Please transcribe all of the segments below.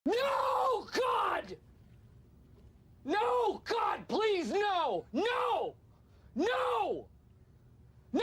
No, God! No, God, please, no! No! No! No!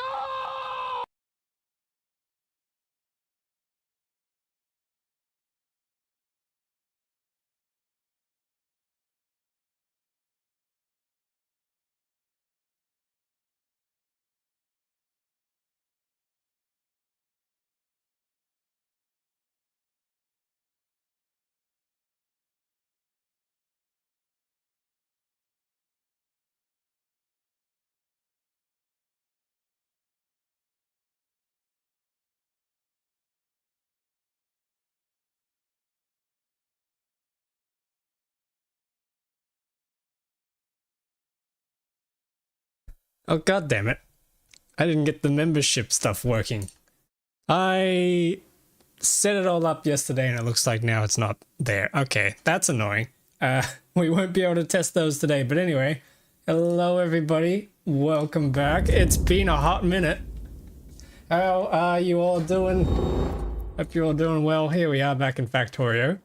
Oh, god damn it. I didn't get the membership stuff working. I set it all up yesterday and it looks like now it's not there. Okay, that's annoying. We won't be able to test those today, but anyway. Hello everybody, welcome back. It's been a hot minute. How are you all doing? Hope you're all doing well. Here we are back in Factorio.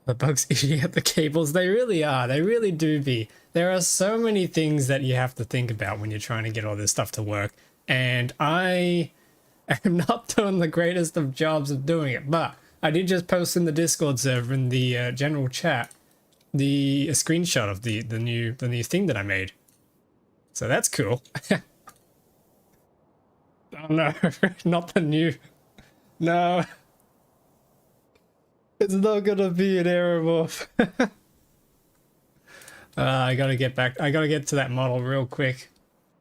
The bugs eating at the cables. They really are. They really do be. There are so many things that you have to think about when you're trying to get all this stuff to work. And I am not doing the greatest of jobs of doing it. But I did just post in the Discord server in the general chat a screenshot of the new thing that I made. So that's cool. Oh no, not the new. No. It's not gonna be an error morph. I gotta get back. I gotta get to that model real quick.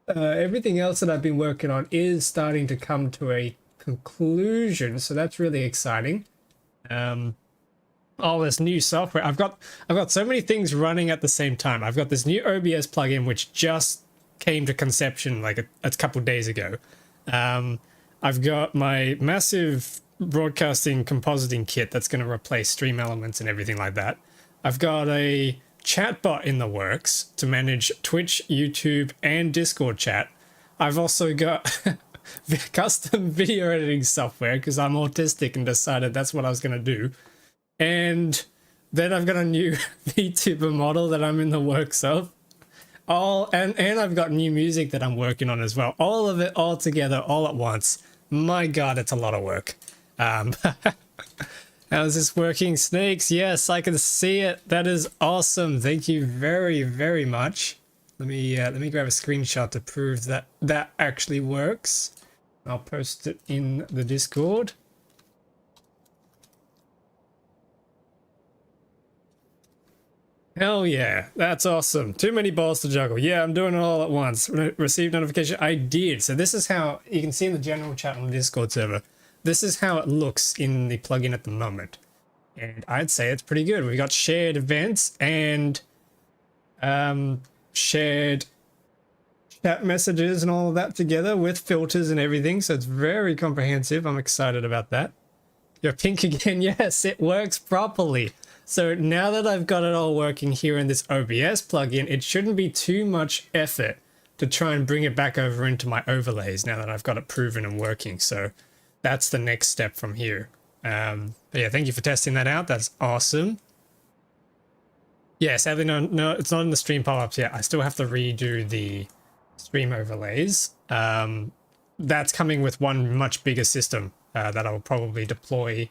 Everything else that I've been working on is starting to come to a conclusion, so that's really exciting. All this new software. I've got so many things running at the same time. I've got this new OBS plugin which just came to conception like a couple days ago. I've got my massive broadcasting compositing kit that's going to replace stream elements and everything like that. I've got a chatbot in the works to manage Twitch, YouTube, and Discord chat. I've also got custom video editing software because I'm autistic and decided that's what I was going to do. And then I've got a new VTuber model that I'm in the works of. And I've got new music that I'm working on as well. All of it all together, all at once. My god, it's a lot of work. How's this working? Snakes, yes, I can see it. That is awesome. Thank you very, very much. Let me grab a screenshot to prove that that actually works. I'll post it in the Discord. Hell yeah, that's awesome. Too many balls to juggle. Yeah, I'm doing it all at once. Received notification. I did. So this is how you can see in the general chat on the Discord server. This is how it looks in the plugin at the moment. And I'd say it's pretty good. We got shared events and shared chat messages and all of that together with filters and everything. So it's very comprehensive. I'm excited about that. You're pink again. Yes, it works properly. So now that I've got it all working here in this OBS plugin, it shouldn't be too much effort to try and bring it back over into my overlays now that I've got it proven and working. So that's the next step from here. But yeah, thank you for testing that out. That's awesome. Yeah, sadly, no, it's not in the stream pop-ups yet. I still have to redo the stream overlays. That's coming with one much bigger system that I'll probably deploy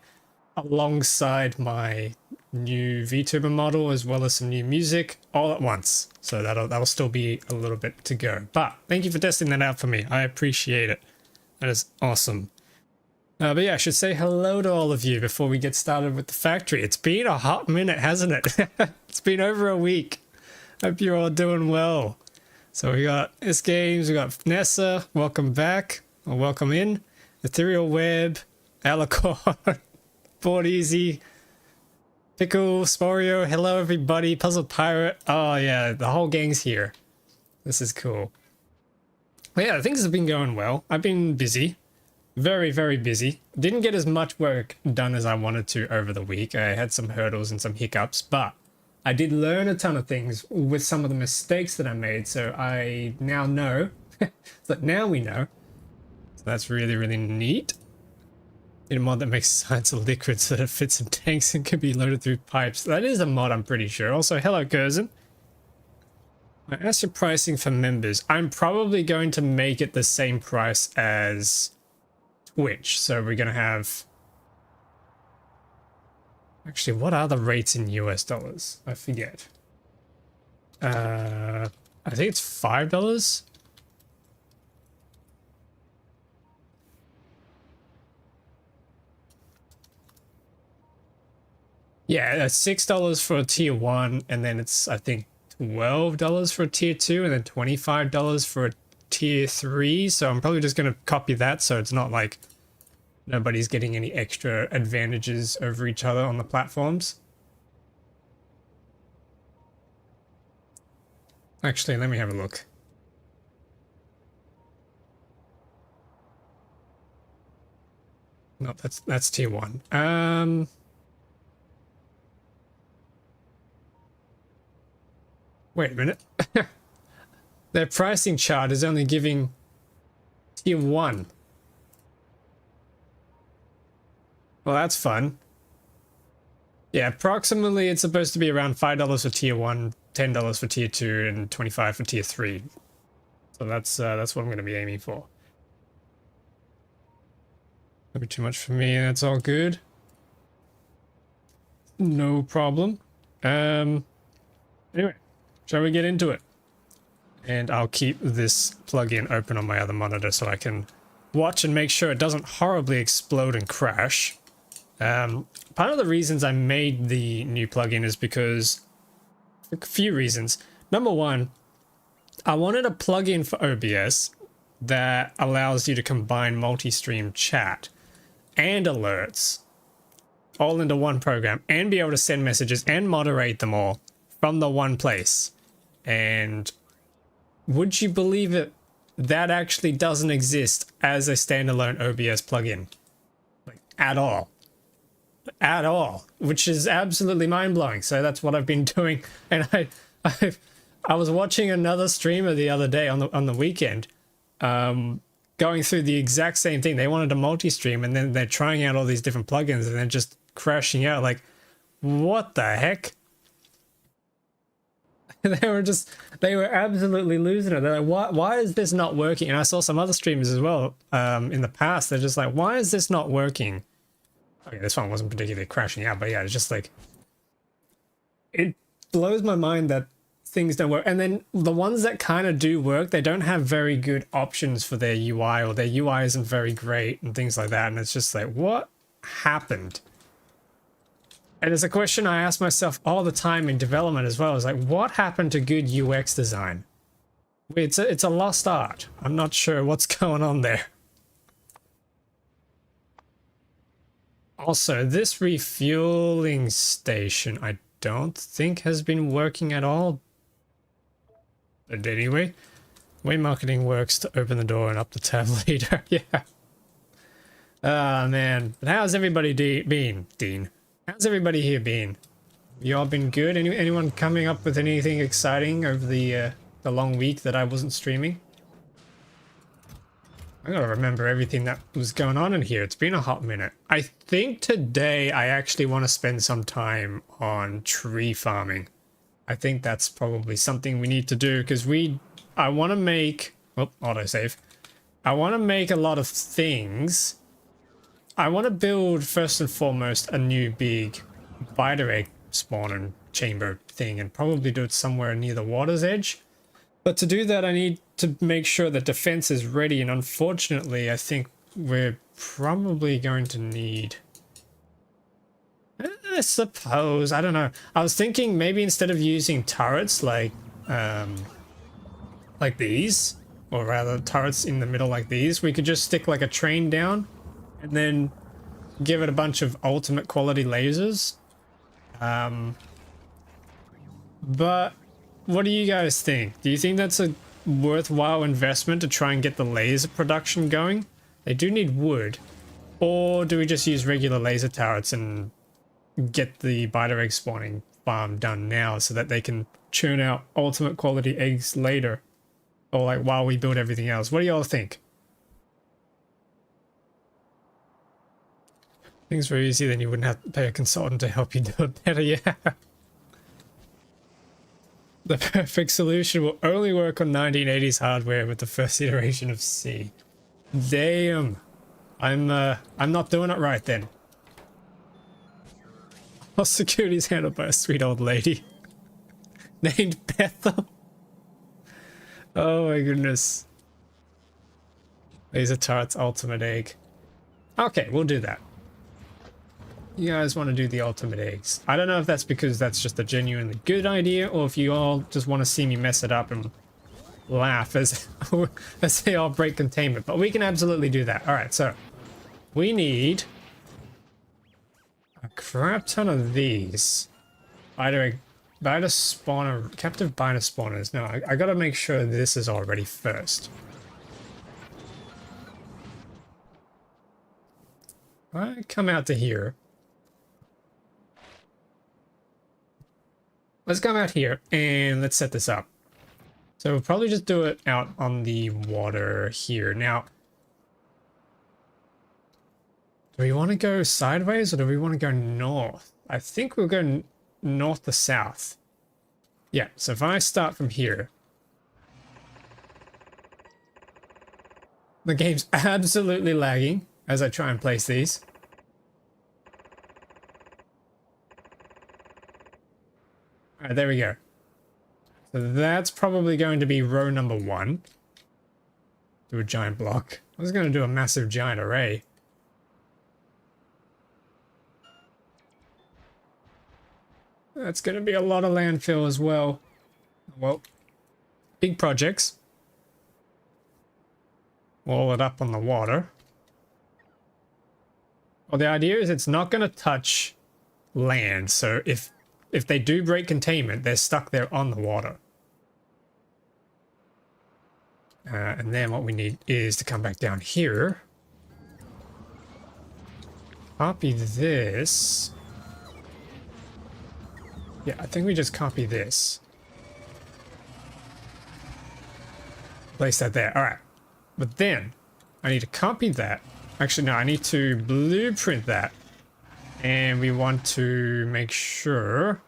alongside my new VTuber model as well as some new music all at once. So that'll still be a little bit to go. But thank you for testing that out for me. I appreciate it. That is awesome. But yeah, I should say hello to all of you before we get started with the factory. It's been a hot minute, hasn't it? It's been over a week. Hope you're all doing well. So we got S Games, we got Nessa, welcome back, or welcome in. Ethereal Web, Alicorn, Board Easy, Pickle, Sporio, hello everybody, Puzzle Pirate. Oh yeah, the whole gang's here. This is cool. But yeah, things have been going well. I've been busy. Very, very busy. Didn't get as much work done as I wanted to over the week. I had some hurdles and some hiccups, but I did learn a ton of things with some of the mistakes that I made. So I now know. So now we know. So that's really, really neat. In a mod that makes science a liquid so that it fits in tanks and can be loaded through pipes. That is a mod, I'm pretty sure. Also, hello, Curzon. As your pricing for members, I'm probably going to make it the same price as Twitch. So we're going to have... Actually, what are the rates in US dollars? I forget. I think it's $5. Yeah, $6 for a tier 1, and then it's, I think, $12 for a tier 2, and then $25 for a tier 3. So I'm probably just going to copy that so it's not like nobody's getting any extra advantages over each other on the platforms. Actually, let me have a look. No, that's tier 1. Wait a minute. Their pricing chart is only giving tier 1. Well, that's fun. Yeah, approximately it's supposed to be around $5 for tier 1, $10 for tier 2, and $25 for tier 3. So that's what I'm going to be aiming for. That'll be too much for me, that's all good. No problem. Anyway, shall we get into it? And I'll keep this plugin open on my other monitor so I can watch and make sure it doesn't horribly explode and crash. Part of the reasons I made the new plugin is because a few reasons. Number one, I wanted a plugin for OBS that allows you to combine multi-stream chat and alerts all into one program and be able to send messages and moderate them all from the one place. And would you believe it? That actually doesn't exist as a standalone OBS plugin. Like, at all. At all. Which is absolutely mind-blowing. So that's what I've been doing. And I was watching another streamer the other day on the weekend, going through the exact same thing. They wanted a multi-stream, and then they're trying out all these different plugins, and they're just crashing out. Like, what the heck? They were absolutely losing it. They're like, why is this not working? And I saw some other streamers as well in the past. They're just like, why is this not working? Okay, this one wasn't particularly crashing out, but yeah, it's just like, it blows my mind that things don't work. And then the ones that kind of do work, they don't have very good options for their UI, or their UI isn't very great and things like that. And it's just like, what happened? And it's a question I ask myself all the time in development as well. It's like, what happened to good UX design? It's a lost art. I'm not sure what's going on there. Also, this refueling station I don't think has been working at all. But anyway, way marketing works to open the door and up the tab later. Yeah. Ah, man. But how's everybody been, Dean? How's everybody here been? You all been good? Anyone coming up with anything exciting over the long week that I wasn't streaming? I gotta remember everything that was going on in here. It's been a hot minute. I think today I actually want to spend some time on tree farming. I think that's probably something we need to do, because I want to make... Oh, autosave. I want to make a lot of things. I want to build, first and foremost, a new big biter egg spawner chamber thing, and probably do it somewhere near the water's edge. But to do that, I need to make sure that defense is ready, and unfortunately, I think we're probably going to need... I suppose, I don't know. I was thinking maybe instead of using turrets like these, or rather turrets in the middle like these, we could just stick like a train down and then give it a bunch of ultimate quality lasers. But what do you guys think? Do you think that's a worthwhile investment to try and get the laser production going? They do need wood. Or do we just use regular laser turrets and get the biter egg spawning farm done now so that they can churn out ultimate quality eggs later? Or like while we build everything else? What do y'all think? Things were easy, then you wouldn't have to pay a consultant to help you do it better. Yeah. The perfect solution will only work on 1980s hardware with the first iteration of C. Damn. I'm not doing it right then. All security is handled by a sweet old lady named Bethel. Oh my goodness. Laser turret's ultimate egg. Okay, we'll do that. You guys want to do the ultimate eggs. I don't know if that's because that's just a genuinely good idea, or if you all just want to see me mess it up and laugh as, as they all break containment. But we can absolutely do that. Alright, so we need a crap ton of these. Either a biter spawner, captive biter spawners. No, I gotta make sure this is all ready first. I come out to here. Let's come out here and let's set this up. So we'll probably just do it out on the water here. Now, do we want to go sideways or do we want to go north? I think we'll go north to south. Yeah, so if I start from here. The game's absolutely lagging as I try and place these. Alright, there we go. So that's probably going to be row number 1. Do a giant block. I was going to do a massive giant array. That's going to be a lot of landfill as well. Well, big projects. Wall it up on the water. Well, the idea is it's not going to touch land, so if they do break containment, they're stuck there on the water. And then what we need is to come back down here. Copy this. Yeah, I think we just copy this. Place that there. All right. But then I need to copy that. Actually, no, I need to blueprint that. And we want to make sure.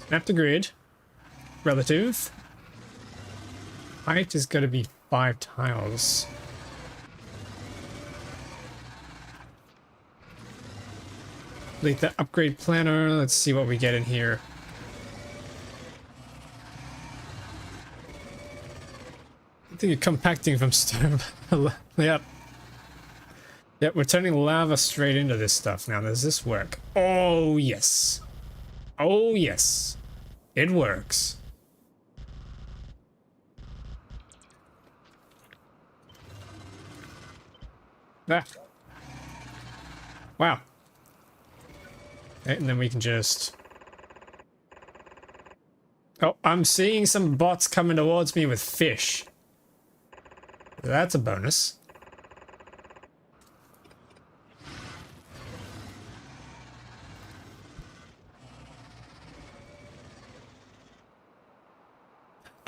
Snap to grid. Relative. Height is going to be 5 tiles. Delete the upgrade planner. Let's see what we get in here. I think you're compacting from stone. Yep. Yep, we're turning lava straight into this stuff now. Does this work? Oh, yes. Oh, yes. It works. Ah. Wow. Okay, and then we can just... Oh, I'm seeing some bots coming towards me with fish. That's a bonus.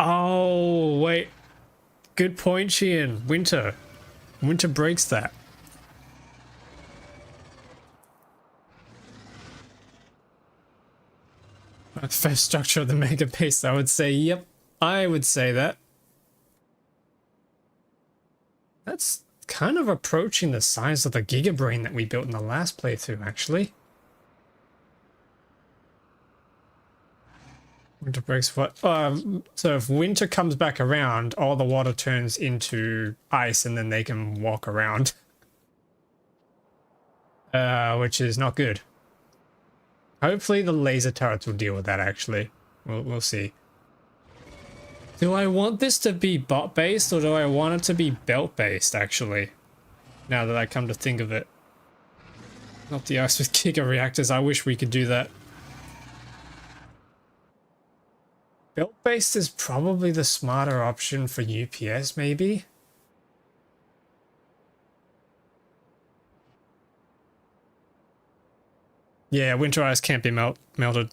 Oh, wait. Good point, Sheehan. Winter. Winter breaks that. First structure of the mega base, I would say, yep, I would say that. That's kind of approaching the size of the Giga Brain that we built in the last playthrough, actually. Winter breaks what? So if winter comes back around, all the water turns into ice and then they can walk around. Which is not good. Hopefully the laser turrets will deal with that, actually. We'll see. Do I want this to be bot-based, or do I want it to be belt-based, actually? Now that I come to think of it. Not the ice with Giga reactors, I wish we could do that. Belt-based is probably the smarter option for UPS, maybe? Yeah, winter ice can't be melted.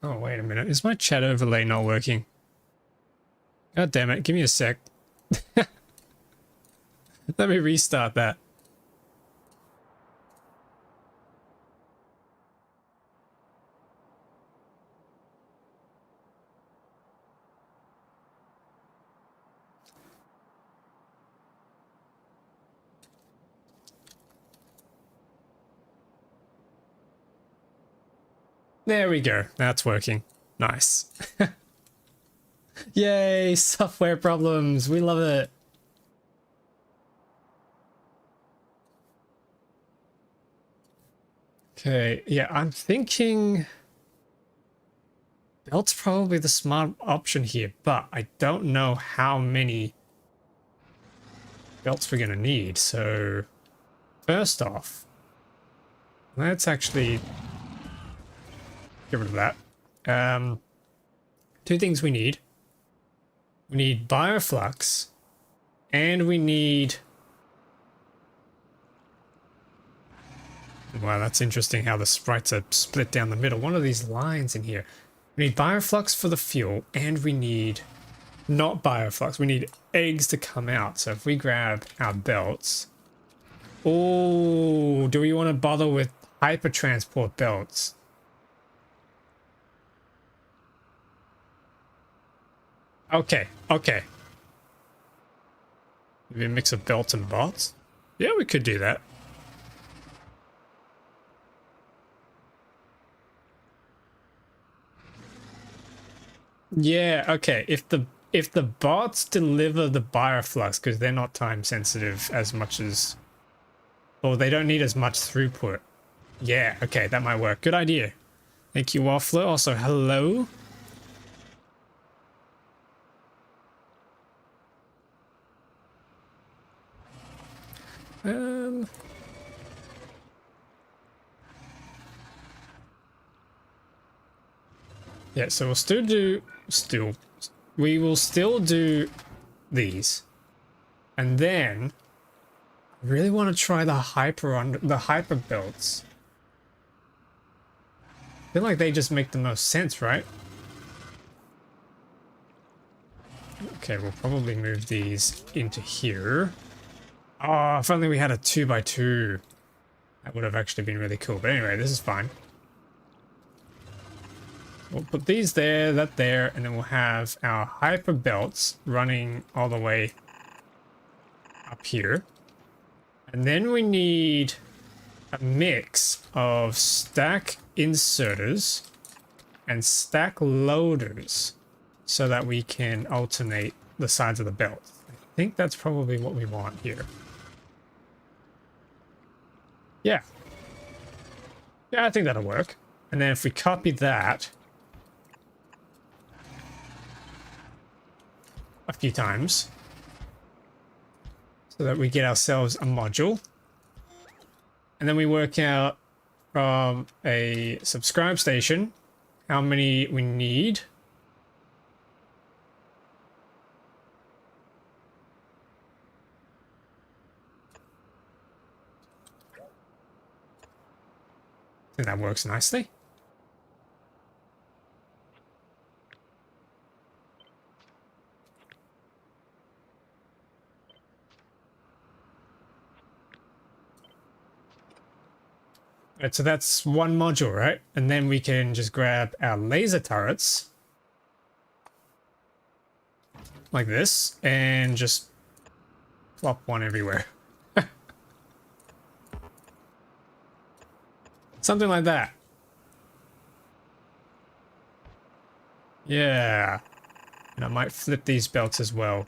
Oh, wait a minute. Is my chat overlay not working? God damn it. Give me a sec. Let me restart that. There we go. That's working. Nice. Yay, software problems. We love it. Okay, yeah, I'm thinking belt's probably the smart option here, but I don't know how many belts we're gonna need. So first off, let's actually get rid of that. Two things we need. We need bioflux, and we need... Wow, that's interesting how the sprites are split down the middle. One of these lines in here. We need bioflux for the fuel, and we need... Not bioflux, we need eggs to come out. So if we grab our belts... Oh, do we want to bother with hypertransport belts? Okay, okay. Maybe a mix of belts and bots? Yeah, we could do that. Yeah, okay. If the bots deliver the bioflux, because they're not time sensitive as much as... Or they don't need as much throughput. Yeah, okay, that might work. Good idea. Thank you, Waffler. Also, hello. Yeah, so we will still do these. And then I really want to try the hyper belts. I feel like they just make the most sense, right? Okay, we'll probably move these into here. Oh, if only we had a 2x2. That would have actually been really cool. But anyway, this is fine. We'll put these there, that there, and then we'll have our hyper belts running all the way up here. And then we need a mix of stack inserters and stack loaders so that we can alternate the sides of the belt. I think that's probably what we want here. Yeah. Yeah, I think that'll work. And then if we copy that a few times so that we get ourselves a module, and then we work out from a subscribe station how many we need. I think that works nicely. Right, so that's one module, right? And then we can just grab our laser turrets like this and just plop one everywhere. Something like that. Yeah. And I might flip these belts as well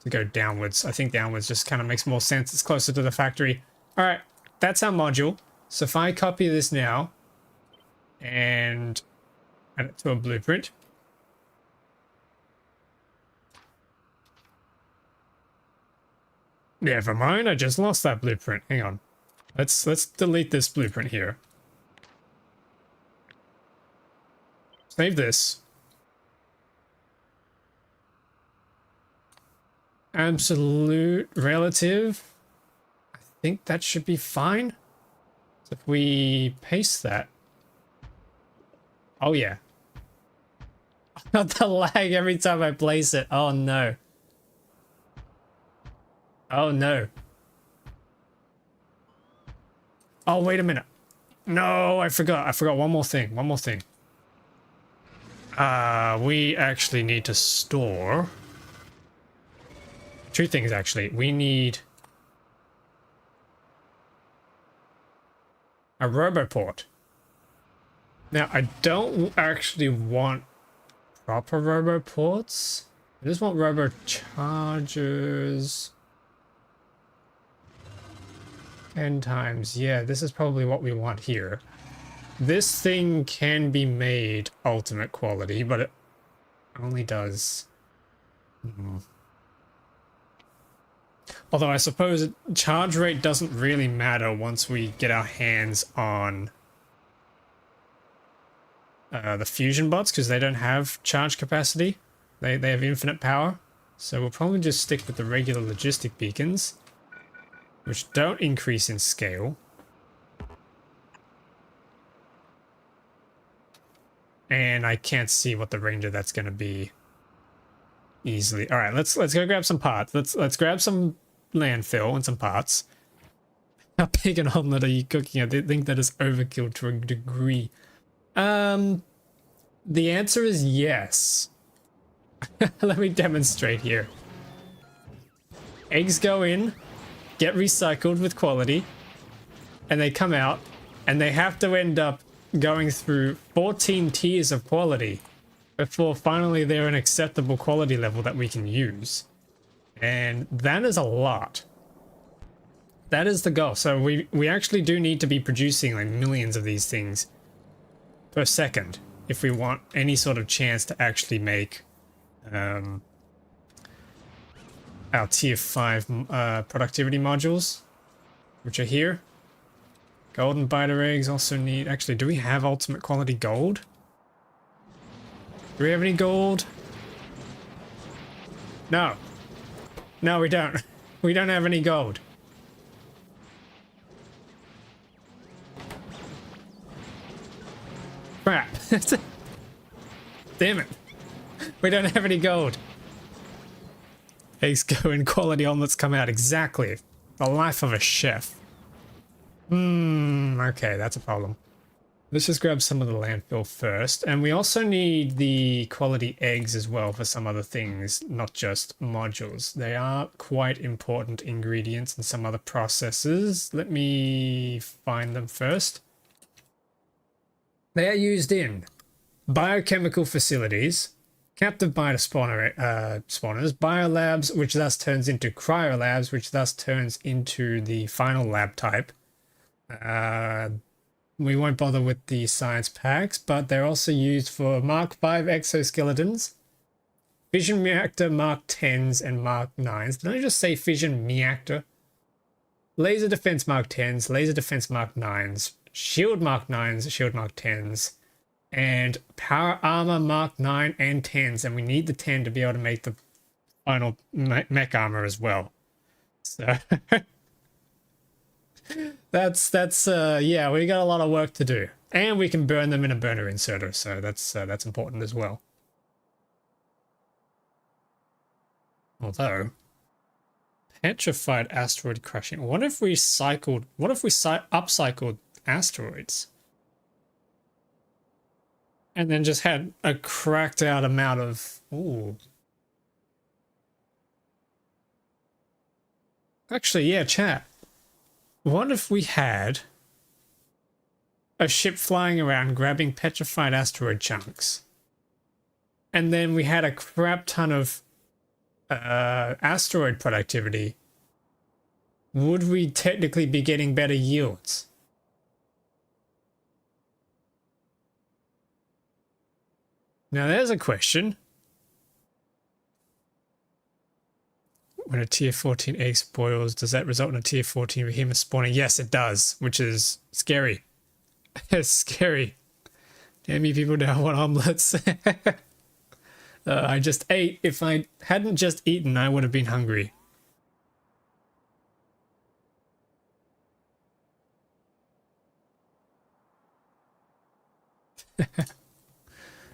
to go downwards. I think downwards just kind of makes more sense. It's closer to the factory. All right, that's our module. So if I copy this now and add it to a blueprint. Never mind, I just lost that blueprint. Hang on. Let's delete this blueprint here. Save this. Absolute relative. I think that should be fine. So if we paste that. Oh yeah. Not the lag every time I place it. Oh no. Oh no. Oh, wait a minute. No, I forgot. I forgot one more thing. One more thing. We actually need to store two things actually. We need a roboport. Now, I don't actually want proper roboports. I just want robo chargers. 10 times. Yeah, this is probably what we want here. This thing can be made ultimate quality, but it only does... Although I suppose charge rate doesn't really matter once we get our hands on the fusion bots, because they don't have charge capacity. They have infinite power. So we'll probably just stick with the regular logistic beacons, which don't increase in scale. And I can't see what the range of that's going to be easily. All right, let's go grab some parts. Let's grab some landfill and some parts. How big an omelet are you cooking? I think that is overkill to a degree. The answer is yes. Let me demonstrate here. Eggs go in, get recycled with quality, and they come out, and they have to end up going through 14 tiers of quality before finally they're an acceptable quality level that we can use. And that is a lot. That is the goal. So we actually do need to be producing like millions of these things per second if we want any sort of chance to actually make our tier 5 productivity modules, which are here. Golden biter eggs also need... Actually, do we have ultimate quality gold? Do we have any gold? No. No, we don't. We don't have any gold. Crap. Damn it. We don't have any gold. Eggs go in, quality omelets come out. Exactly. The life of a chef. Okay, that's a problem. Let's just grab some of the landfill first. And we also need the quality eggs as well for some other things, not just modules. They are quite important ingredients in some other processes. Let me find them first. They are used in biochemical facilities, captive spawners, biolabs, which thus turns into cryolabs, which thus turns into the final lab type. We won't bother with the science packs, but they're also used for Mark 5 exoskeletons, fission reactor Mark 10s and Mark 9s. Did I just say fission reactor? Laser defense Mark 10s, laser defense Mark 9s, shield Mark 9s, shield Mark 10s, and power armor Mark 9 and 10s. And we need the 10 to be able to make the final mech armor as well. So... That's yeah, we got a lot of work to do, and we can burn them in a burner inserter, so that's important as well. Although petrified asteroid crushing, what if we upcycled asteroids and then just had a cracked out amount of... Ooh, actually, yeah, chat. What if we had a ship flying around grabbing petrified asteroid chunks, and then we had a crap ton of asteroid productivity? Would we technically be getting better yields? Now there's a question. When a tier 14 egg spoils, does that result in a tier 14 behemoth spawning? Yes, it does, which is scary. It's scary. Damn you people now want omelets. I just ate. If I hadn't just eaten, I would have been hungry.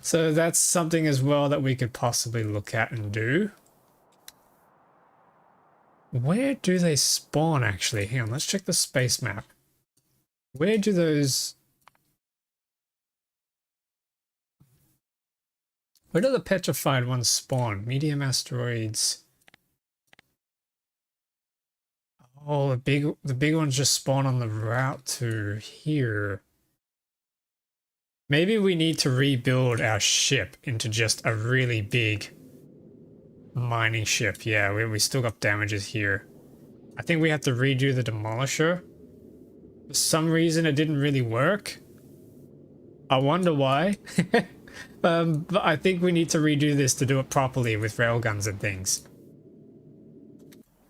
So that's something as well that we could possibly look at and do. Where do they spawn actually? Hang on, let's check the space map. Where do those... Where do the petrified ones spawn? Medium asteroids. Oh, the big ones just spawn on the route to here. Maybe we need to rebuild our ship into just a really big mining ship. Yeah, we still got damages here. I think we have to redo the demolisher. For some reason, it didn't really work. I wonder why. But I think we need to redo this to do it properly with railguns and things.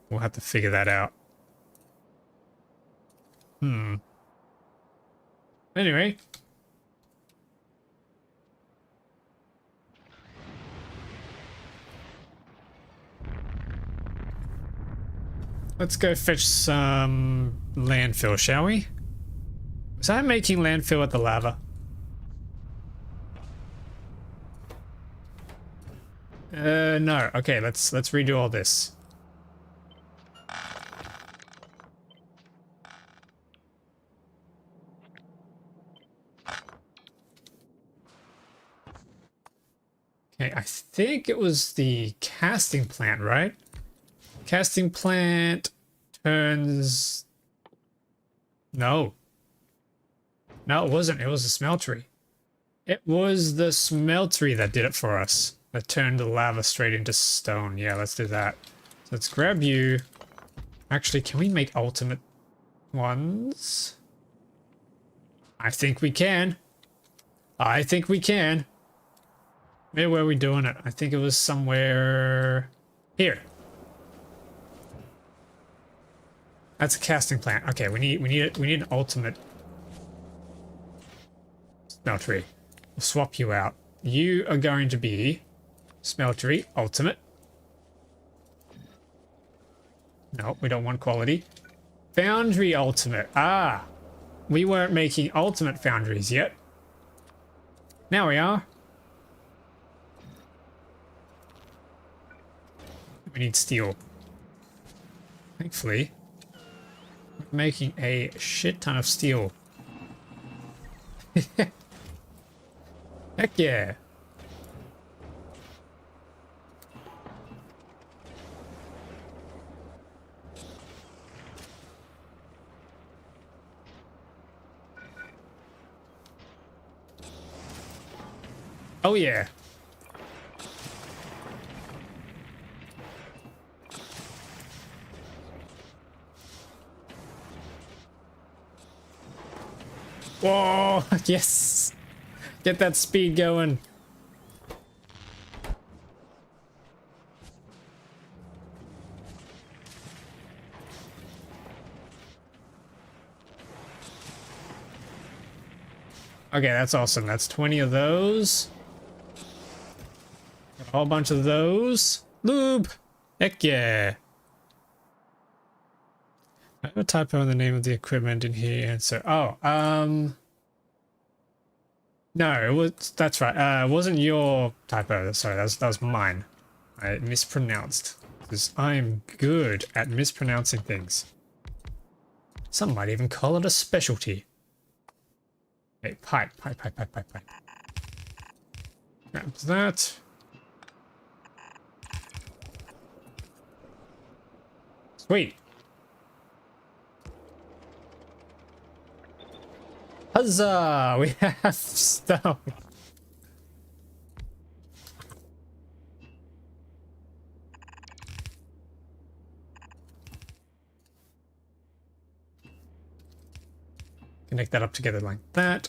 We'll have to figure that out. Anyway. Let's go fetch some landfill, shall we? Was I making landfill at the lava? No. Okay, let's redo all this. Okay, I think it was the casting plant, right? Casting plant turns... No. No, it wasn't. It was the smeltery. It was the smeltery that did it for us. That turned the lava straight into stone. Yeah, let's do that. So let's grab you. Actually, can we make ultimate ones? I think we can. I think we can. Where were we doing it? I think it was somewhere here. That's a casting plant. Okay, we need an ultimate smeltery. We'll swap you out. You are going to be smeltery ultimate. No, we don't want quality. Foundry ultimate. Ah, we weren't making ultimate foundries yet. Now we are. We need steel. Thankfully, we're making a shit ton of steel. Heck yeah. Oh yeah. Whoa, yes. Get that speed going. Okay, that's awesome. That's 20 of those. Got a whole bunch of those. Lube. Heck yeah. I have a typo in the name of the equipment in here. Answer. Oh, no, it was, that's right. It wasn't your typo. Sorry, that was mine. I mispronounced. Because I'm good at mispronouncing things. Some might even call it a specialty. Hey, pipe. Grab that. Sweet. Huzzah! We have stone. Connect that up together like that.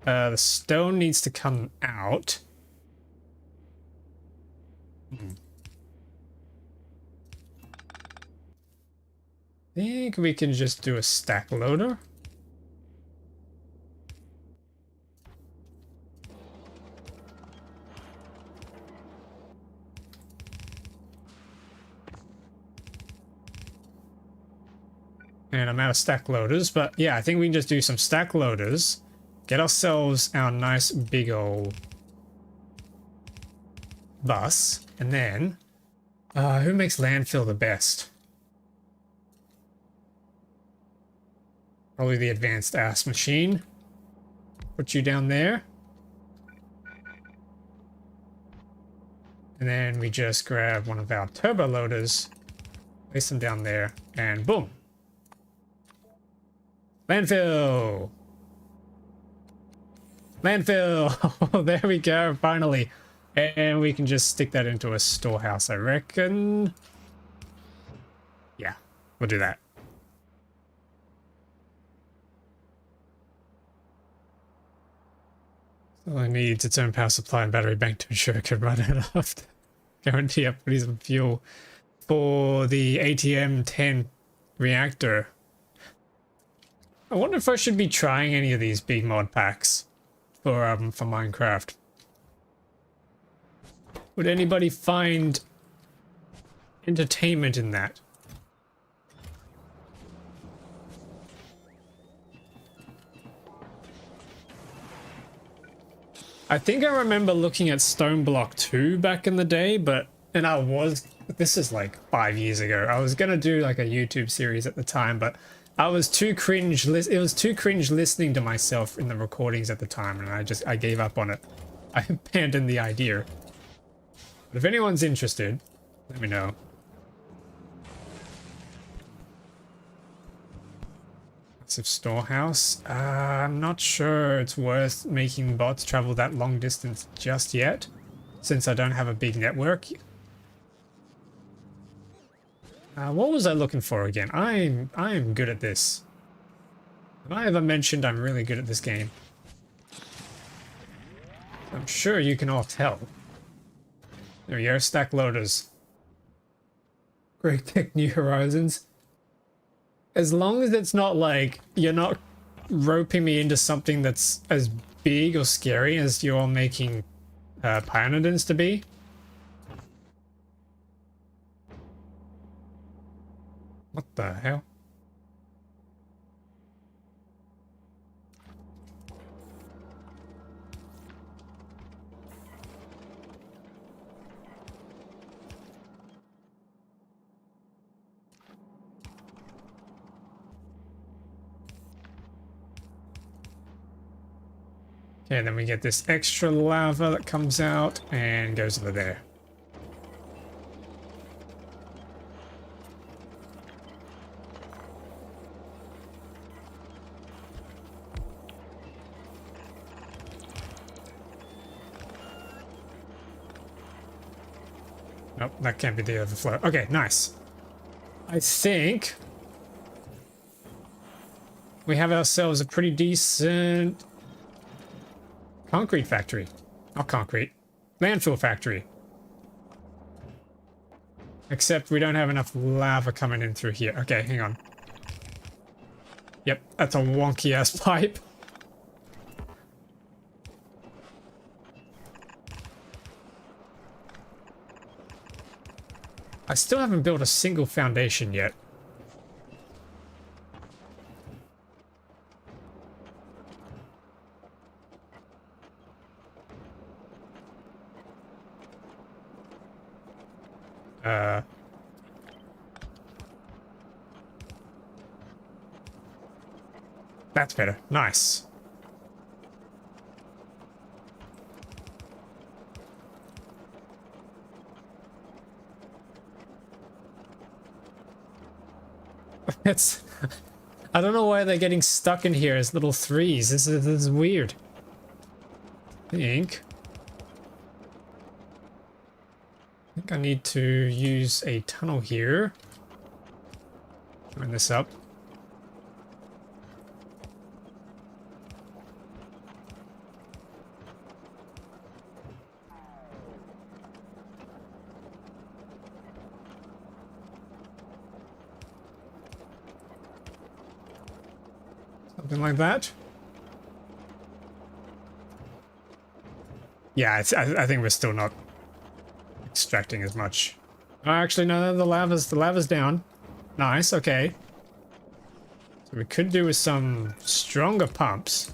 The stone needs to come out. I think we can just do a stack loader. And I'm out of stack loaders, but yeah, I think we can just do some stack loaders, get ourselves our nice big old bus, and then who makes landfill the best? Probably the advanced ass machine. Put you down there. And then we just grab one of our turbo loaders, place them down there, and boom. Landfill! Landfill! There we go, finally. And we can just stick that into a storehouse, I reckon. Yeah, we'll do that. So it needs its own power supply and battery bank to ensure it can run it after. Guarantee upgrades some fuel for the ATM-10 reactor. I wonder if I should be trying any of these big mod packs for Minecraft. Would anybody find entertainment in that? I think I remember looking at Stone Block 2 back in the day, this is like 5 years ago. I was gonna do like a YouTube series at the time, but I was too cringe. It was too cringe listening to myself in the recordings at the time, and I gave up on it. I abandoned the idea. But if anyone's interested, let me know. Massive storehouse. I'm not sure it's worth making bots travel that long distance just yet, since I don't have a big network. What was I looking for again? I am good at this. Have I ever mentioned I'm really good at this game? I'm sure you can all tell. There we go, stack loaders. Great Tech New Horizons. As long as it's not like, you're not roping me into something that's as big or scary as you're making Pionodons to be. What the hell? Okay, then we get this extra lava that comes out and goes over there. Nope, that can't be the overflow. Okay, nice. I think we have ourselves a pretty decent concrete factory. Not concrete. Landfill factory. Except we don't have enough lava coming in through here. Okay, hang on. Yep, that's a wonky ass pipe. I still haven't built a single foundation yet. That's better. Nice. It's... I don't know why they're getting stuck in here as little threes. This is weird. I think I need to use a tunnel here. Turn this up. Something like that. Yeah, I think we're still not extracting as much. Oh, actually, no, the lava's down. Nice, okay. So we could do with some stronger pumps.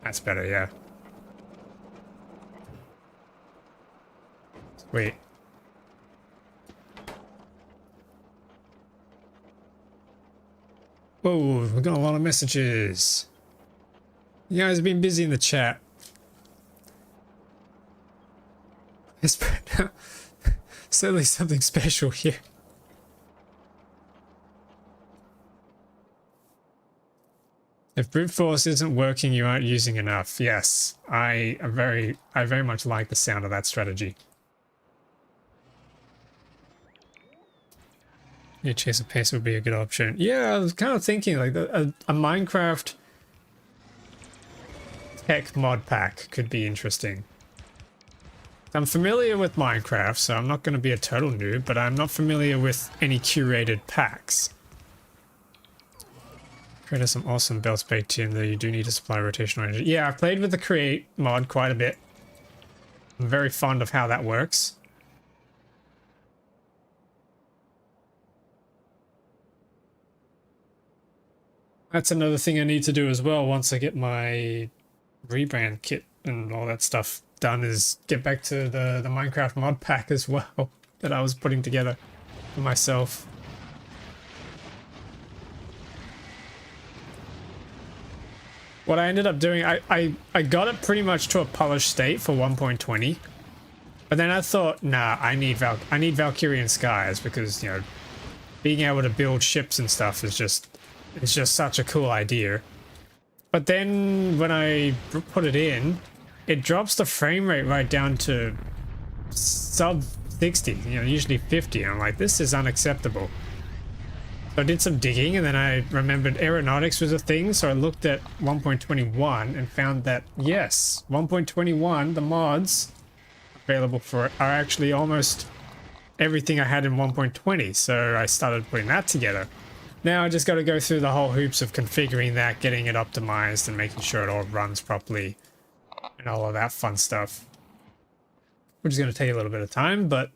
That's better, yeah. Wait. Whoa, we got a lot of messages. You guys have been busy in the chat. It's certainly something special here. If brute force isn't working, you aren't using enough. Yes, I very much like the sound of that strategy. Yeah, chase of pace would be a good option. Yeah, I was kind of thinking like a Minecraft tech mod pack could be interesting. I'm familiar with Minecraft, so I'm not going to be a total noob, but I'm not familiar with any curated packs. Created some awesome belts baked in, though you do need to supply rotational energy. Yeah, I've played with the create mod quite a bit. I'm very fond of how that works. That's another thing I need to do as well once I get my rebrand kit and all that stuff done, is get back to the Minecraft mod pack as well that I was putting together for myself. What I ended up doing, I got it pretty much to a polished state for 1.20, but then I thought, nah, I need Valkyrian Skies, because, you know, being able to build ships and stuff is just, it's just such a cool idea. But then when I put it in, it drops the frame rate right down to sub 60, you know, usually 50. And I'm like, this is unacceptable. So I did some digging, and then I remembered aeronautics was a thing, so I looked at 1.21 and found that, yes, 1.21, the mods available for it are actually almost everything I had in 1.20, so I started putting that together. Now I just got to go through the whole hoops of configuring that, getting it optimized, and making sure it all runs properly, and all of that fun stuff. Which is going to take a little bit of time, but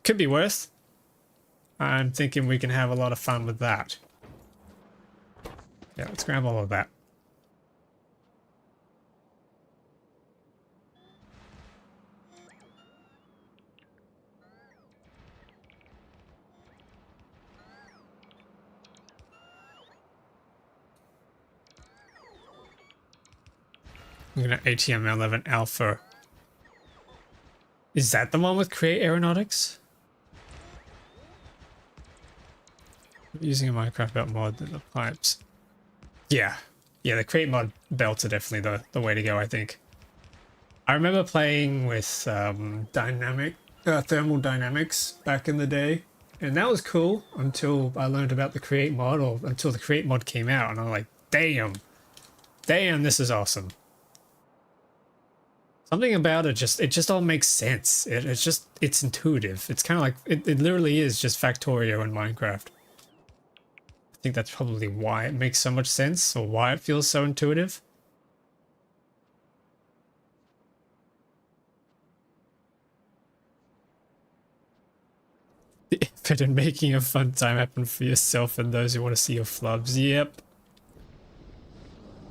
could be worth. I'm thinking we can have a lot of fun with that. Yeah, let's grab all of that. I'm gonna ATM 11 Alpha. Is that the one with Create Aeronautics? Using a Minecraft belt mod than the pipes. Yeah. Yeah, the Create mod belts are definitely the way to go, I think. I remember playing with thermal dynamics back in the day, and that was cool until I learned about the Create mod, or until the Create mod came out, and I'm like, damn, this is awesome. Something about it just all makes sense. It's intuitive. It's kind of like, it literally is just Factorio in Minecraft. I think that's probably why it makes so much sense, or why it feels so intuitive. The effort in making a fun time happen for yourself and those who want to see your flubs. Yep.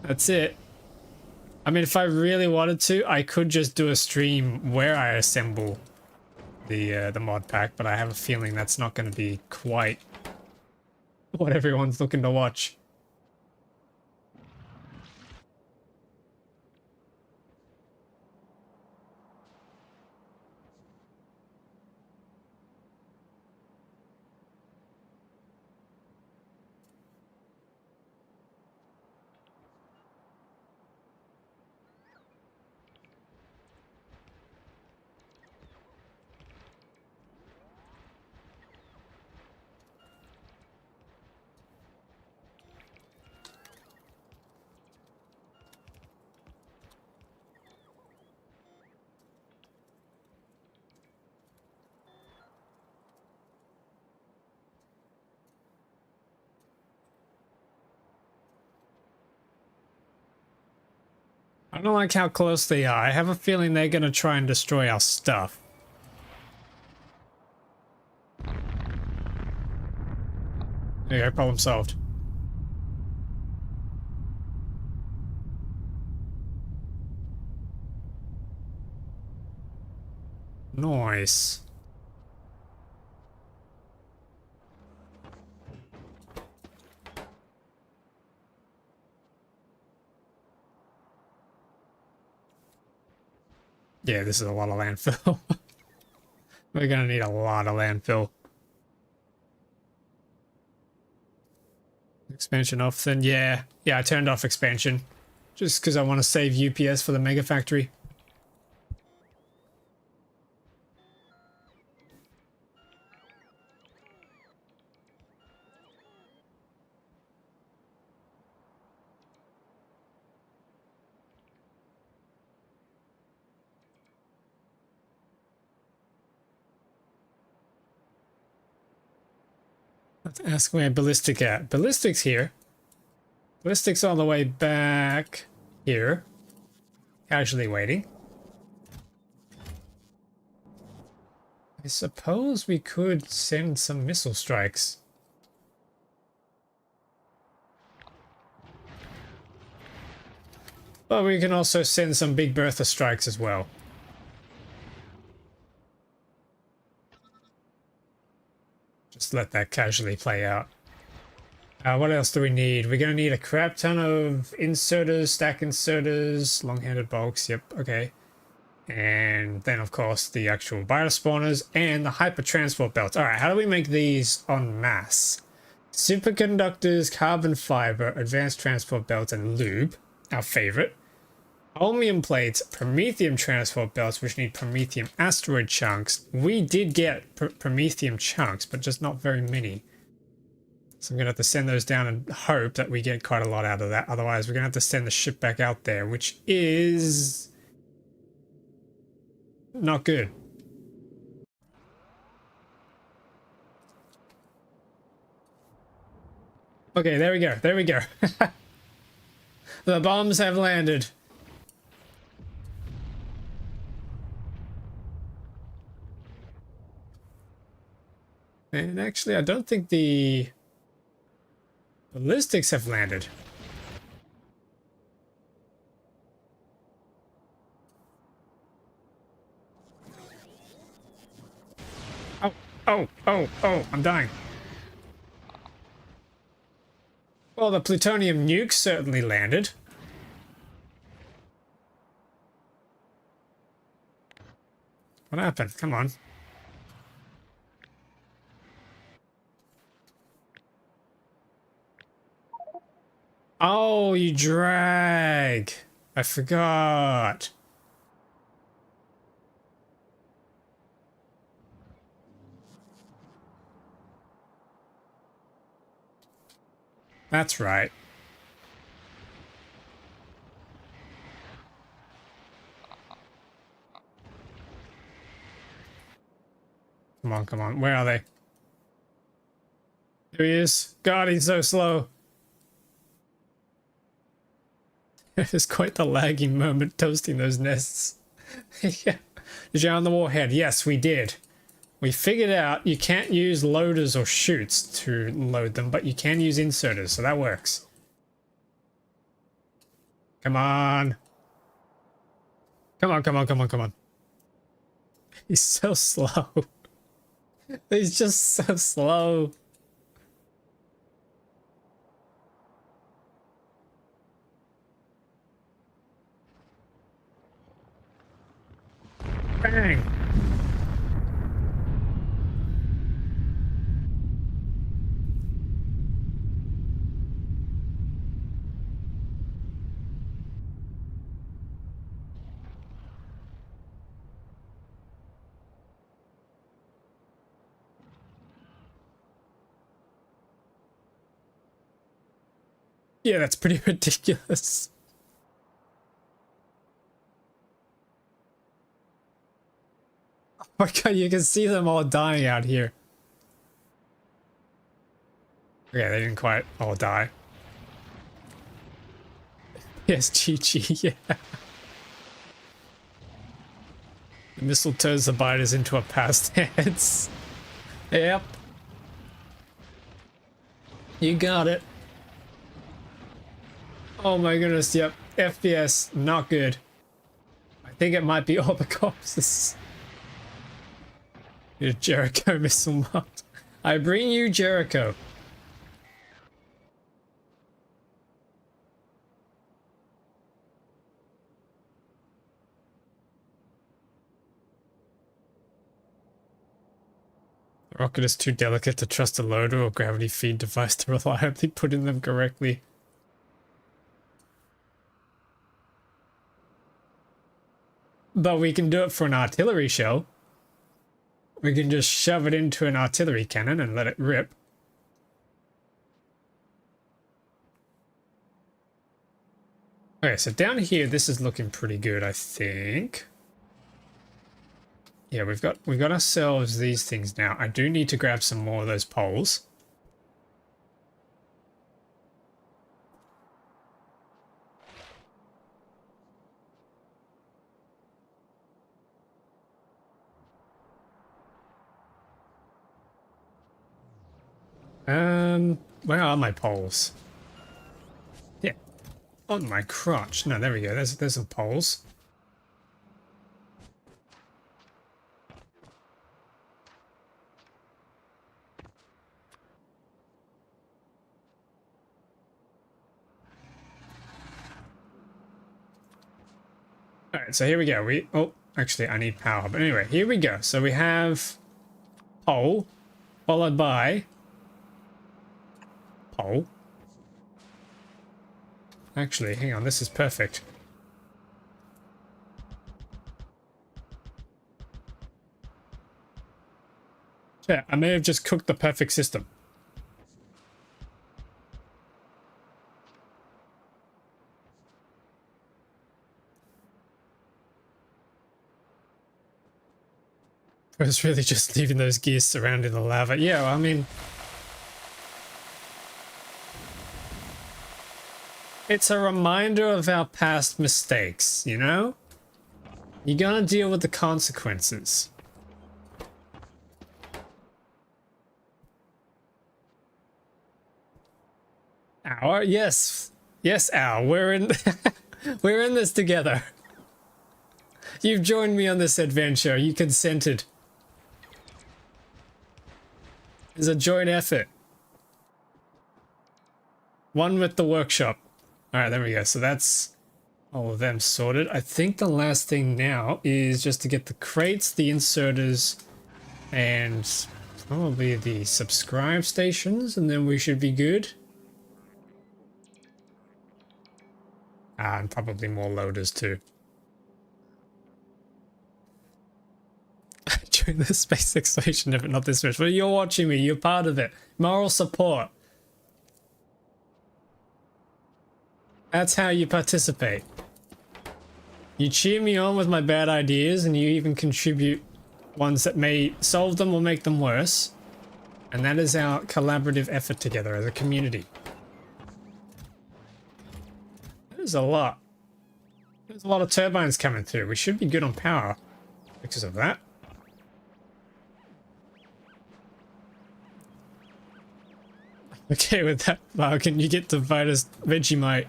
That's it. I mean, if I really wanted to, I could just do a stream where I assemble the mod pack, but I have a feeling that's not going to be quite what everyone's looking to watch. I don't like how close they are. I have a feeling they're going to try and destroy our stuff. There you go, problem solved. Nice. Yeah, this is a lot of landfill. We're gonna need a lot of landfill. Expansion off then, yeah. Yeah, I turned off expansion. Just because I want to save UPS for the mega factory. Let's ask where Ballistic at. Ballistic's here. Ballistic's all the way back here. Casually waiting. I suppose we could send some missile strikes. But we can also send some Big Bertha strikes as well. Just let that casually play out. What else do we need? We're going to need a crap ton of inserters, stack inserters, long-handed bulks, yep, okay. And then, of course, the actual biospawners and the hyper transport belts. Alright, how do we make these en masse? Superconductors, carbon fiber, advanced transport belts, and lube, our favorite. Holmium plates, promethium transport belts, which need promethium asteroid chunks. We did get promethium chunks, but just not very many. So I'm going to have to send those down and hope that we get quite a lot out of that. Otherwise, we're going to have to send the ship back out there, which is not good. Okay, there we go. There we go. The bombs have landed. And actually, I don't think the ballistics have landed. Oh, I'm dying. Well, the plutonium nukes certainly landed. What happened? Come on. Oh, you drag. I forgot. That's right. Come on, come on. Where are they? Here he is. God, he's so slow. It is quite the laggy moment toasting those nests. Yeah. Did you on the warhead? Yes, we did. We figured out you can't use loaders or chutes to load them, but you can use inserters, so that works. Come on. Come on, come on, come on, come on. He's so slow. He's just so slow. Bang! Yeah, that's pretty ridiculous. Oh my god, you can see them all dying out here. Okay, they didn't quite all die. Yes, GG, yeah. The missile turns the biters into a past tense. Yep. You got it. Oh my goodness, yep. FPS, not good. I think it might be all the corpses. Your Jericho missile marked. I bring you Jericho. The rocket is too delicate to trust a loader or gravity feed device to reliably put in them correctly. But we can do it for an artillery shell. We can just shove it into an artillery cannon and let it rip. Okay, so down here, this is looking pretty good, I think. Yeah, we've got ourselves these things now. I do need to grab some more of those poles. Where are my poles? Yeah, on my crotch. No, there we go. There's some poles. All right, so here we go. Oh, actually, I need power. But anyway, here we go. So we have pole, followed by pole. Actually, hang on, this is perfect. Yeah, I may have just cooked the perfect system. I was really just leaving those gears surrounding the lava. Yeah, well, I mean, it's a reminder of our past mistakes, you know? You're gonna deal with the consequences. Our? Yes. Yes, Al. We're in we're in this together. You've joined me on this adventure. You consented. It's a joint effort. One with the workshop. Alright, there we go. So that's all of them sorted. I think the last thing now is just to get the crates, the inserters, and probably the subscribe stations, and then we should be good. And probably more loaders too. During the space exploration, if not this much. But you're watching me, you're part of it. Moral support. That's how you participate. You cheer me on with my bad ideas, and you even contribute ones that may solve them or make them worse. And that is our collaborative effort together as a community. There's a lot. There's a lot of turbines coming through. We should be good on power because of that. Okay, with that, Falcon, you get to fight as Vegemite.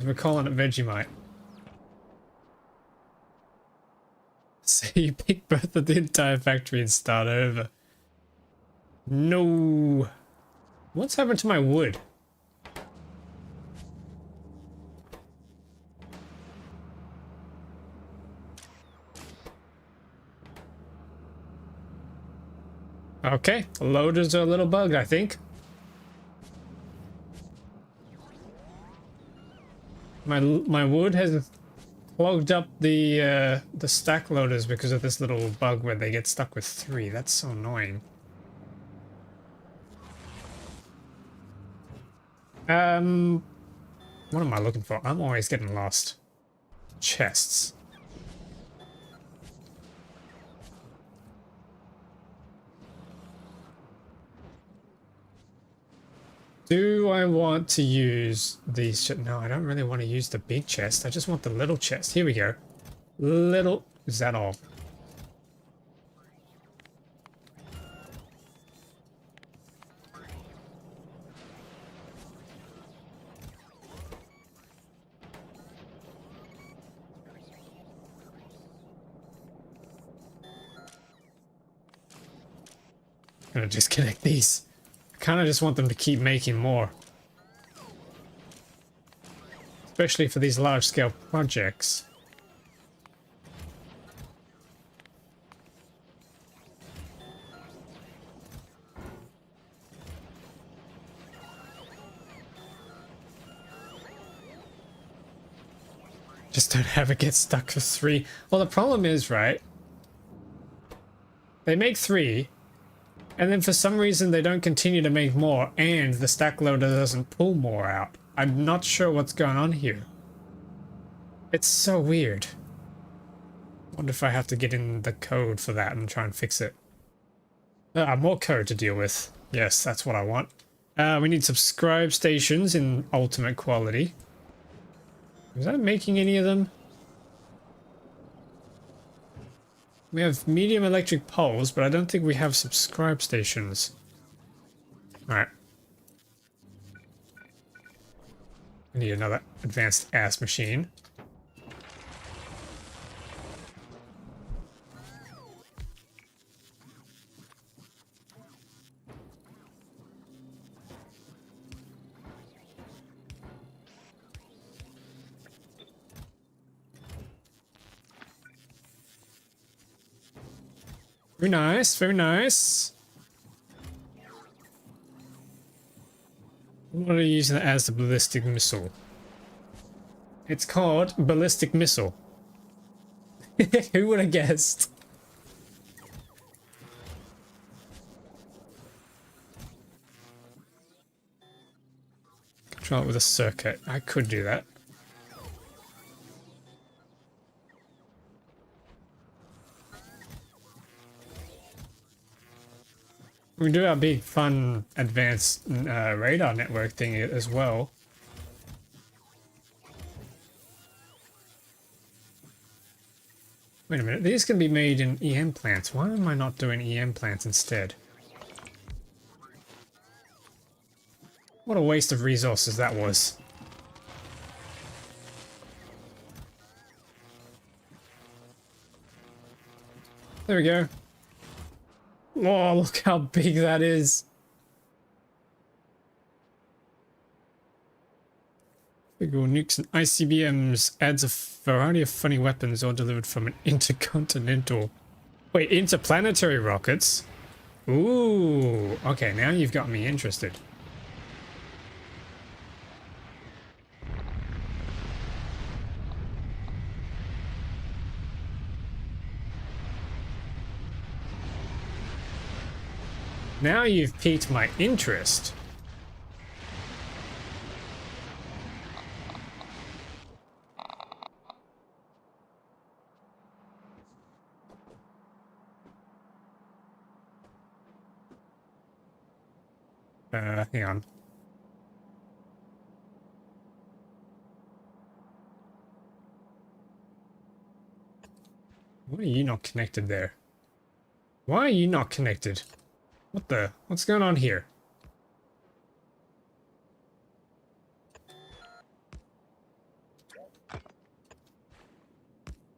We're calling it Vegemite. So you pick both of the entire factory and start over. No. What's happened to my wood? Okay, the loaders are a little bugged, I think. My wood has clogged up the stack loaders because of this little bug where they get stuck with 3. That's so annoying. What am I looking for? I'm always getting lost. Chests. Do I want to use these? No, I don't really want to use the big chest. I just want the little chest. Here we go. Little. Is that all? gonna disconnect these. I kind of just want them to keep making more. Especially for these large-scale projects. Just don't have it get stuck for 3. Well, the problem is, right? They make 3, and then for some reason they don't continue to make more, and the stack loader doesn't pull more out. I'm not sure what's going on here. It's so weird. Wonder if I have to get in the code for that and try and fix it. More code to deal with. Yes, that's what I want. We need subscribe stations in ultimate quality. Is that making any of them? We have medium electric poles, but I don't think we have subscribe stations. Alright. I need another advanced ass machine. Very nice, very nice. What are you using it as the ballistic missile? It's called ballistic missile. Who would have guessed? Control it with a circuit. I could do that. We do our big, fun, advanced radar network thing as well. Wait a minute, these can be made in EM plants. Why am I not doing EM plants instead? What a waste of resources that was. There we go. Oh, look how big that is. Big ol' nukes and ICBMs adds a variety of funny weapons all delivered from an intercontinental... Wait, interplanetary rockets? Ooh, okay, now you've got me interested. Now you've piqued my interest. Hang on. Why are you not connected there? Why are you not connected? What's going on here?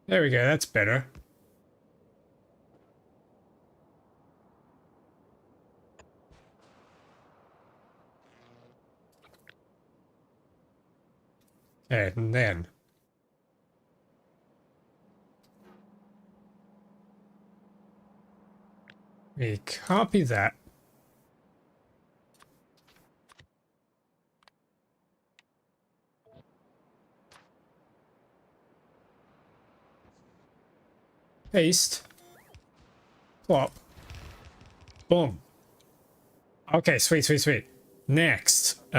There we go, that's better. Okay, and then... we copy that. Paste. Plop. Boom. Okay, sweet, sweet, sweet. Next, we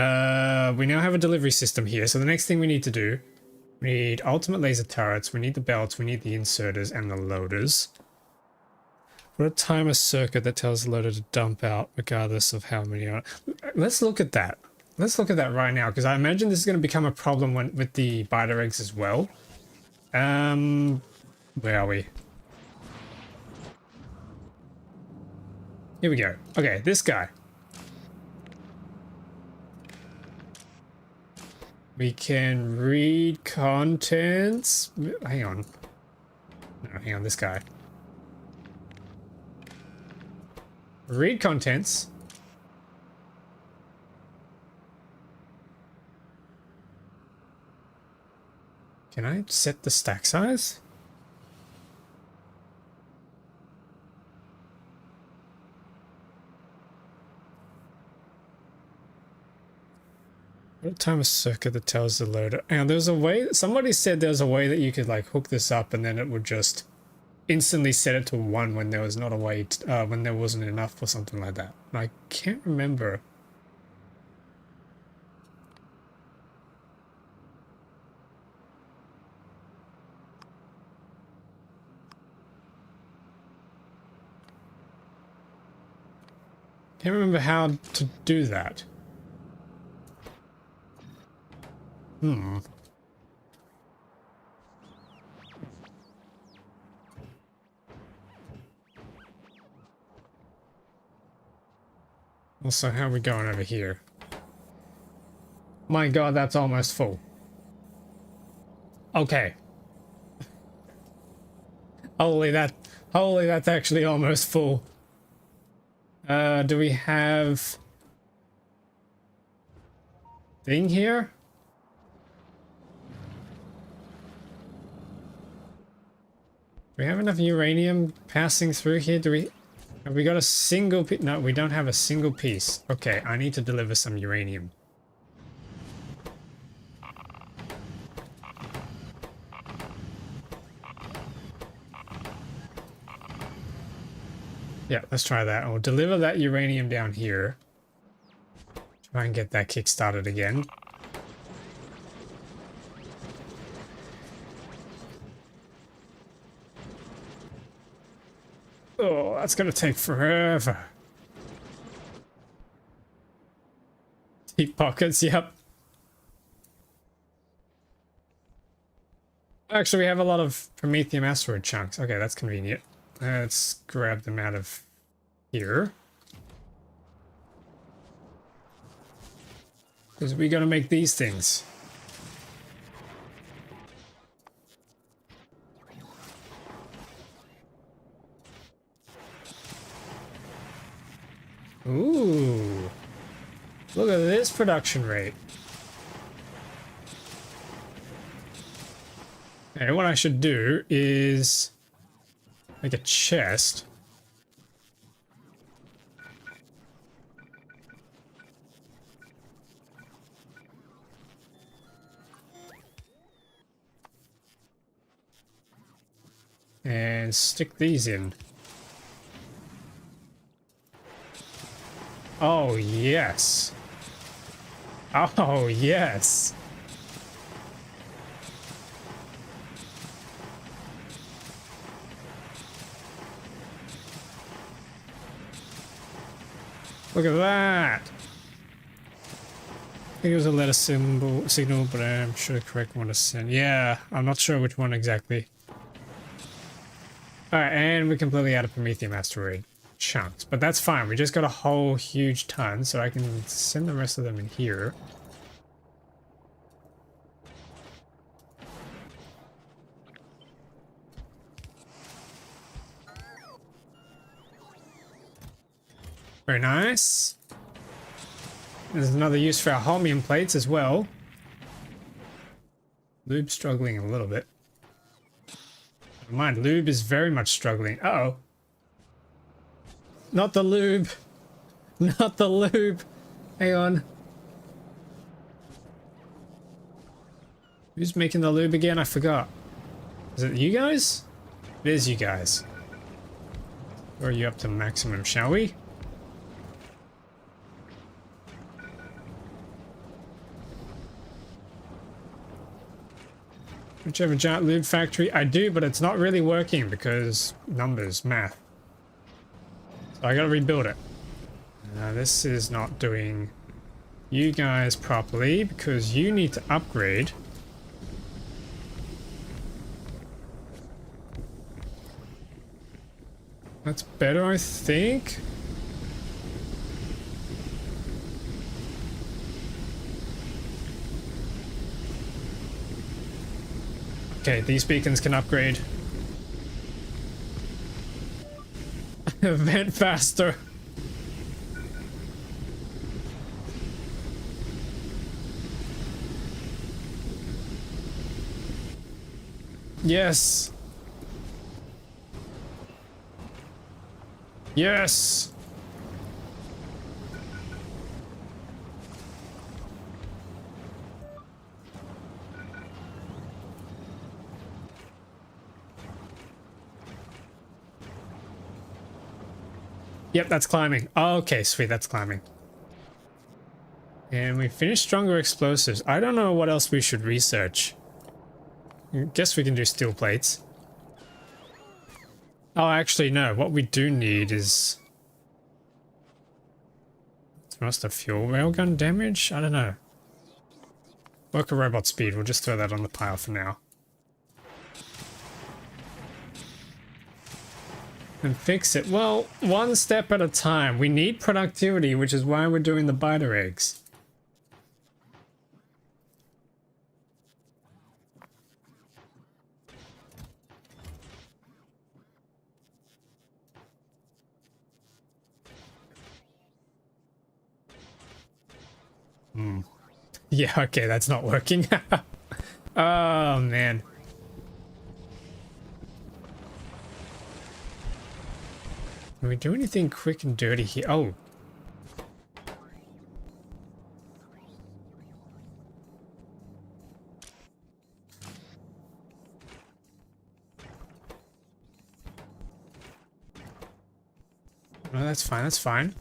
now have a delivery system here. So the next thing we need to do, we need ultimate laser turrets, we need the belts, we need the inserters and the loaders. Put a timer circuit that tells the loader to dump out regardless of how many are. Let's look at that. Let's look at that right now, because I imagine this is going to become a problem with the biter eggs as well. Where are we? Here we go. Okay, this guy. We can read contents. Hang on. No, hang on, this guy. Read contents. Can I set the stack size? What time of circuit that tells the loader? And there's a way, somebody said there's a way that you could like hook this up and then it would just instantly set it to 1 when there was not a way to, when there wasn't enough or something like that. I can't remember. Can't remember how to do that. Also, how are we going over here? My god, that's almost full. Okay. Holy, that's actually almost full. Do we have thing here? Do we have enough uranium passing through here? Have we got a single piece? No, we don't have a single piece. Okay, I need to deliver some uranium. Yeah, let's try that. I'll deliver that uranium down here. Try and get that kick-started again. Oh, that's gonna take forever. Deep pockets, yep. Actually, we have a lot of Promethium asteroid chunks. Okay, that's convenient. Let's grab them out of here. Because we gotta make these things. Ooh. Look at this production rate. And what I should do is make a chest. And stick these in. Oh, yes. Oh, yes. Look at that. I think it was a letter signal, but I'm sure the correct one to send. Yeah, I'm not sure which one exactly. Alright, and we're completely out of Promethium asteroid chunks, but that's fine. We just got a whole huge ton, so I can send the rest of them in here. Very nice. There's another use for our holmium plates as well. Lube struggling a little bit. Never mind, lube is very much struggling. Uh-oh. Not the lube. Not the lube. Hang on. Who's making the lube again? I forgot. Is it you guys? It is you guys. Or are you up to maximum, shall we? Whichever giant lube factory. I do, but it's not really working because numbers, math. So I gotta rebuild it. This is not doing you guys properly because you need to upgrade. That's better, I think. Okay, these beacons can upgrade. Vent faster. Yes. Yes. Yep, that's climbing. Okay, sweet, that's climbing. And we finished stronger explosives. I don't know what else we should research. I guess we can do steel plates. Oh, actually, no. What we do need is... Must have fuel railgun damage? I don't know. Worker robot speed. We'll just throw that on the pile for now. And fix it. Well, one step at a time. We need productivity, which is why we're doing the biter eggs. Yeah, okay, that's not working. Oh, man. Can we do anything quick and dirty here? Oh. No, that's fine, that's fine.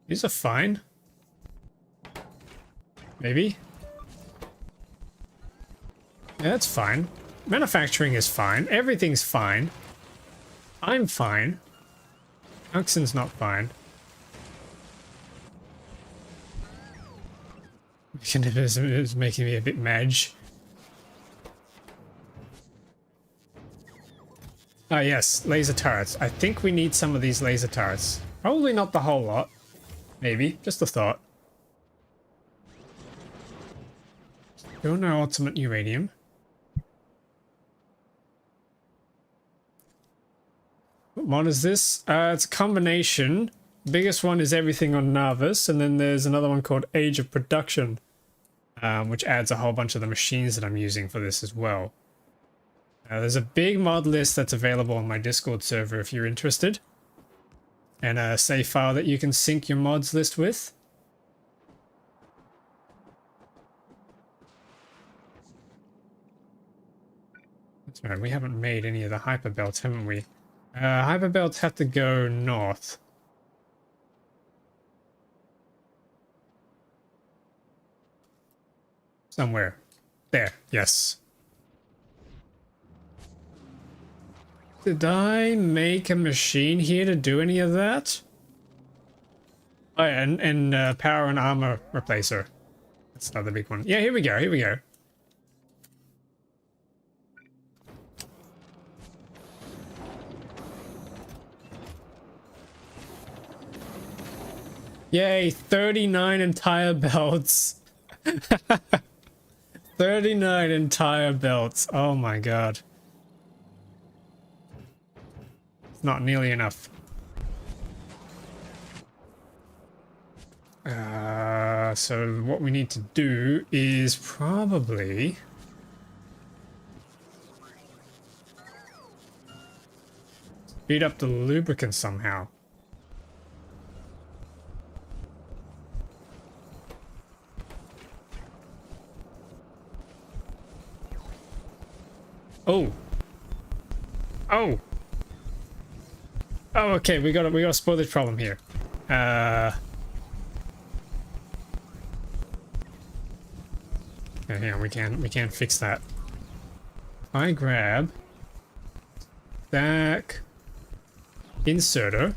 These are fine. Maybe? Yeah, that's fine. Manufacturing is fine. Everything's fine. I'm fine. Oxen's not fine. It's making me a bit madge. Ah, yes, laser turrets. I think we need some of these laser turrets. Probably not the whole lot. Maybe, just a thought. Still no ultimate uranium. What mod is this? It's a combination. The biggest one is everything on Narvis, and then there's another one called Age of Production, which adds a whole bunch of the machines that I'm using for this as well. There's a big mod list that's available on my Discord server if you're interested, and a save file that you can sync your mods list with. That's right, we haven't made any of the hyper belts, haven't we? Hyper belts have to go north. Somewhere. There, yes. Did I make a machine here to do any of that? Oh, yeah, and power and armor replacer. That's another big one. Yeah, here we go, here we go. Yay, 39 entire belts. 39 entire belts. Oh my god. It's not nearly enough. So what we need to do is probably... speed up the lubricant somehow. Oh. Oh. Oh, okay, we got a spoilage problem here. Okay, hang on, we can't fix that. I grab stack inserter.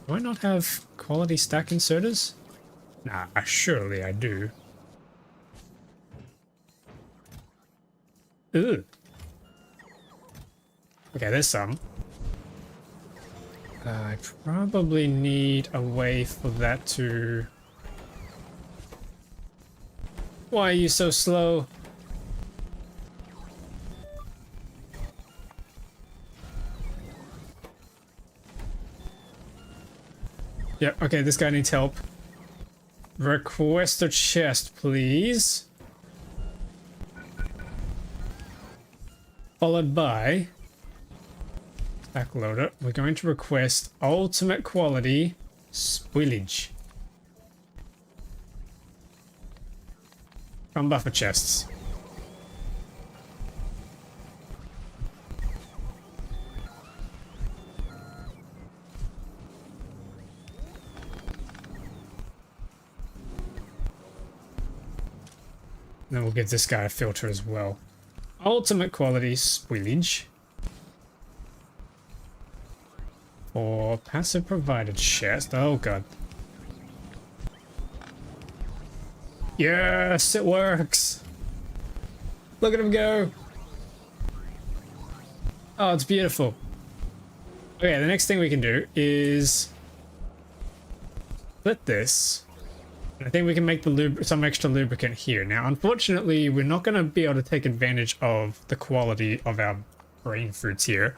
Do I not have quality stack inserters? Nah, surely I do. Ugh. Okay, there's some. I probably need a way for that to... Why are you so slow? Yep, okay, this guy needs help. Request a chest, please. followed by backloader. We're going to request ultimate quality spoilage from buffer chests. Then we'll give this guy a filter as well. Ultimate quality spoilage for passive provided chest. Oh god. Yes, it works. Look at him go. Oh, it's beautiful. Okay, the next thing we can do is split this. I think we can make the some extra lubricant here. Now, unfortunately, we're not going to be able to take advantage of the quality of our brain fruits here.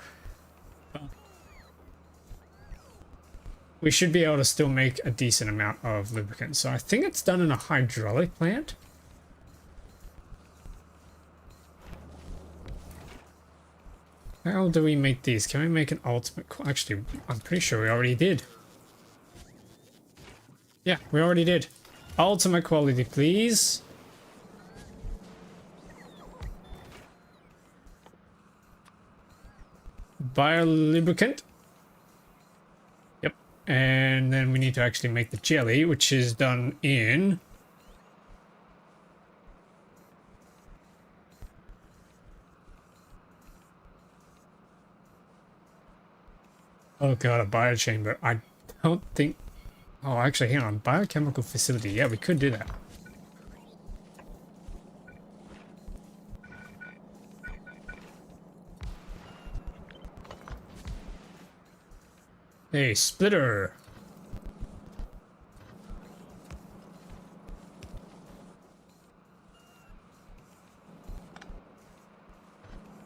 We should be able to still make a decent amount of lubricant. So I think it's done in a hydraulic plant. How do we make these? Can we make an ultimate? Actually, I'm pretty sure we already did. Yeah, we already did. Ultimate quality, please. Biolubricant. Yep. And then we need to actually make the jelly, which is done in... Oh god, a biochamber. I don't think... Oh, actually, hang on. Biochemical facility. Yeah, we could do that. Hey, splitter.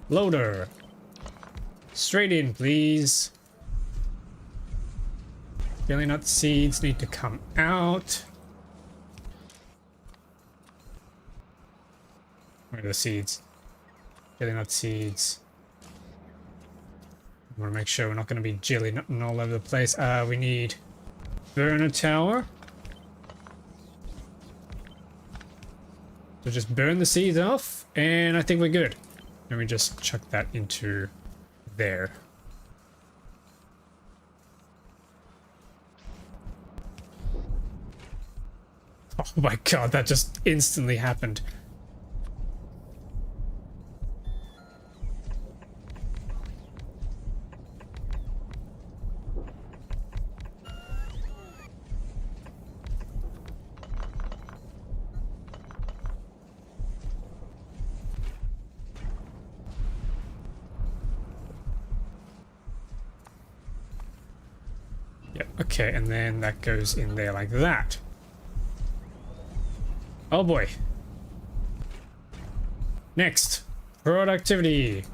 Loader. Straight in, please. Jelly nut seeds need to come out. Where are the seeds? Jelly nut seeds. I want to make sure we're not going to be jelly nutting all over the place. We need burner tower. So just burn the seeds off, and I think we're good. Let me just chuck that into there. Oh my god, that just instantly happened. Yep, okay, and then that goes in there like that. Oh boy. Next, productivity.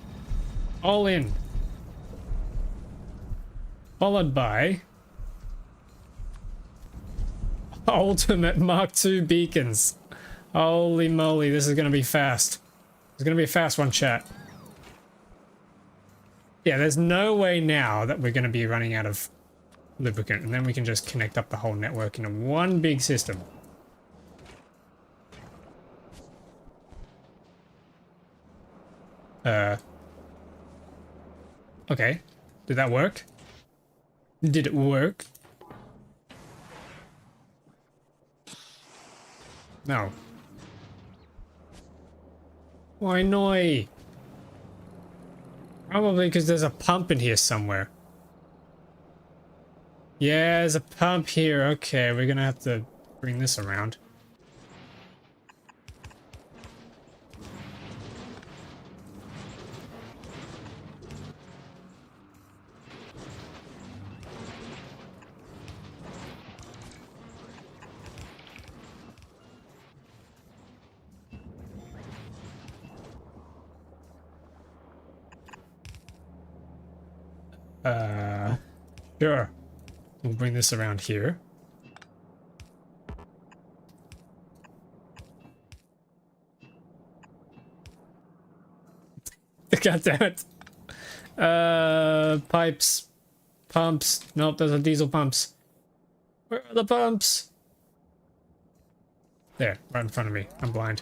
All in. Followed by ultimate Mark II beacons. Holy moly, this is going to be fast. It's going to be a fast one, chat. Yeah, there's no way now that we're going to be running out of lubricant, and then we can just connect up the whole network into one big system. Okay. Did that work? Did it work? No. Why no? Probably because there's a pump in here somewhere. Yeah, there's a pump here. Okay, we're gonna have to bring this around. Sure. We'll bring this around here. God damn it. Pipes. Pumps. Nope, those are diesel pumps. Where are the pumps? There, right in front of me. I'm blind.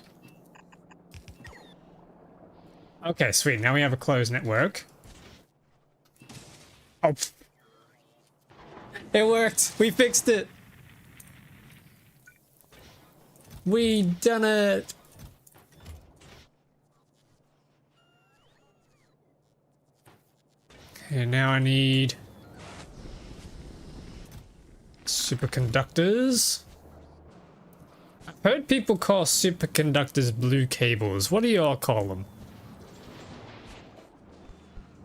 Okay, sweet. Now we have a closed network. Oh. It worked. We fixed it. We done it. Okay, now I need superconductors. I've heard people call superconductors blue cables. What do y'all call them?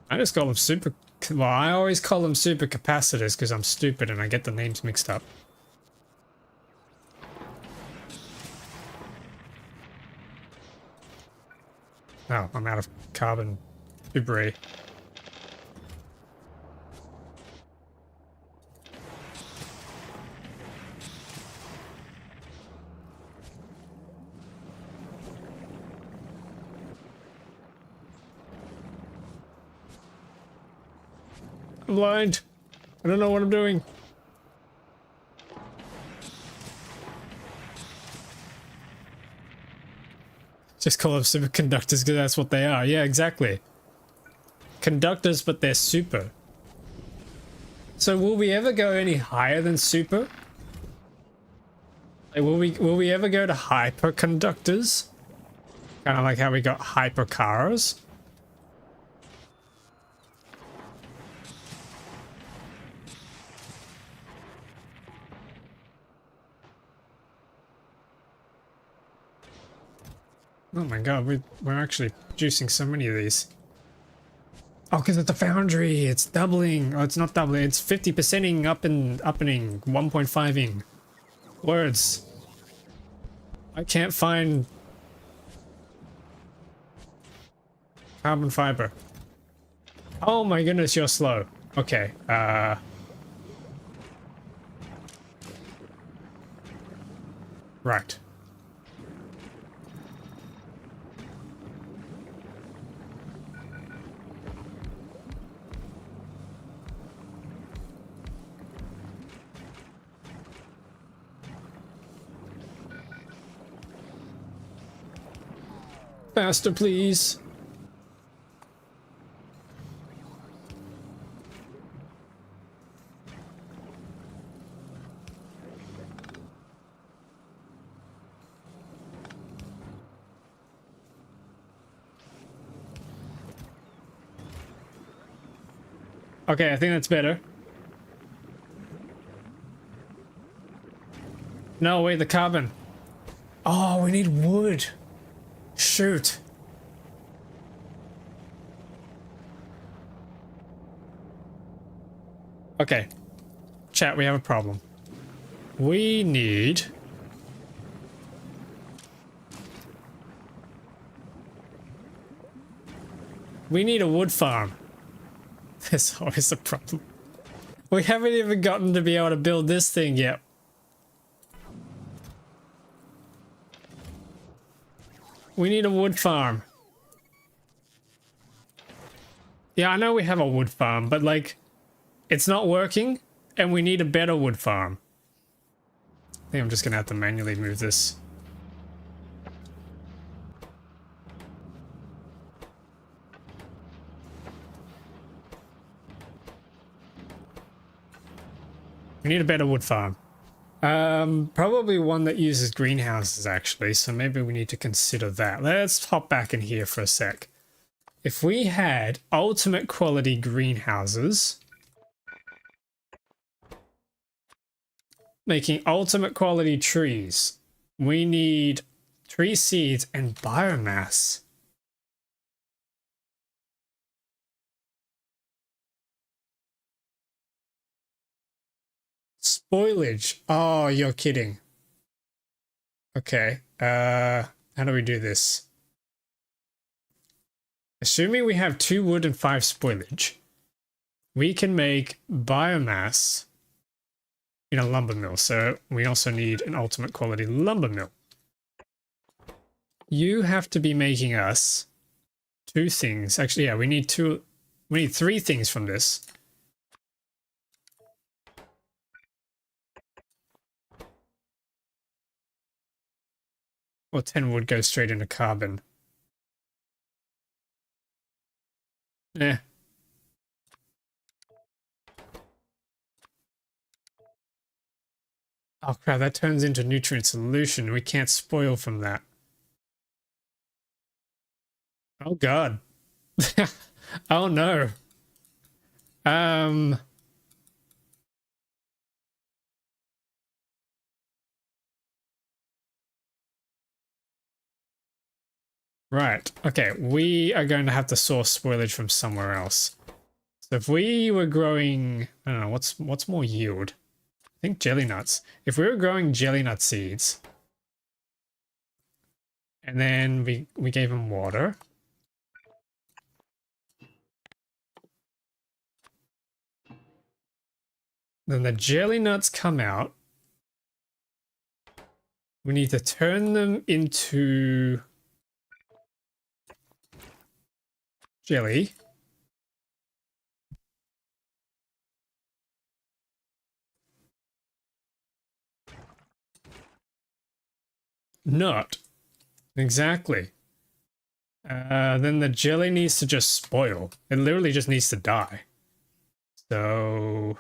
I just call them super... Well, I always call them supercapacitors because I'm stupid and I get the names mixed up. Oh, I'm out of carbon debris. I'm blind. I don't know what I'm doing. Just call them superconductors because that's what they are. Yeah, exactly. Conductors, but they're super. So will we ever go any higher than super? Like, will we ever go to hyperconductors? Kind of like how we got hypercars? Oh my god, we're actually producing so many of these. Oh, because it's a foundry. It's doubling. Oh, it's not doubling. It's 50%ing up and uppening. 1.5ing. Words. I can't find carbon fiber. Oh my goodness, you're slow. Okay. Right. Faster, please. Okay, I think that's better. No, wait, the carbon. Oh, we need wood. Shoot. Okay. Chat, we have a problem. We need... We need a wood farm. There's always a problem. We haven't even gotten to be able to build this thing yet. We need a wood farm. Yeah, I know we have a wood farm, but like, it's not working, and we need a better wood farm. I think I'm just gonna have to manually move this. We need a better wood farm. Probably one that uses greenhouses actually, so maybe we need to consider that. Let's hop back in here for a sec. If we had ultimate quality greenhouses, making ultimate quality trees, we need tree seeds and biomass. Spoilage. Oh, you're kidding. Okay. How do we do this? Assuming we have 2 wood and 5 spoilage, we can make biomass in a lumber mill. So we also need an ultimate quality lumber mill. You have to be making us 2 things. Actually, yeah, we need 2. We need 3 things from this. Or 10 wood goes straight into carbon. Eh. Oh crap, that turns into nutrient solution. We can't spoil from that. Oh god. Oh no. Um. Right. Okay, we are going to have to source spoilage from somewhere else. So if we were growing, I don't know, what's more yield? I think jelly nuts. If we were growing jelly nut seeds, and then we gave them water. Then the jelly nuts come out. We need to turn them into jelly. Not. Exactly. Then the jelly needs to just spoil. It literally just needs to die. So...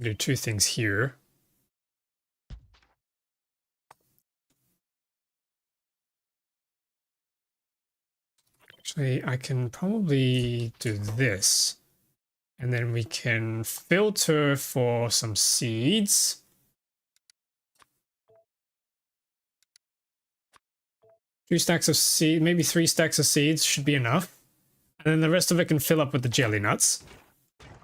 do 2 things here. Actually, I can probably do this. And then we can filter for some seeds. Two stacks of seed, maybe 3 stacks of seeds should be enough. And then the rest of it can fill up with the jelly nuts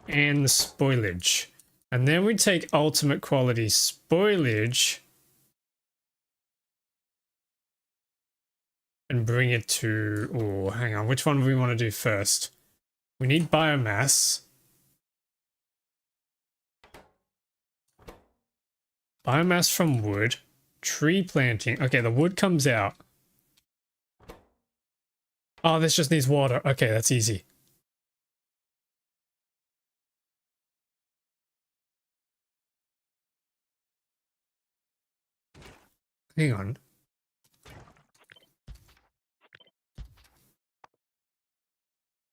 and the spoilage. And then we take ultimate quality spoilage and bring it to, oh, hang on, which one do we want to do first? We need biomass. Biomass from wood, tree planting. Okay, the wood comes out. Oh, this just needs water. Okay, that's easy. Hang on.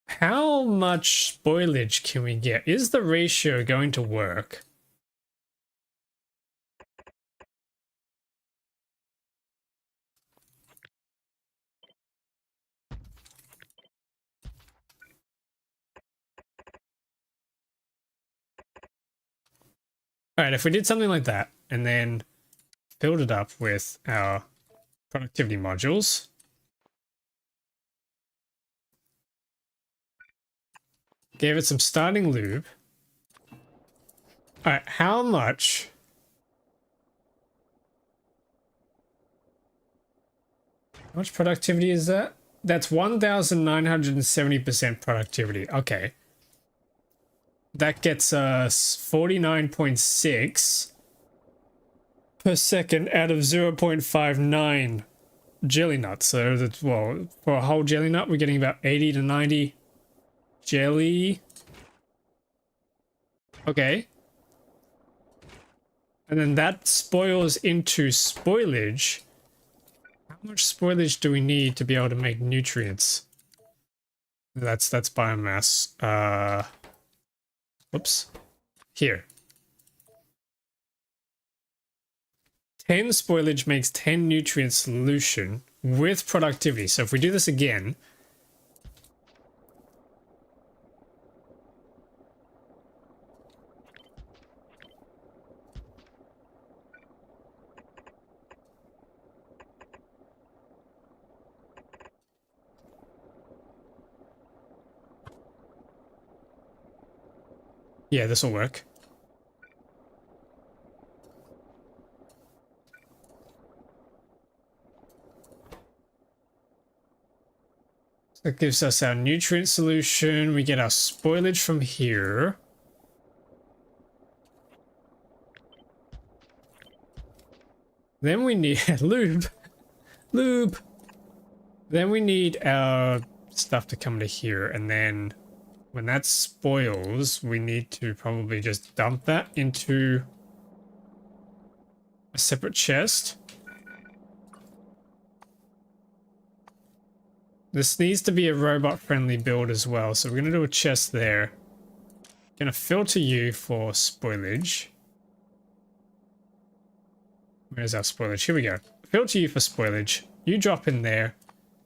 How much spoilage can we get? Is the ratio going to work? All right, if we did something like that and then filled it up with our productivity modules, gave it some starting lube. All right, how much? How much productivity is that? That's 1,970% productivity. Okay. That gets us 49.6 per second out of 0.59 jelly nuts. So that's, well, for a whole jelly nut, we're getting about 80 to 90 jelly. Okay. And then that spoils into spoilage. How much spoilage do we need to be able to make nutrients? That's biomass. Whoops. Here. 10 spoilage makes 10 nutrient solution with productivity. So if we do this again, yeah, this will work. That gives us our nutrient solution. We get our spoilage from here. Then we need lube. Lube. Then we need our stuff to come to here, and then when that spoils, we need to probably just dump that into a separate chest. This needs to be a robot-friendly build as well, so we're going to do a chest there. Going to filter you for spoilage. Where's our spoilage? Here we go. Filter you for spoilage. You drop in there.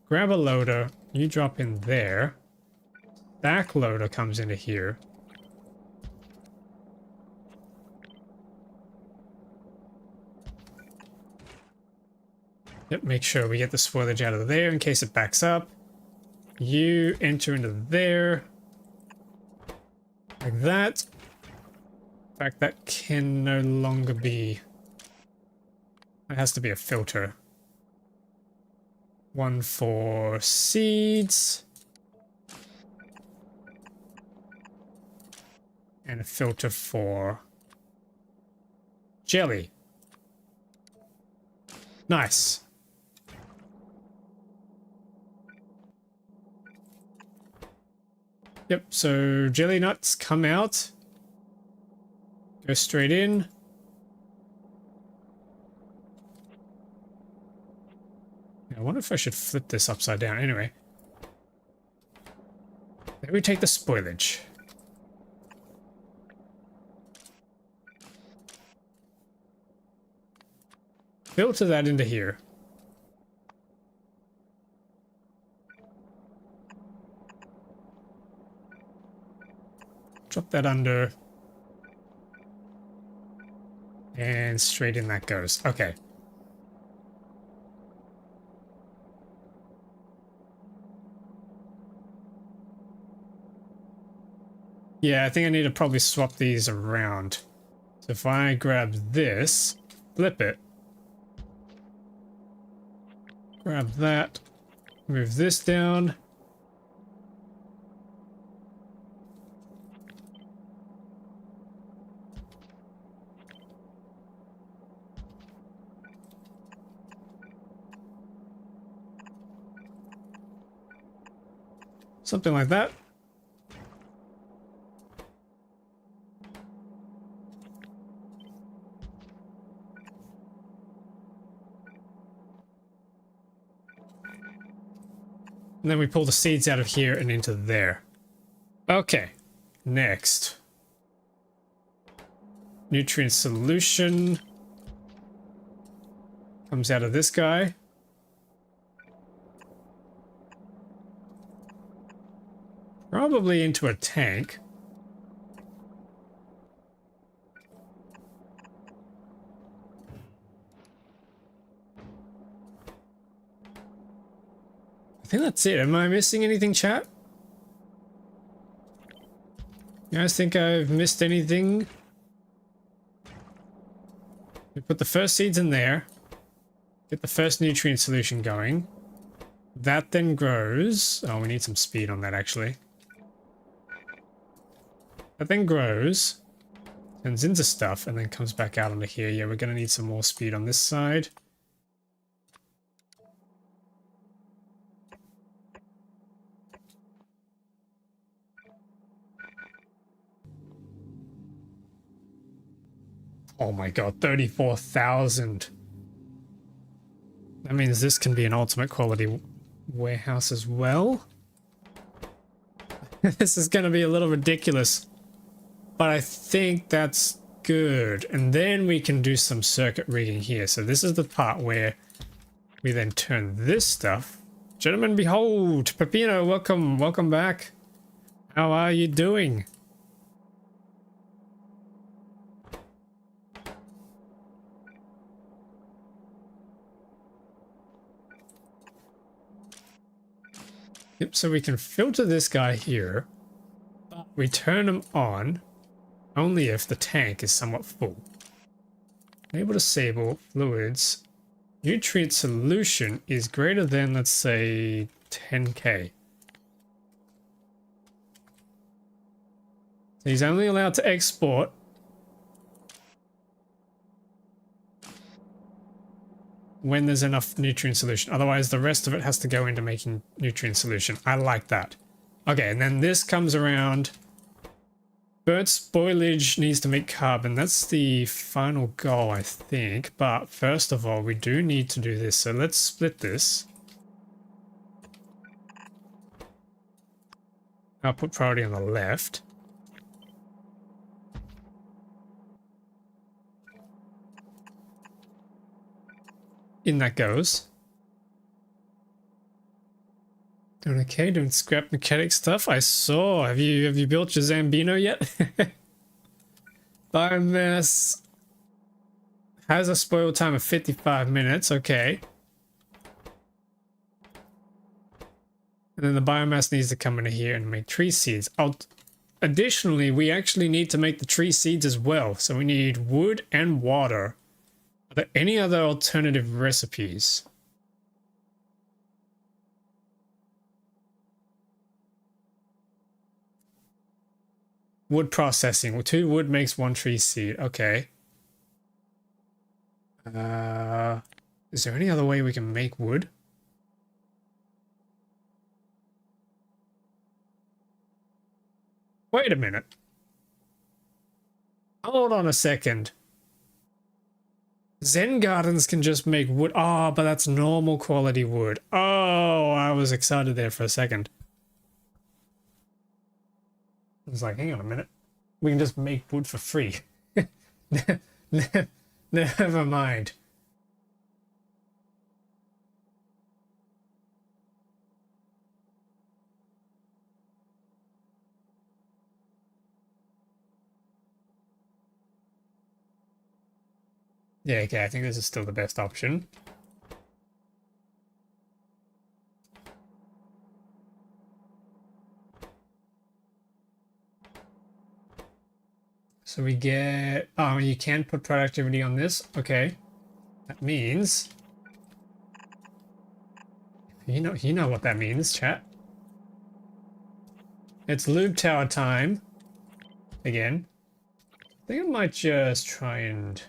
Grab a loader. You drop in there. Back loader comes into here. Yep, make sure we get the spoilage out of there in case it backs up. You enter into there. Like that. In fact, that can no longer be... It has to be a filter. One for seeds. And a filter for jelly. Nice. Yep, so jelly nuts come out. Go straight in. I wonder if I should flip this upside down. Anyway. Then we take the spoilage. Filter that into here. Drop that under. And straight in that goes. Okay. Yeah, I think I need to probably swap these around. So if I grab this, flip it. Grab that. Move this down. Something like that. And then we pull the seeds out of here and into there. Okay, next. Nutrient solution. Comes out of this guy. Probably into a tank. I think that's it. Am I missing anything, chat? You guys think I've missed anything? We put the first seeds in there. Get the first nutrient solution going. That then grows. Oh, we need some speed on that, actually. That then grows. Turns into stuff and then comes back out onto here. Yeah, we're going to need some more speed on this side. Oh my god, 34,000. That means this can be an ultimate quality warehouse as well. This is going to be a little ridiculous. But I think that's good. And then we can do some circuit rigging here. So this is the part where we then turn this stuff. Gentlemen, behold! Peppino, welcome. Welcome back. How are you doing? Yep, so we can filter this guy here. But we turn him on only if the tank is somewhat full. Enable disable fluids. Nutrient solution is greater than, let's say, 10k. So he's only allowed to export when there's enough nutrient solution. Otherwise, the rest of it has to go into making nutrient solution. I like that. Okay, and then this comes around. Burnt spoilage needs to make carbon. That's the final goal, I think. But first of all, we do need to do this. So let's split this. I'll put priority on the left. In that goes. Doing okay, doing scrap mechanic stuff. I saw. Have you built your Zambino yet? Biomass has a spoil time of 55 minutes. Okay. And then the biomass needs to come into here and make tree seeds. Additionally, we actually need to make the tree seeds as well. So we need wood and water. Are there any other alternative recipes? Wood processing. Well, 2 wood makes 1 tree seed. Okay. Is there any other way we can make wood? Wait a minute. Hold on a second. Zen Gardens can just make wood. Oh, but that's normal quality wood. Oh, I was excited there for a second. I was like, hang on a minute. We can just make wood for free. Never mind. Yeah, okay, I think this is still the best option. So we get, oh, you can put productivity on this. Okay. That means, you know what that means, chat. It's lube tower time. Again. I think I might just try and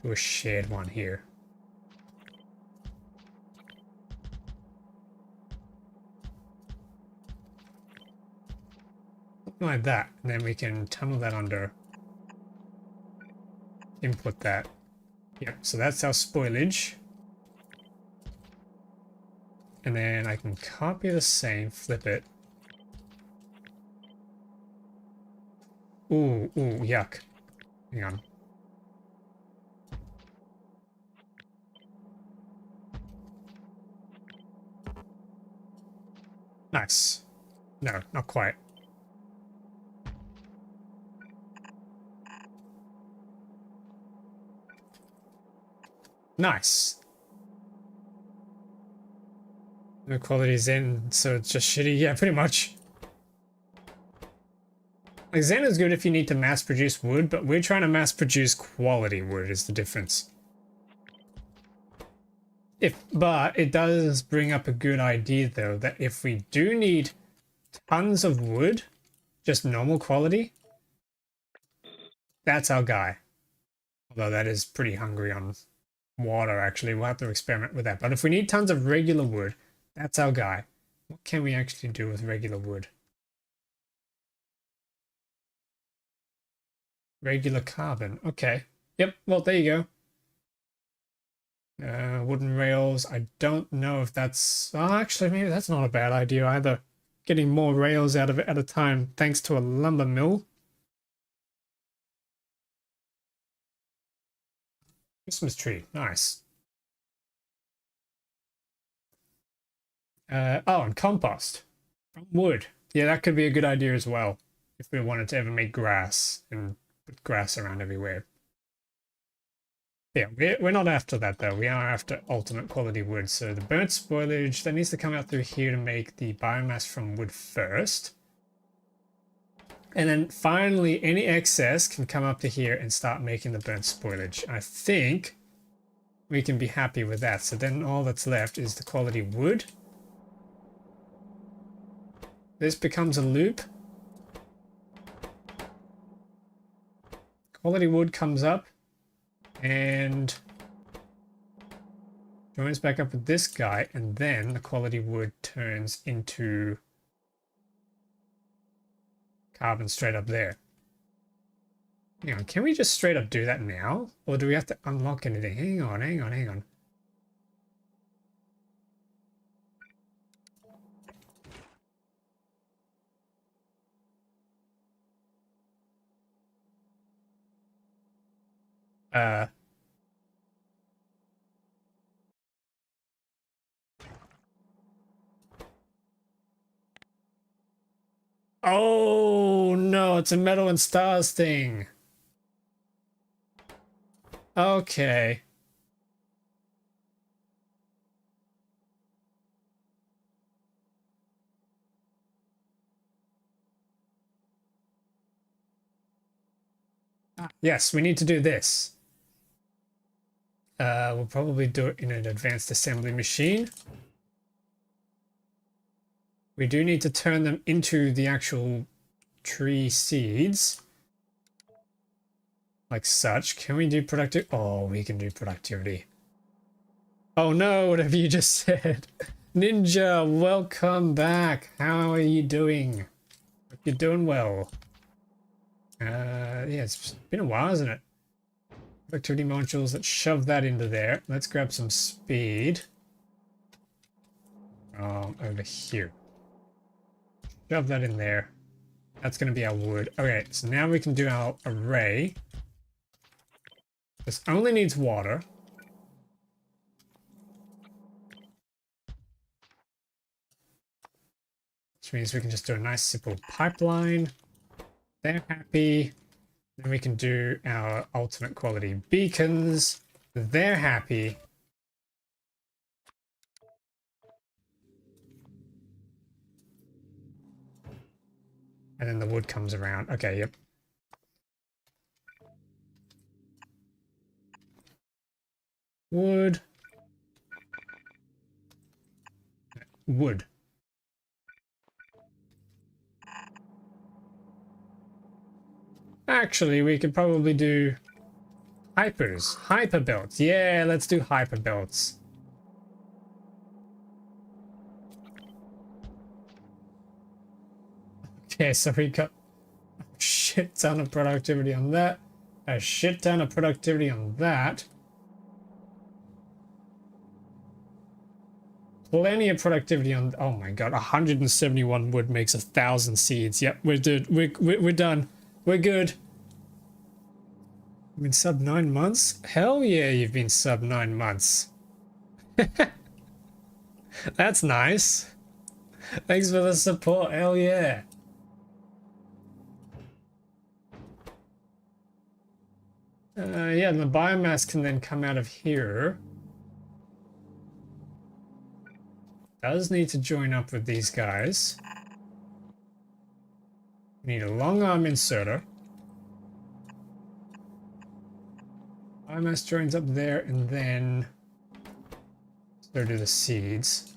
do a shared one here. Something like that. And then we can tunnel that under. Input that. Yep, so that's our spoilage. And then I can copy the same, flip it. Ooh, yuck. Hang on. Nice. No, not quite. Nice. No quality Zen, so it's just shitty. Yeah, pretty much. Like, Zen is good if you need to mass produce wood, but we're trying to mass produce quality wood is the difference. But it does bring up a good idea though, that if we do need tons of wood, just normal quality, that's our guy. Although that is pretty hungry on water actually, we'll have to experiment with that. But if we need tons of regular wood, that's our guy. What can we actually do with regular wood? Regular carbon. Okay. Yep. Well, there you go. Wooden rails. I don't know if that's... Oh, actually, maybe that's not a bad idea either. Getting more rails out of it at a time thanks to a lumber mill. Christmas tree. Nice. Oh, and compost. From wood. Yeah, that could be a good idea as well. If we wanted to ever make grass and put grass around everywhere. Yeah, we're not after that though. We are after ultimate quality wood. So the burnt spoilage, that needs to come out through here to make the biomass from wood first. And then finally, any excess can come up to here and start making the burnt spoilage. I think we can be happy with that. So then all that's left is the quality wood. This becomes a loop. Quality wood comes up and Joins back up with this guy, and then the quality wood turns into carbon straight up there. Hang on, can we just straight up do that now? Or do we have to unlock anything? Hang on, hang on, hang on. Oh no, it's a metal and stars thing. Okay. Yes, we need to do this. We'll probably do it in an advanced assembly machine. We do need to turn them into the actual tree seeds. Like such. Can we do productive? Oh, we can do productivity. Oh no, what have you just said? Ninja, welcome back. How are you doing? Hope you're doing well. Yeah, it's been a while, hasn't it? Productivity modules, let's shove that into there. Let's grab some speed. Over here. Shove that in there. That's going to be our wood. Okay, so now we can do our array. This only needs water. Which means we can just do a nice simple pipeline. They're happy. Then we can do our alternate quality beacons. They're happy. And then the wood comes around. Okay, yep. Wood. Wood. Actually, we could probably do hypers. Hyper belts. Yeah, let's do hyper belts. Okay, so we got a shit ton of productivity on that. A shit ton of productivity on that. Plenty of productivity on... Oh my god, 171 wood makes 1,000 seeds. Yep, we're done. We're good. You've been sub 9 months? Hell yeah, you've been sub 9 months. That's nice. Thanks for the support. Hell yeah. Yeah, and the biomass can then come out of here. Does need to join up with these guys. Need a long arm inserter. Biomass joins up there, and then so do the seeds.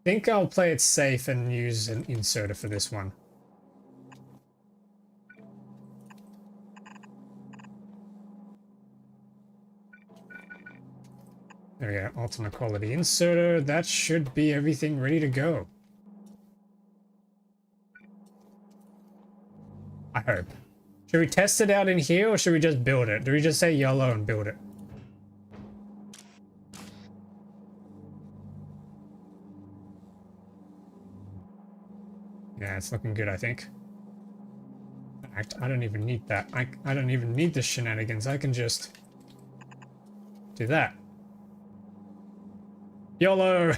I think I'll play it safe and use an inserter for this one. There we go, ultimate quality inserter. That should be everything ready to go. I hope. Should we test it out in here or should we just build it? Do we just say YOLO and build it? Yeah, it's looking good, I think. In fact, I don't even need that. I don't even need the shenanigans. I can just do that. YOLO!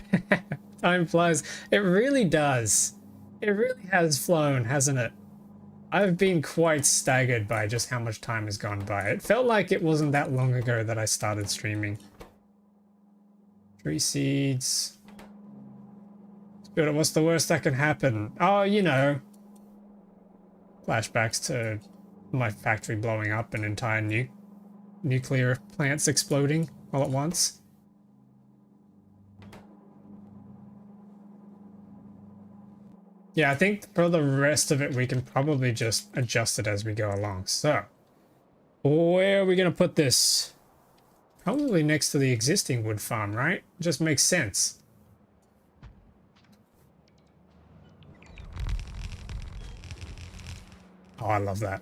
Time flies. It really does. It really has flown, hasn't it? I've been quite staggered by just how much time has gone by. It felt like it wasn't that long ago that I started streaming. Tree seeds. But what's the worst that can happen? Oh, you know. Flashbacks to my factory blowing up and entire nuclear plants exploding all at once. Yeah, I think for the rest of it, we can probably just adjust it as we go along. So, where are we going to put this? Probably next to the existing wood farm, right? Just makes sense. Oh, I love that.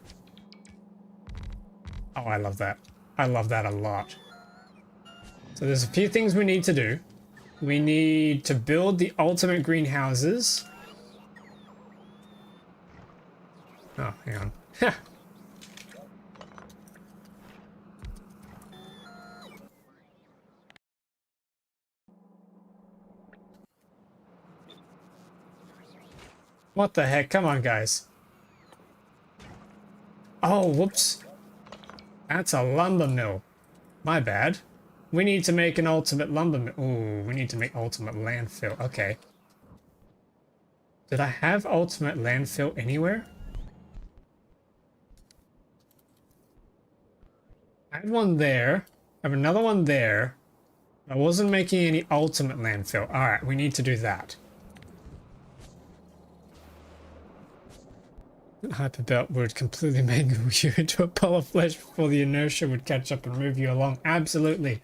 Oh, I love that. I love that a lot. So there's a few things we need to do. We need to build the ultimate greenhouses. Oh, hang on. What the heck? Come on, guys. Oh, whoops. That's a lumber mill. My bad. We need to make an ultimate lumber mill. Ooh, we need to make ultimate landfill. Okay. Did I have ultimate landfill anywhere? I had one there. I have another one there. I wasn't making any ultimate landfill. Alright, we need to do that. Hyperbelt would completely mangle you into a pile of flesh before the inertia would catch up and move you along. Absolutely.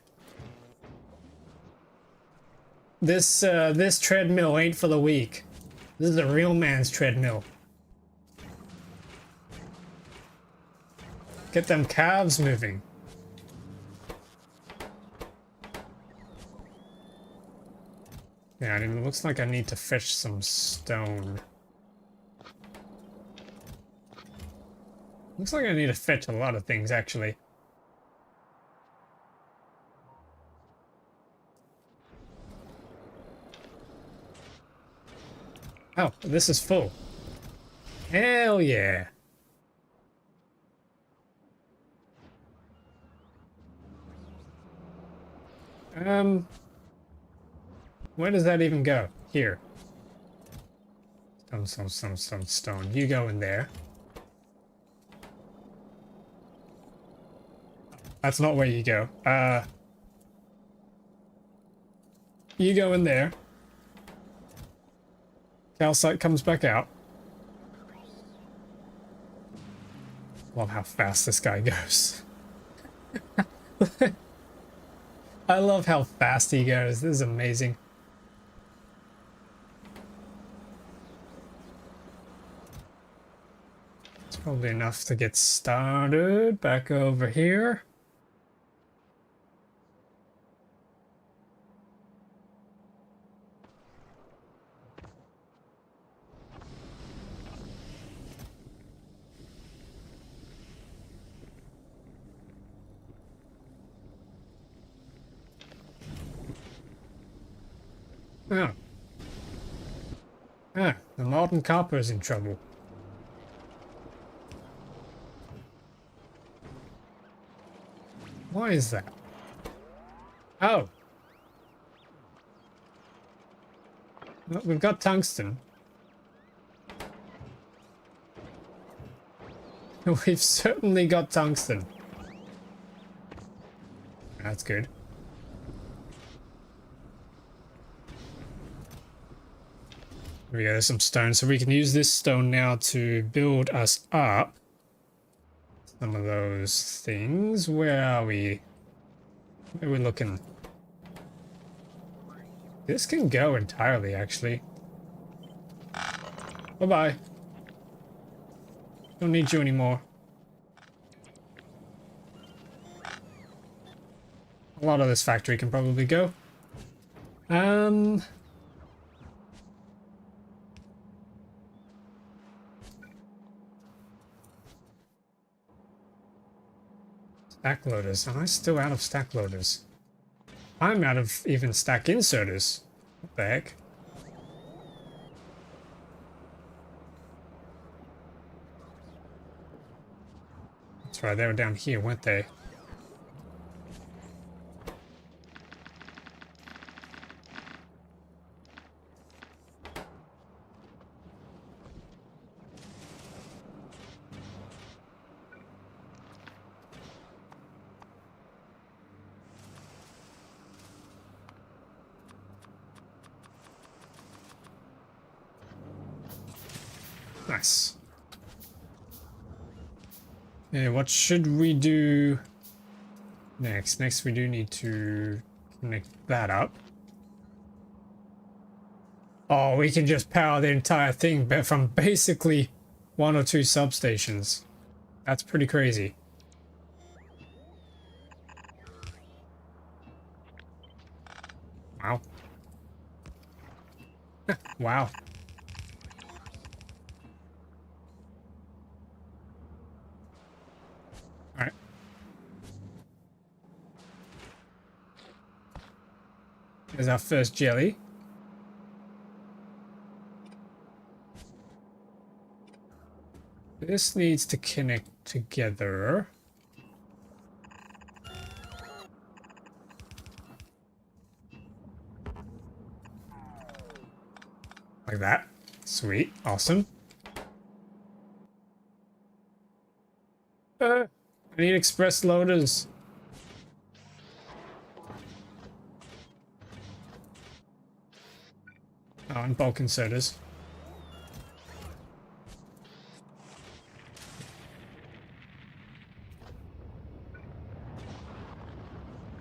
This treadmill ain't for the weak. This is a real man's treadmill. Get them calves moving. Yeah, it looks like I need to fetch some stone. Looks like I need to fetch a lot of things, actually. Oh, this is full. Hell yeah. Where does that even go? Here. Stone. You go in there. That's not where you go. You go in there. Calcite comes back out. Love how fast this guy goes. I love how fast he goes. This is amazing. It's probably enough to get started. Back over here. Oh. Ah, the modern copper is in trouble. Why is that? Oh. Well, we've got tungsten. We've certainly got tungsten. That's good. There we go, there's some stone. So we can use this stone now to build us up some of those things. Where are we? Where are we looking? This can go entirely, actually. Bye-bye. Don't need you anymore. A lot of this factory can probably go. Stack loaders. Am I still out of stack loaders? I'm out of even stack inserters. What the heck? That's right, they were down here, weren't they? Nice. Okay, what should we do next? Next, we do need to connect that up. Oh, we can just power the entire thing but from basically 1 or 2 substations. That's pretty crazy. Wow. Wow. Alright. Here's our first jelly. This needs to connect together. Like that. Sweet. Awesome. I need express loaders. Oh, and bulk inserters.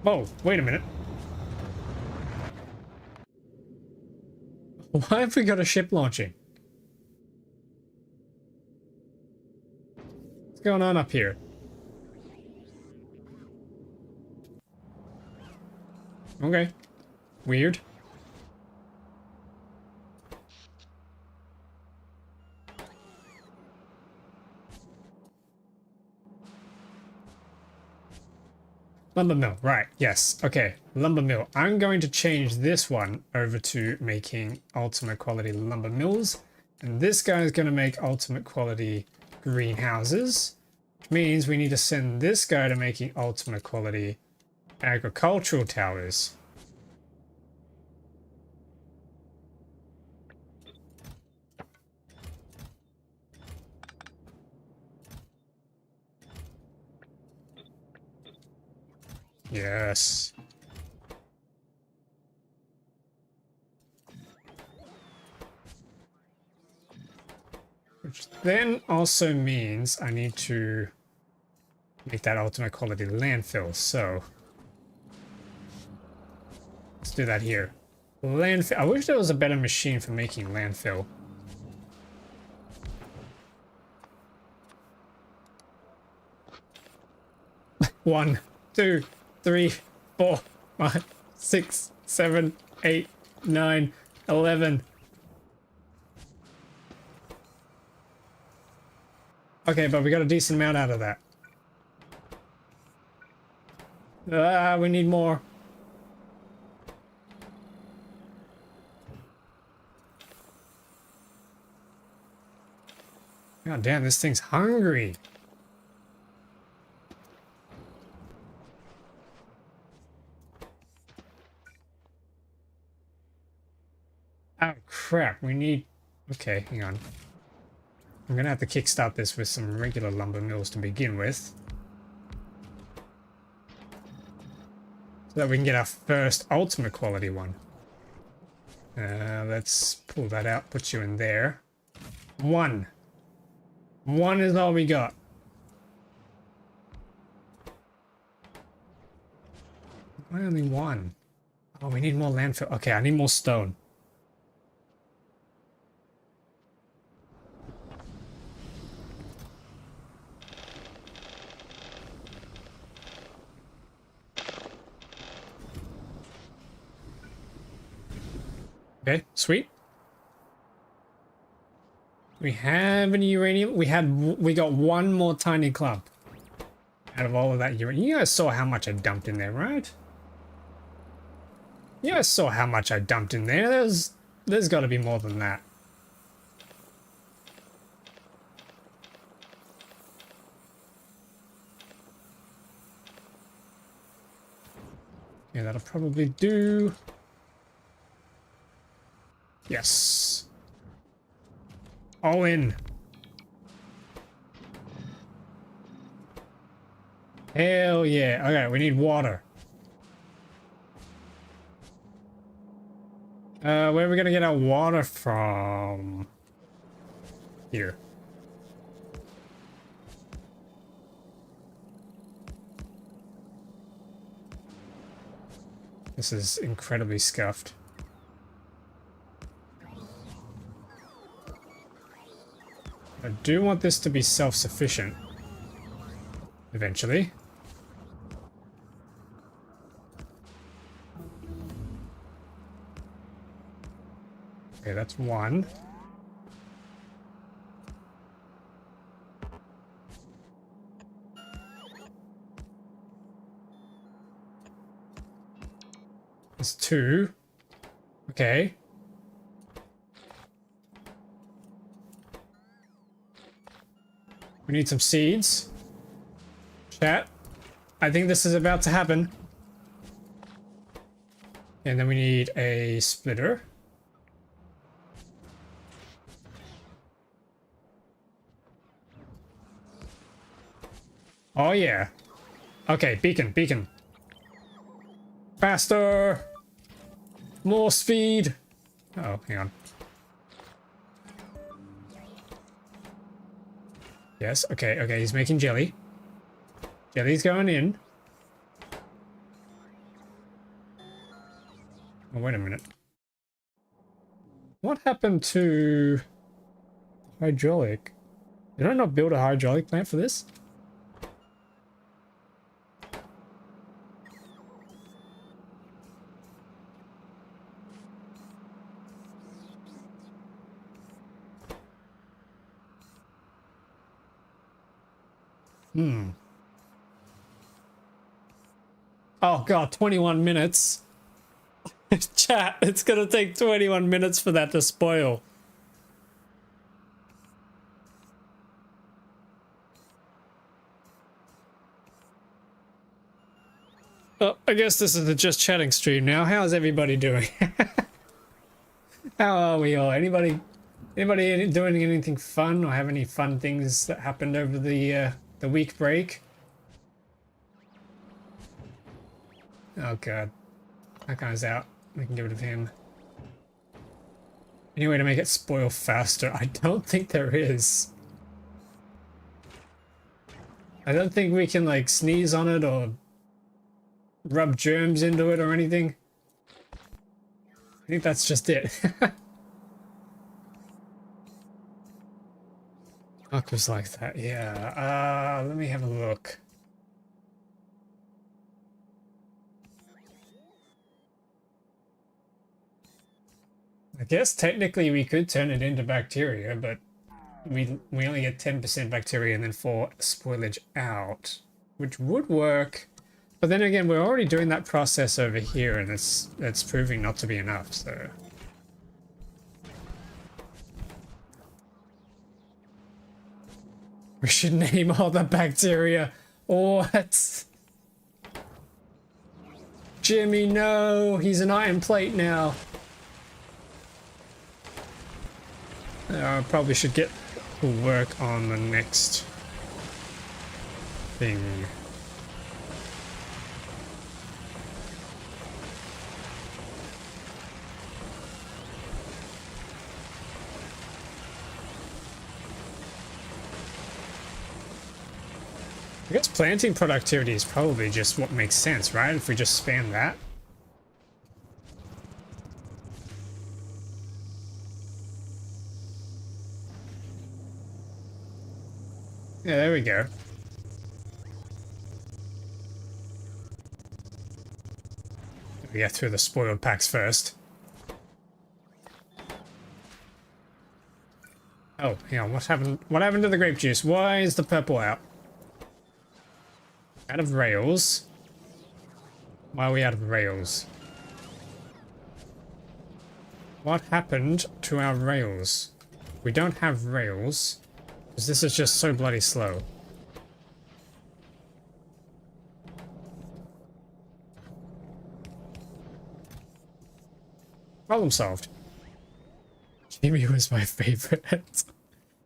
Whoa, wait a minute. Why have we got a ship launching? What's going on up here? Okay. Weird. Lumber mill, right, yes. Okay, lumber mill. I'm going to change this one over to making ultimate quality lumber mills. And this guy is going to make ultimate quality greenhouses. Which means we need to send this guy to making ultimate quality agricultural towers. Yes. Which then also means I need to make that ultimate quality landfill. So let's do that here. Landfill. I wish there was a better machine for making landfill. One, 2, 3, 4, 5, 6, 7, 8, 9, 11. Okay, but we got a decent amount out of that. We need more. God damn, this thing's hungry. Oh crap, we need... Okay, hang on. I'm gonna have to kickstart this with some regular lumber mills to begin with. So that we can get our first ultimate quality one. Let's pull that out, put you in there. One. One is all we got. Why only one? Oh, we need more landfill. Okay, I need more stone. Okay, sweet. We have any uranium? We got one more tiny clump out of all of that uranium. You guys saw how much I dumped in there, right? You guys saw how much I dumped in there. There's got to be more than that. Yeah, that'll probably do. Yes. All in. Hell yeah. Okay, we need water. Where are we gonna get our water from? here. This is incredibly scuffed. I do want this to be self-sufficient eventually. Okay, that's one. That's two. Okay. We need some seeds. Chat. I think this is about to happen. And then we need a splitter. Oh yeah. Okay, beacon, beacon. Faster! More speed! Oh, hang on. Yes, okay, okay, he's making jelly. Jelly's going in. Oh, wait a minute. What happened to hydraulic? Did I not build a hydraulic plant for this? Oh god, 21 minutes. Chat, it's gonna take 21 minutes for that to spoil. Oh, I guess this is the just chatting stream now. How's everybody doing? How are we all? Anybody doing anything fun or have any fun things that happened over the week break? Oh god. That guy's out. We can get rid of him. Any way to make it spoil faster? I don't think there is. I don't think we can like sneeze on it or rub germs into it or anything. I think that's just it. Fuckers like that, yeah. Let me have a look. I guess technically we could turn it into bacteria, but we only get 10% bacteria and then 4 spoilage out, which would work. But then again, we're already doing that process over here, and it's proving not to be enough, so. We should name all the bacteria. What? Jimmy, no! He's an iron plate now. I probably should get to work on the next thing. I guess planting productivity is probably just what makes sense, right? If we just spam that. Yeah, there we go. We get through the spoiled packs first. Oh, hang on, what happened to the grape juice? Why is the purple out? Out of rails. Why are we out of rails? What happened to our rails? We don't have rails. Because this is just so bloody slow. Problem solved. Jimmy was my favorite.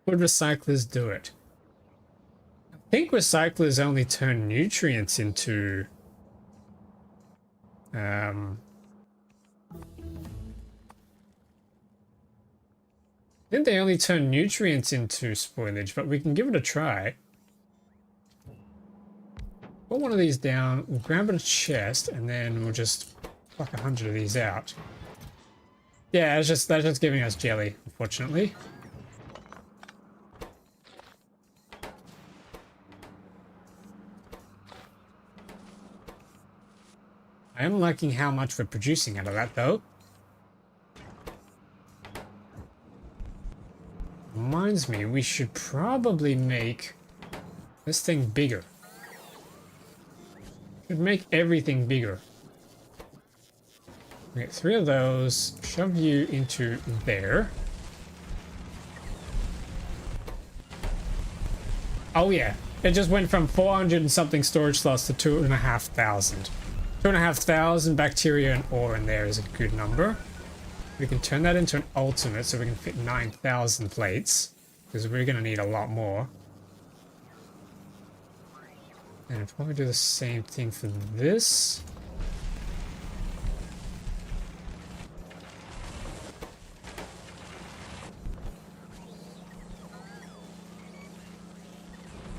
Would recyclers do it? I think recyclers only turn nutrients into I think they only turn nutrients into spoilage, but we can give it a try. Put one of these down, we'll grab a chest, and then we'll just pluck 100 of these out. Yeah, that's just giving us jelly, unfortunately. I am liking how much we're producing out of that, though. Reminds me, we should probably make this thing bigger. Should make everything bigger. We get 3 of those, shove you into there. Oh yeah, it just went from 400 and something storage slots to 2,500. 2,500 bacteria and ore in there is a good number. We can turn that into an ultimate so we can fit 9,000 plates, because we're going to need a lot more. And I'll probably do the same thing for this.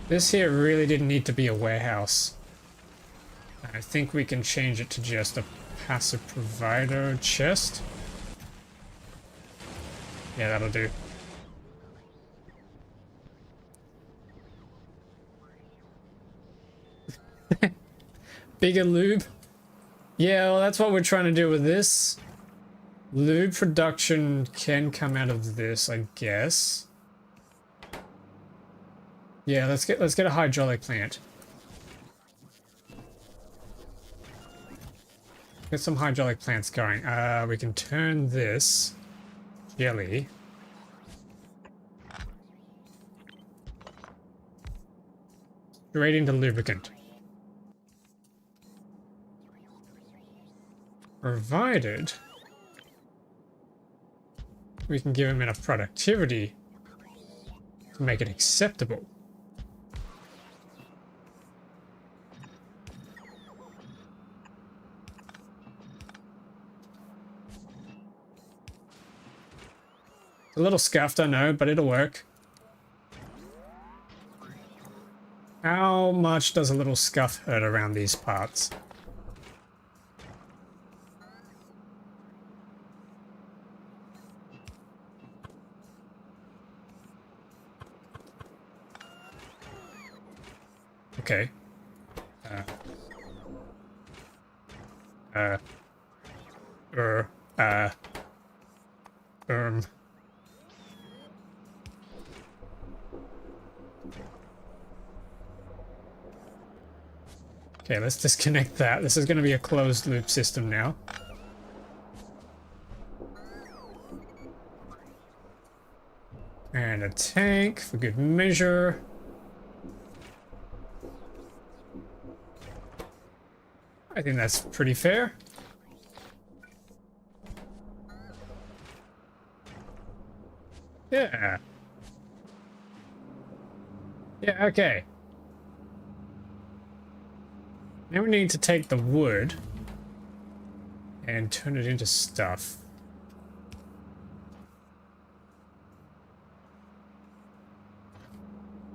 This here really didn't need to be a warehouse. I think we can change it to just a passive provider chest. Yeah, that'll do. Bigger lube. Yeah, well, that's what we're trying to do with this. Lube production can come out of this, I guess. Yeah, let's get a hydraulic plant. Get some hydraulic plants going. We can turn this jelly straight into lubricant. Provided we can give him enough productivity to make it acceptable. It's a little scuffed, I know, but it'll work. How much does a little scuff hurt around these parts? Okay. Okay, let's disconnect that. This is going to be a closed loop system now. And a tank for good measure. I think that's pretty fair. Yeah. Yeah, okay. Now we need to take the wood and turn it into stuff.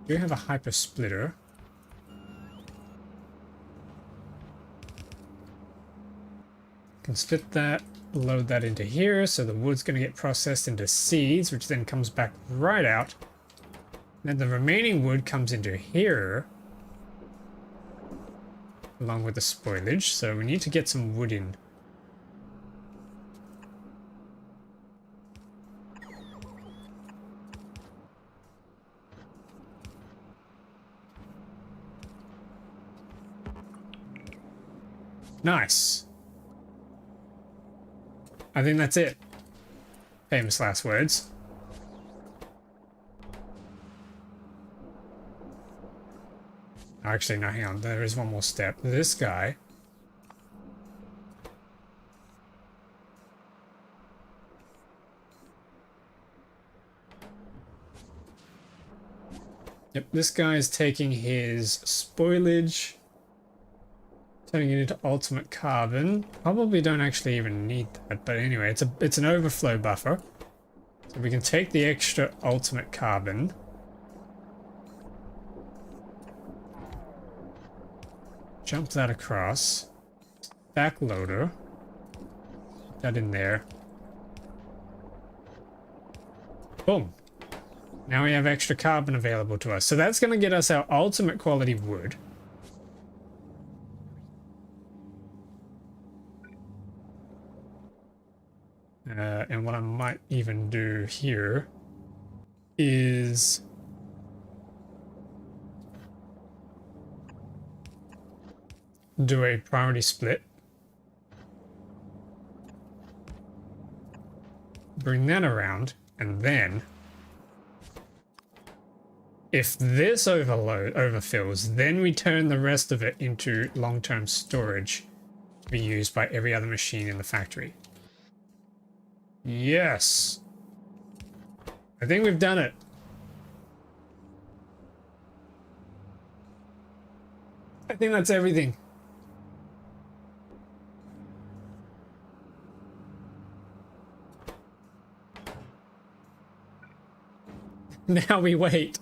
We have a hyper splitter. Can split that, load that into here, so the wood's going to get processed into seeds, which then comes back right out. Then the remaining wood comes into here, along with the spoilage, so we need to get some wood in. Nice. I think that's it. Famous last words. Actually, no, hang on. There is one more step. This guy. Yep, this guy is taking his spoilage, turning it into ultimate carbon. Probably don't actually even need that, but anyway, it's an overflow buffer. So we can take the extra ultimate carbon. Jump that across. Back loader. Put that in there. Boom. Now we have extra carbon available to us. So that's going to get us our ultimate quality wood. And what I might even do here is do a priority split. Bring that around, and then if this overfills, then we turn the rest of it into long-term storage to be used by every other machine in the factory. Yes. I think we've done it. I think that's everything. Now we wait.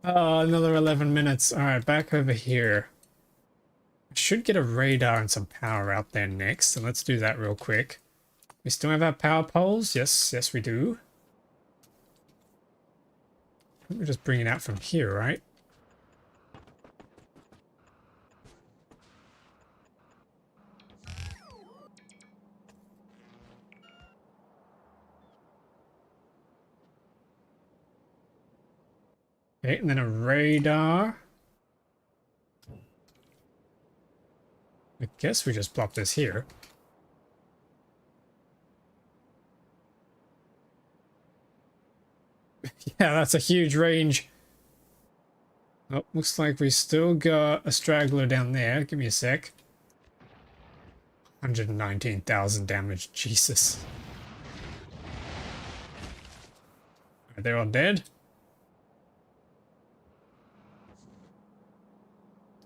Oh, another 11 minutes. All right, back over here. I should get a radar and some power out there next, so let's do that real quick. We still have our power poles? Yes, yes we do. We're just bring it out from here, right? Okay, and then a radar. I guess we just plop this here. Yeah, that's a huge range. Oh, looks like we still got a straggler down there. Give me a sec. 119,000 damage. Jesus. Are they all dead?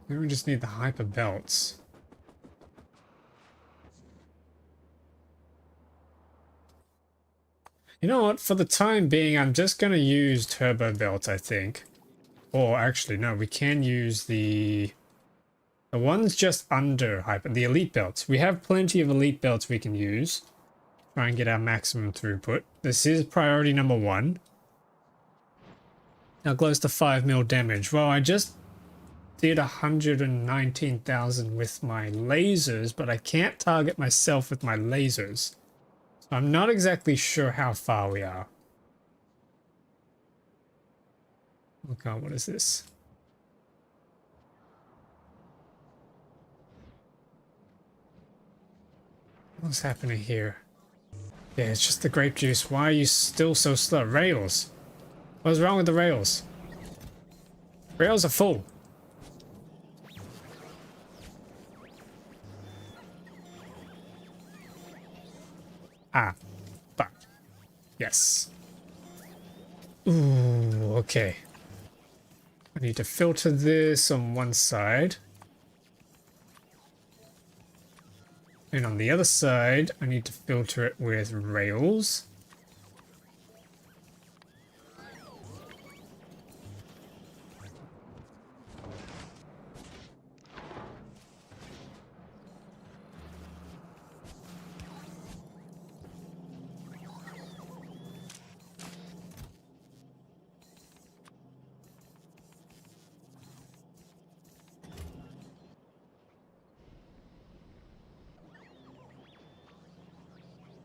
Maybe we just need the hyper belts. You know what? For the time being, I'm just going to use turbo belts, I think. Or actually, no, we can use the ones just under hyper, the elite belts. We have plenty of elite belts we can use. Try and get our maximum throughput. This is priority number 1. Now close to 5 mil damage. Well, I just did 119,000 with my lasers, but I can't target myself with my lasers. So I'm not exactly sure how far we are. Oh god, what is this? What's happening here? Yeah, it's just the grape juice. Why are you still so slow? Rails. What's wrong with the rails? Rails are full. Ah, but yes. Ooh, okay. I need to filter this on one side. And on the other side, I need to filter it with rails.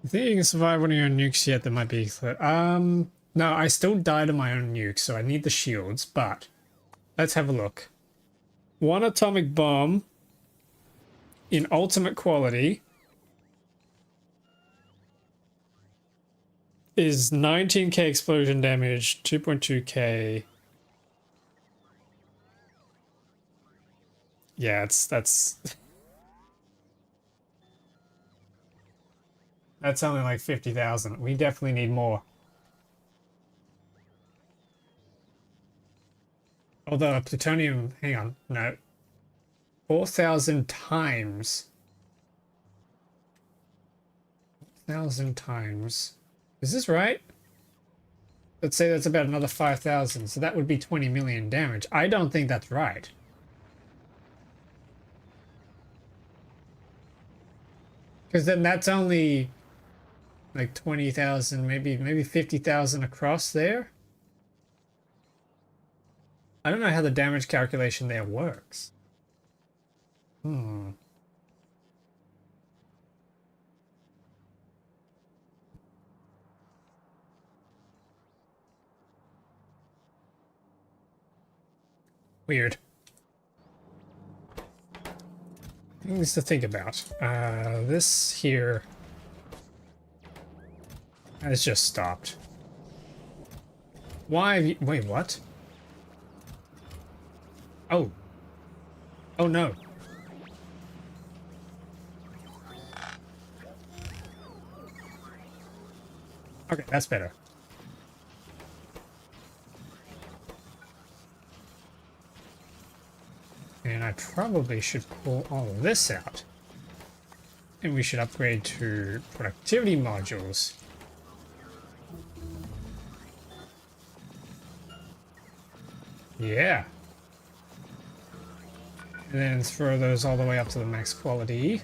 I think you can survive one of your own nukes yet. That might be... No, I still died of my own nuke, so I need the shields, but... Let's have a look. One atomic bomb in ultimate quality is 19k explosion damage, 2.2k. Yeah, that's... That's only like 50,000. We definitely need more. Although plutonium, hang on, no. 4,000 times. 5,000 times. Is this right? Let's say that's about another 5,000, so that would be 20 million damage. I don't think that's right. Because then that's only like 20,000, maybe 50,000 across there. I don't know how the damage calculation there works. Hmm. Weird. Things to think about. This here has just stopped. Why have you... Wait, what? Oh. Oh no. Okay, that's better. And I probably should pull all of this out. And we should upgrade to productivity modules. Yeah. And then throw those all the way up to the max quality.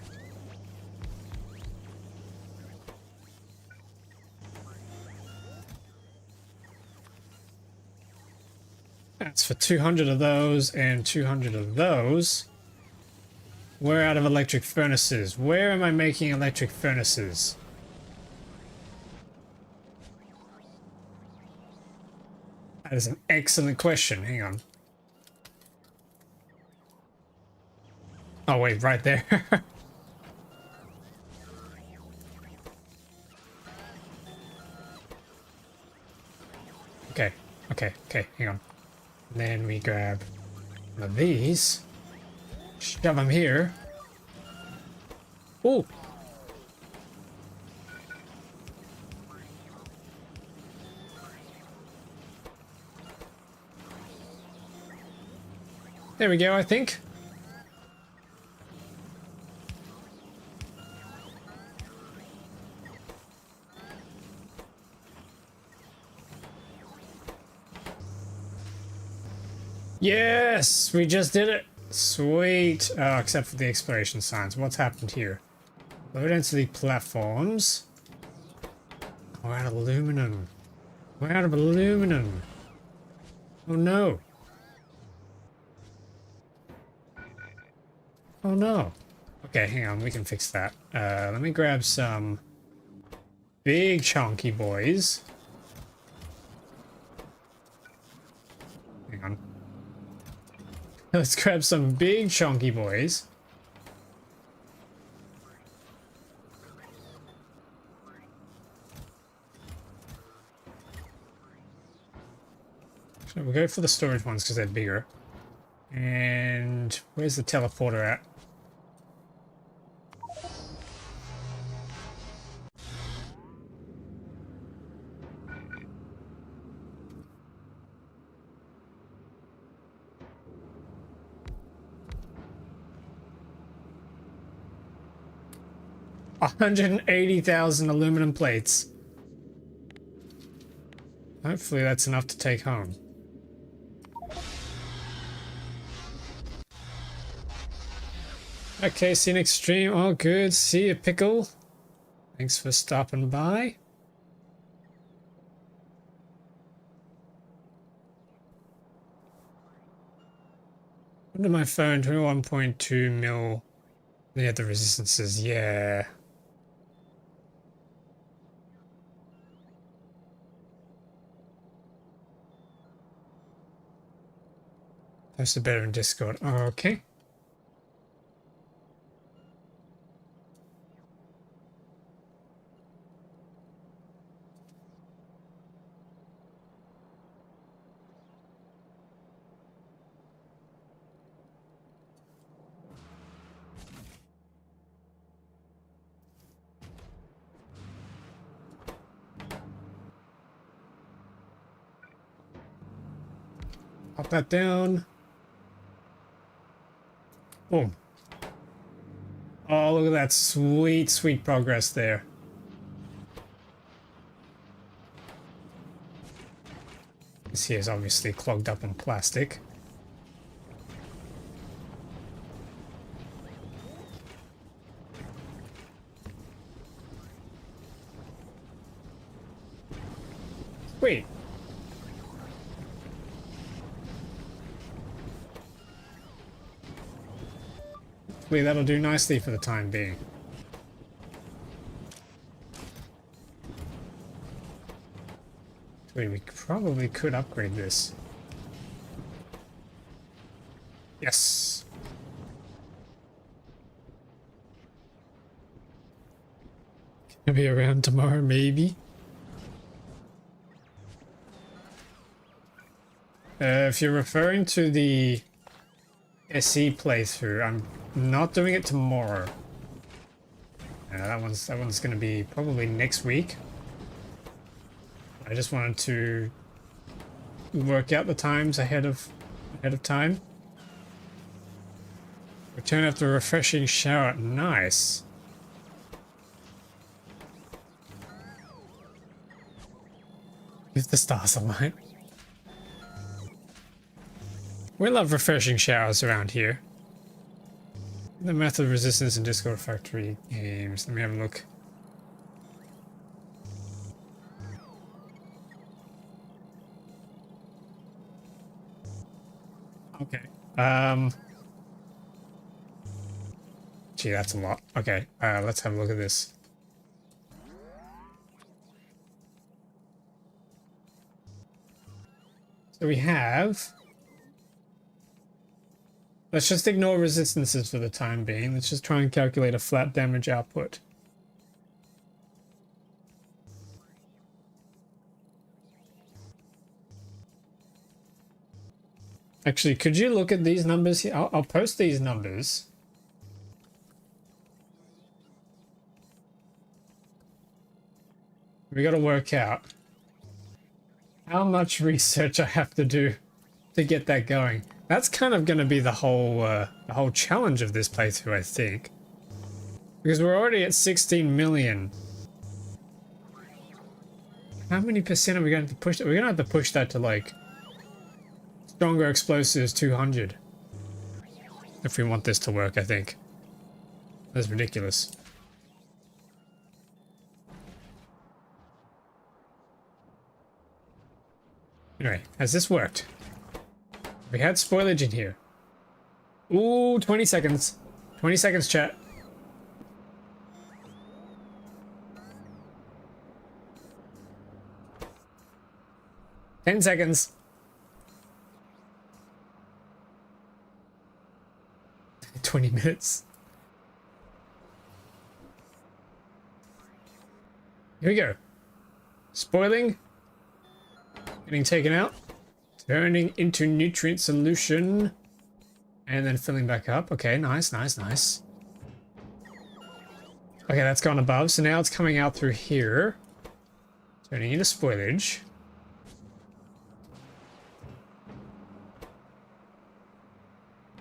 That's for 200 of those and 200 of those. We're out of electric furnaces. Where am I making electric furnaces? That is an excellent question. Hang on. Oh, wait, right there. Okay, hang on. And then we grab one of these, shove them here. Ooh! There we go, I think. Yes, we just did it. Sweet. Except for the exploration signs. What's happened here? Low density platforms. We're out of aluminum. We're out of aluminum. Oh no. Oh no. Okay, hang on. We can fix that. Let me grab some big chunky boys. Hang on. Let's grab some big chunky boys. So we'll go for the storage ones because they're bigger. And where's the teleporter at? $180,000 aluminum plates. Hopefully that's enough to take home. Okay, see you next stream. Oh, good. See you, Pickle. Thanks for stopping by. Under my phone, 21.2 mil. Yeah, the resistances. Yeah. That's better in Discord. Oh, okay. Pop that down. Boom. Oh, look at that sweet, sweet progress there. This here is obviously clogged up in plastic. Wait. Hopefully that'll do nicely for the time being. Wait, we probably could upgrade this. Yes. Gonna be around tomorrow, maybe. If you're referring to the SE playthrough, I'm not doing it tomorrow. That one's gonna be probably next week. I just wanted to work out the times ahead of time. Return after a refreshing shower. Nice. If the stars align. We love refreshing showers around here. The method resistance in Discord Factory games. Let me have a look. Okay. Gee, that's a lot. Okay, let's have a look at this. So we have... Let's just ignore resistances for the time being. Let's just try and calculate a flat damage output. Actually, could you look at these numbers here? I'll post these numbers. We got to work out how much research I have to do to get that going. That's kind of going to be the whole challenge of this playthrough, I think. Because we're already at 16 million. How many percent are we going to have to push that? We're going to have to push that to like stronger explosives 200. If we want this to work, I think. That's ridiculous. Anyway, has this worked? We had spoilage in here. Ooh, 20 seconds. 20 seconds, chat. Ten seconds. 20 minutes. Here we go. Spoiling. Getting taken out. Turning into nutrient solution. And then filling back up. Okay, nice, nice, nice. Okay, that's gone above. So now it's coming out through here. Turning into spoilage.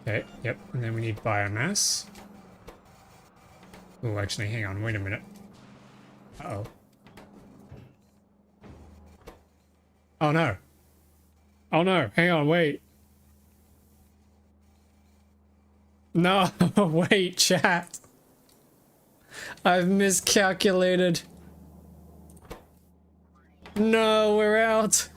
Okay, yep. And then we need biomass. Oh, actually, hang on. Wait a minute. Uh-oh. Oh, no. Oh, no. Hang on. Wait. No. Wait, chat. I've miscalculated. No, we're out.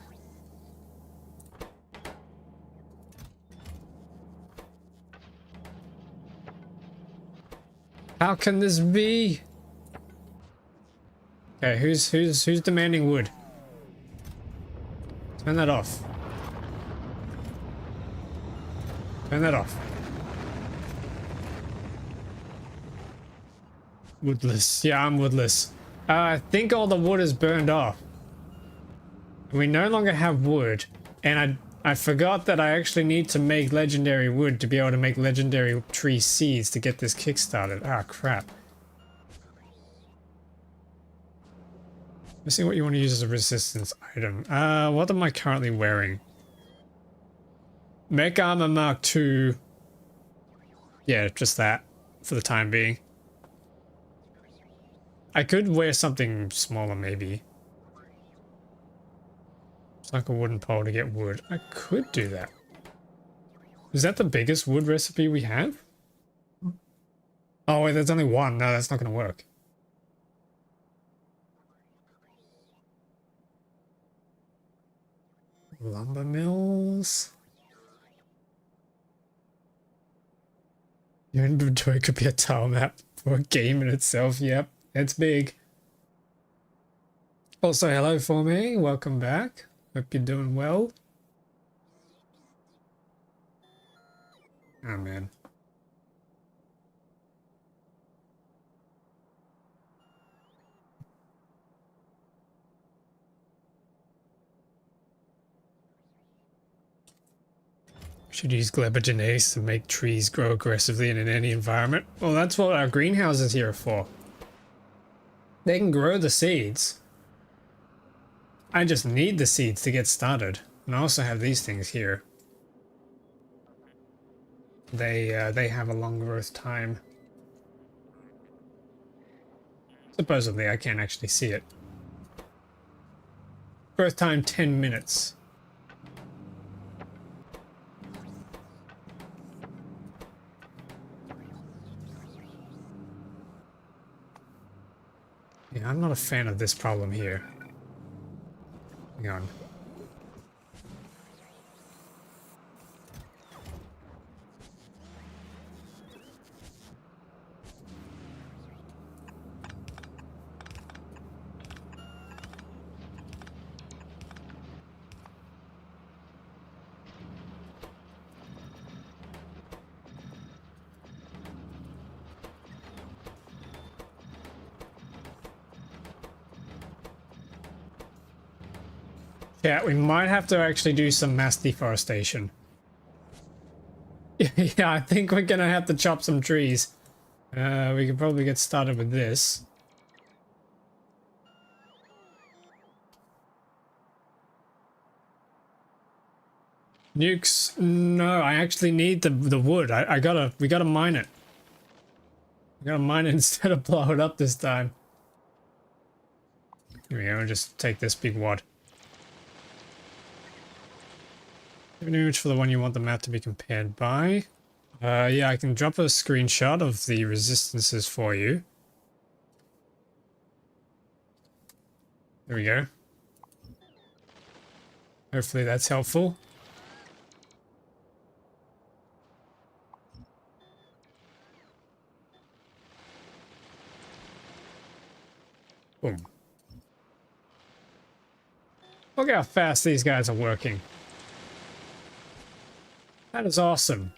How can this be? Okay, who's demanding wood? Turn that off. Turn that off. Woodless. Yeah, I'm woodless. I think all the wood is burned off. We no longer have wood, and I forgot that I actually need to make legendary wood to be able to make legendary tree seeds to get this kick-started. Ah, crap. Let's see what you want to use as a resistance item. What am I currently wearing? Mech Armor Mark II. Yeah, just that for the time being. I could wear something smaller, maybe. It's like a wooden pole to get wood. I could do that. Is that the biggest wood recipe we have? Oh wait, there's only one. No, that's not going to work. Lumber mills. Your inventory could be a tile map for a game in itself. Yep, it's big. Also, hello for me. Welcome back. Hope you're doing well. Oh man. Should use genetics to make trees grow aggressively in any environment. Well, that's what our greenhouses here are for. They can grow the seeds. I just need the seeds to get started. And I also have these things here. They have a long growth time. Supposedly, I can't actually see it. Growth time 10 minutes. Yeah, I'm not a fan of this problem here. Hang on. Yeah, we might have to actually do some mass deforestation. Yeah, I think we're gonna have to chop some trees. We could probably get started with this. Nukes? No, I actually need the wood. We gotta mine it. We gotta mine it instead of blow it up this time. Here we go, just take this big wad. An image for the one you want the map to be compared by. Yeah, I can drop a screenshot of the resistances for you. There we go. Hopefully that's helpful. Boom. Look how fast these guys are working. That is awesome.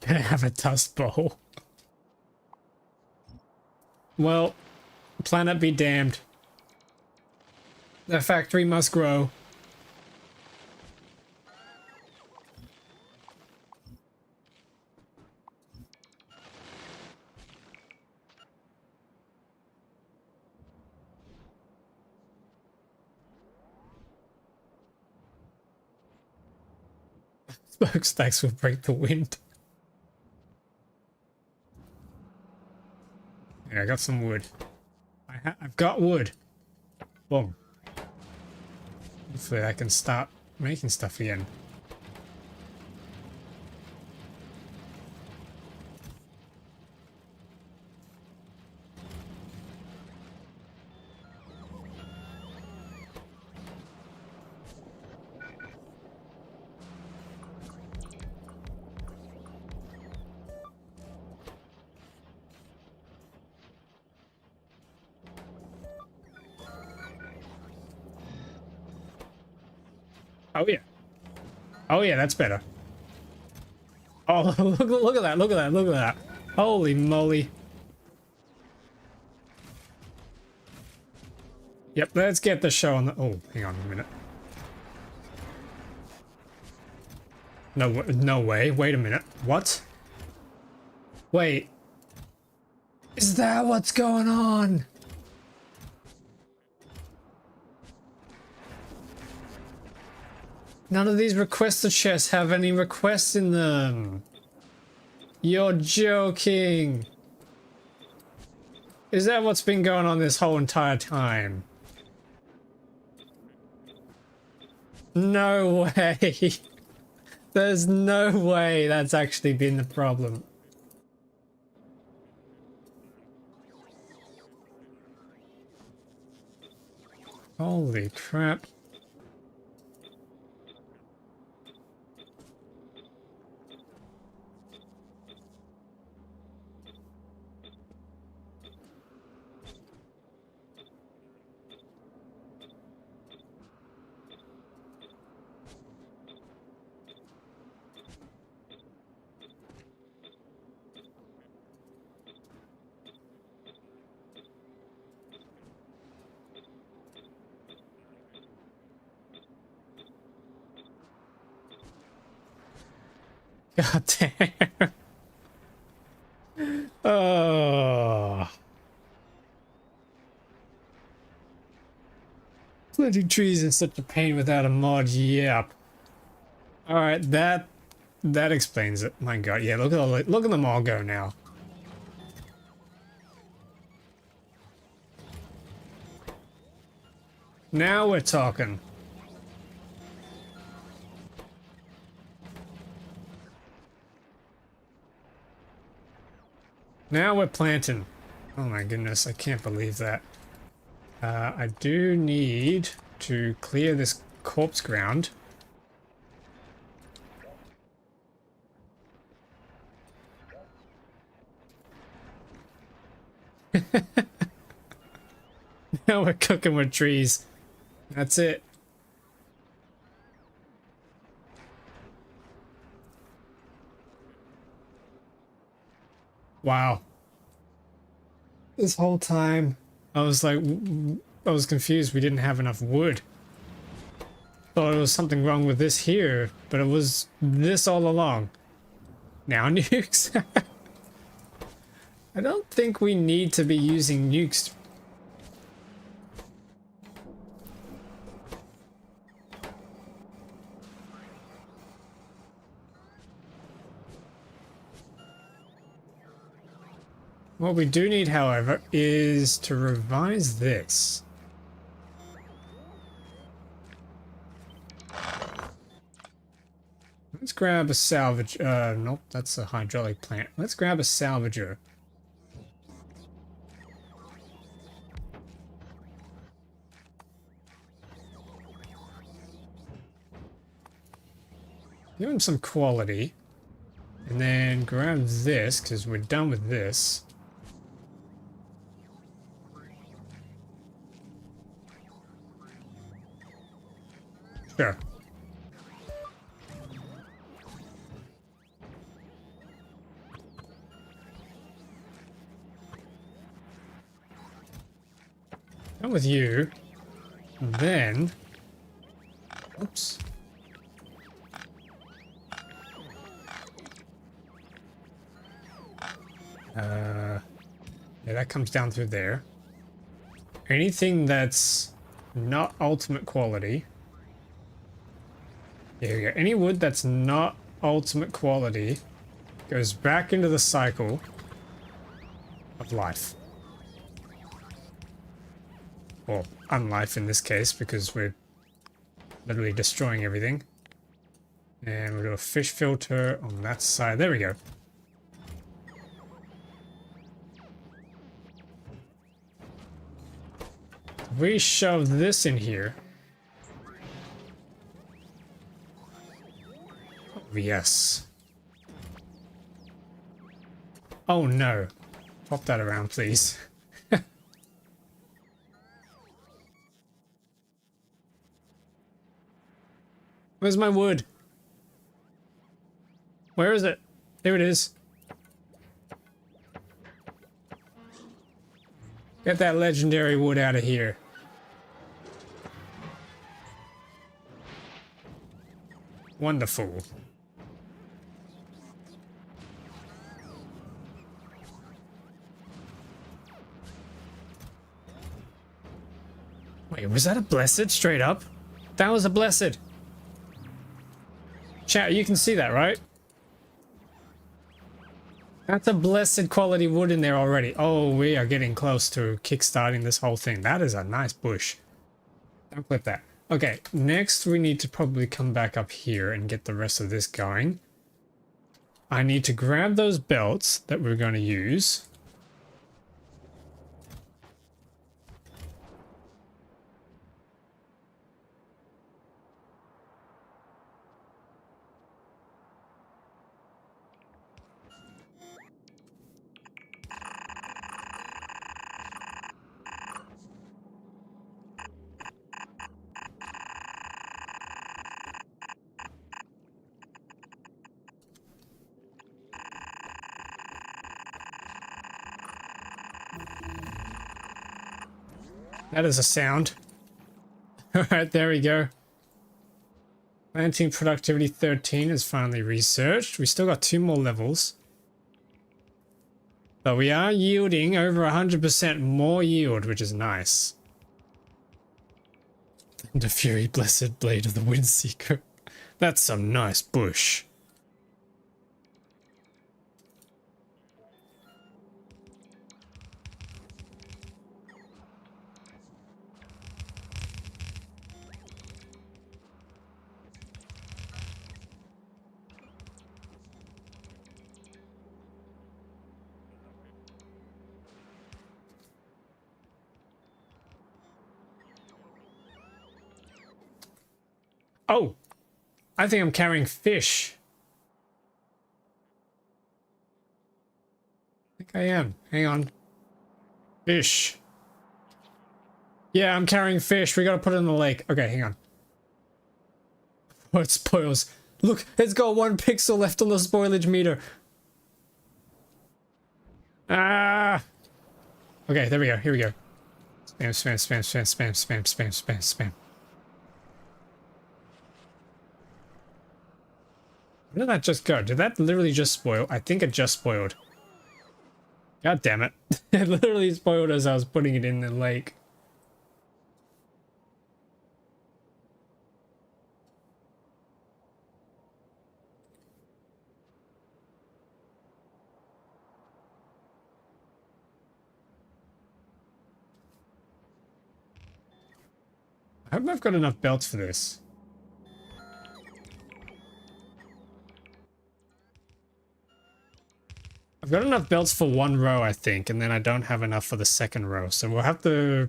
Gonna have a dust bowl. Well, planet be damned. The factory must grow. Smokestacks will break the wind. Yeah, I got some wood. I've got wood. Boom. Hopefully I can start making stuff again. Oh yeah. Oh yeah, that's better. Oh, look at that, look at that, look at that. Holy moly. Yep, let's get the show on the... Oh, hang on a minute. No way, wait a minute. What? Wait. Is that what's going on? None of these requester chests have any requests in them. You're joking. Is that what's been going on this whole entire time? No way. There's no way that's actually been the problem. Holy crap. God damn. Oh. Planting trees is such a pain without a mod, yep. Alright, that explains it. My god, yeah, look at them all go now. Now we're talking. Now we're planting. Oh my goodness, I can't believe that. I do need to clear this corpse ground. Now we're cooking with trees. That's it. Wow. This whole time, I was confused. We didn't have enough wood. Thought there was something wrong with this here, but it was this all along. Now nukes? I don't think we need to be using nukes. What we do need, however, is to revise this. Let's grab a salvage. Nope, that's a hydraulic plant. Let's grab a salvager. Give him some quality. And then grab this, because we're done with this. Sure. Done with you. And then... Oops. Yeah, that comes down through there. Anything that's not ultimate quality. There we go. Any wood that's not ultimate quality goes back into the cycle of life. Or unlife in this case, because we're literally destroying everything. And we'll do a fish filter on that side. There we go. We shove this in here. Oh, yes. Oh no. Pop that around, please. Where's my wood? Where is it? There it is. Get that legendary wood out of here. Wonderful. Wait, was that a blessed straight up? That was a blessed. Chat, you can see that, right? That's a blessed quality wood in there already. Oh, we are getting close to kickstarting this whole thing. That is a nice bush. Don't clip that. Okay, next we need to probably come back up here and get the rest of this going. I need to grab those belts that we're going to use. That is a sound. Alright, there we go. Planting productivity 13 is finally researched. We still got 2 more levels. But we are yielding over 100% more yield, which is nice. And a Fury Blessed Blade of the Windseeker. That's some nice bush. Oh, I think I'm carrying fish. I think I am. Hang on. Fish. Yeah, I'm carrying fish. We gotta put it in the lake. Okay, hang on. Oh, it spoils. Look, it's got 1 pixel left on the spoilage meter. Ah. Okay, there we go. Here we go. Spam, spam, spam, spam, spam, spam, spam, spam, spam. Where did that just go? Did that literally just spoil? I think it just spoiled. God damn it. It literally spoiled as I was putting it in the lake. I hope I've got enough belts for this. I've got enough belts for 1 row, I think, and then I don't have enough for the 2nd row. So we'll have to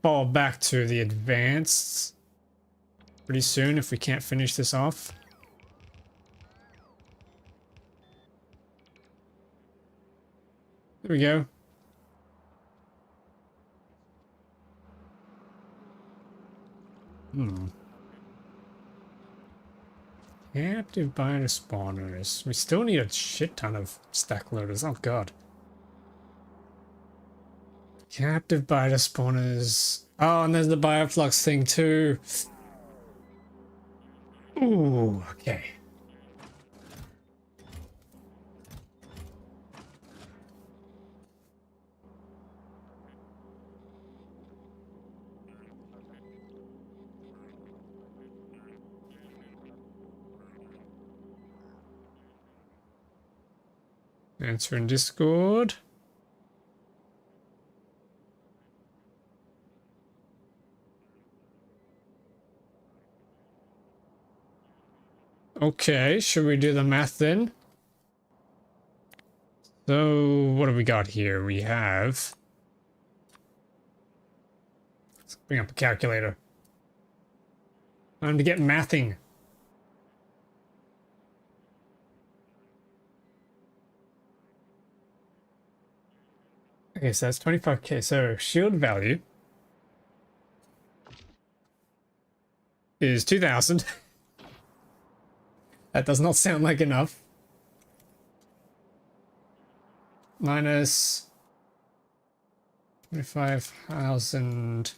fall back to the advanced pretty soon if we can't finish this off. There we go. Captive binder spawners. We still need a shit ton of stack loaders. Oh god. Captive binder spawners. Oh, and there's the bioflux thing too. Ooh, okay. Answer in Discord. Okay, should we do the math then? So, what have we got here? We have... Let's bring up a calculator. Time to get mathing. Okay, so that's 25k. So shield value is 2,000. That does not sound like enough. Minus 25,000.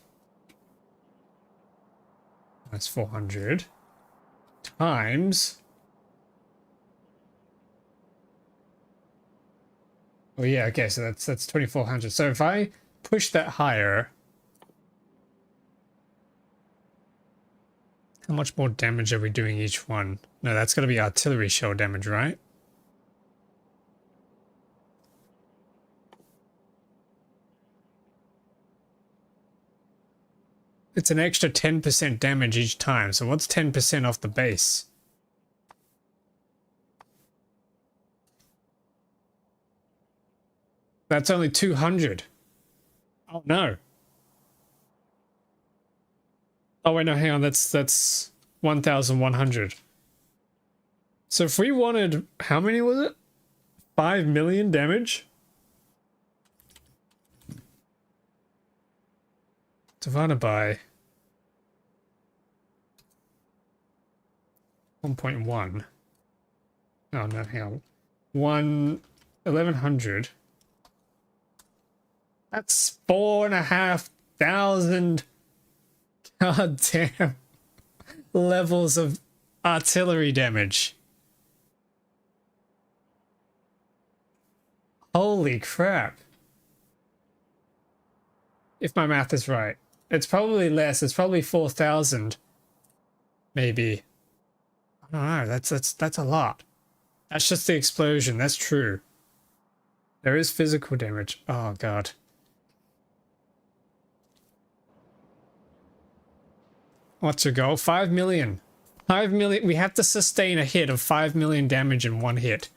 That's 400. Times. Oh yeah, okay, so that's 2,400. So if I push that higher, How much more damage are we doing each one? No, that's got to be artillery shell damage, right? It's an extra 10% damage each time. So what's 10% off the base? That's only 200. Oh no. Oh wait, no, hang on. That's 1,100. So if we wanted, how many was it? 5 million damage? Divided by 1.1. Oh no, hang on. 1,100. That's 4,500 goddamn levels of artillery damage. Holy crap. If my math is right. It's probably less. It's probably 4,000. Maybe. I don't know. That's a lot. That's just the explosion. That's true. There is physical damage. Oh god. What's your goal? 5 million. 5 million. We have to sustain a hit of 5 million damage in one hit.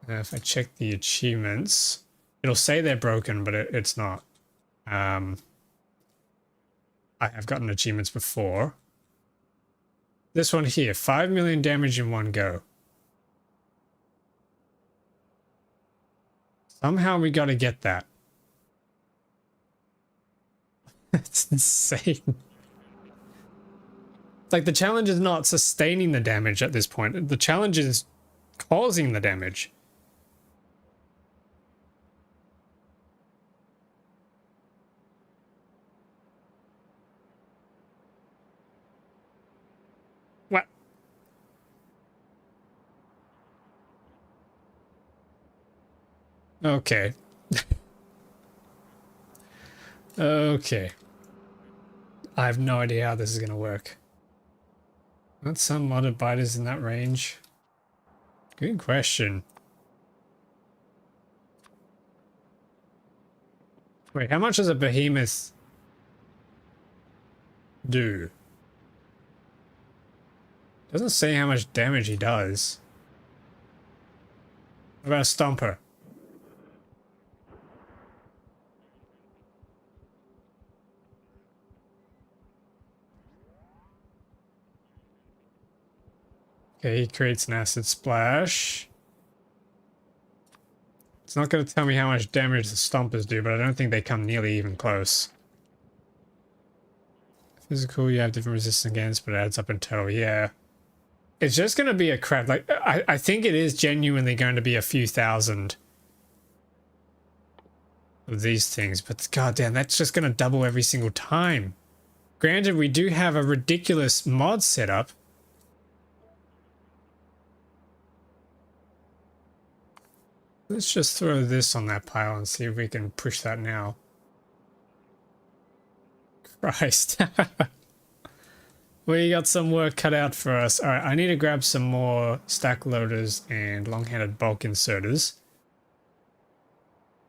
If I check the achievements, it'll say they're broken, but it's not. I have gotten achievements before. This one here, 5 million damage in one go. Somehow we gotta get that. It's insane. Like, the challenge is not sustaining the damage at this point. The challenge is causing the damage. What? Okay. Okay. I have no idea how this is going to work. Not some modded biters in that range. Good question. Wait, how much does a behemoth do? Doesn't say how much damage he does. What about a stomper? Okay, he creates an acid splash. It's not going to tell me how much damage the stompers do, but I don't think they come nearly even close. Physical, you have different resistance against, but it adds up in total, yeah. It's just going to be a crap. Like, I think it is genuinely going to be a few thousand of these things, but goddamn, that's just going to double every single time. Granted, we do have a ridiculous mod setup. Let's just throw this on that pile and see if we can push that now. Christ. We got some work cut out for us. Alright, I need to grab some more stack loaders and long-handed bulk inserters.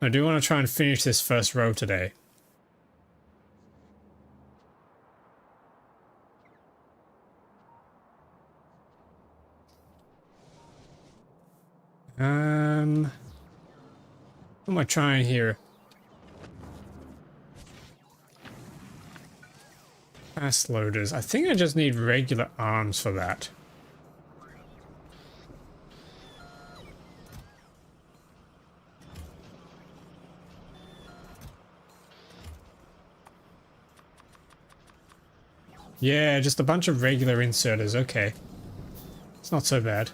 I do want to try and finish this first row today. What am I trying here? Fast loaders. I think I just need regular arms for that. Yeah, just a bunch of regular inserters. Okay. It's not so bad.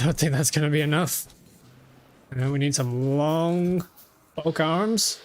Don't think that's going to be enough. And we need some long bulk arms.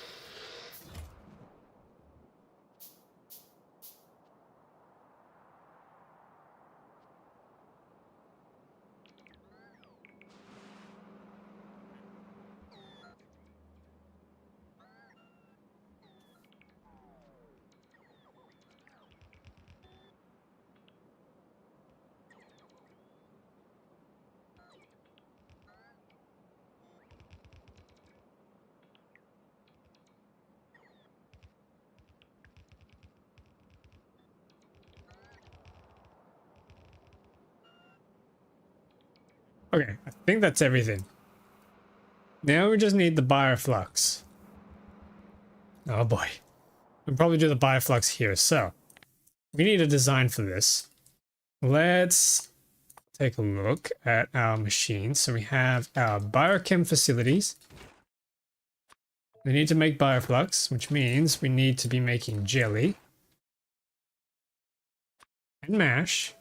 Okay, I think that's everything. Now we just need the bioflux. Oh boy. We'll probably do the bioflux here. So, we need a design for this. Let's take a look at our machine. So we have our biochem facilities. We need to make bioflux, which means we need to be making jelly and mash.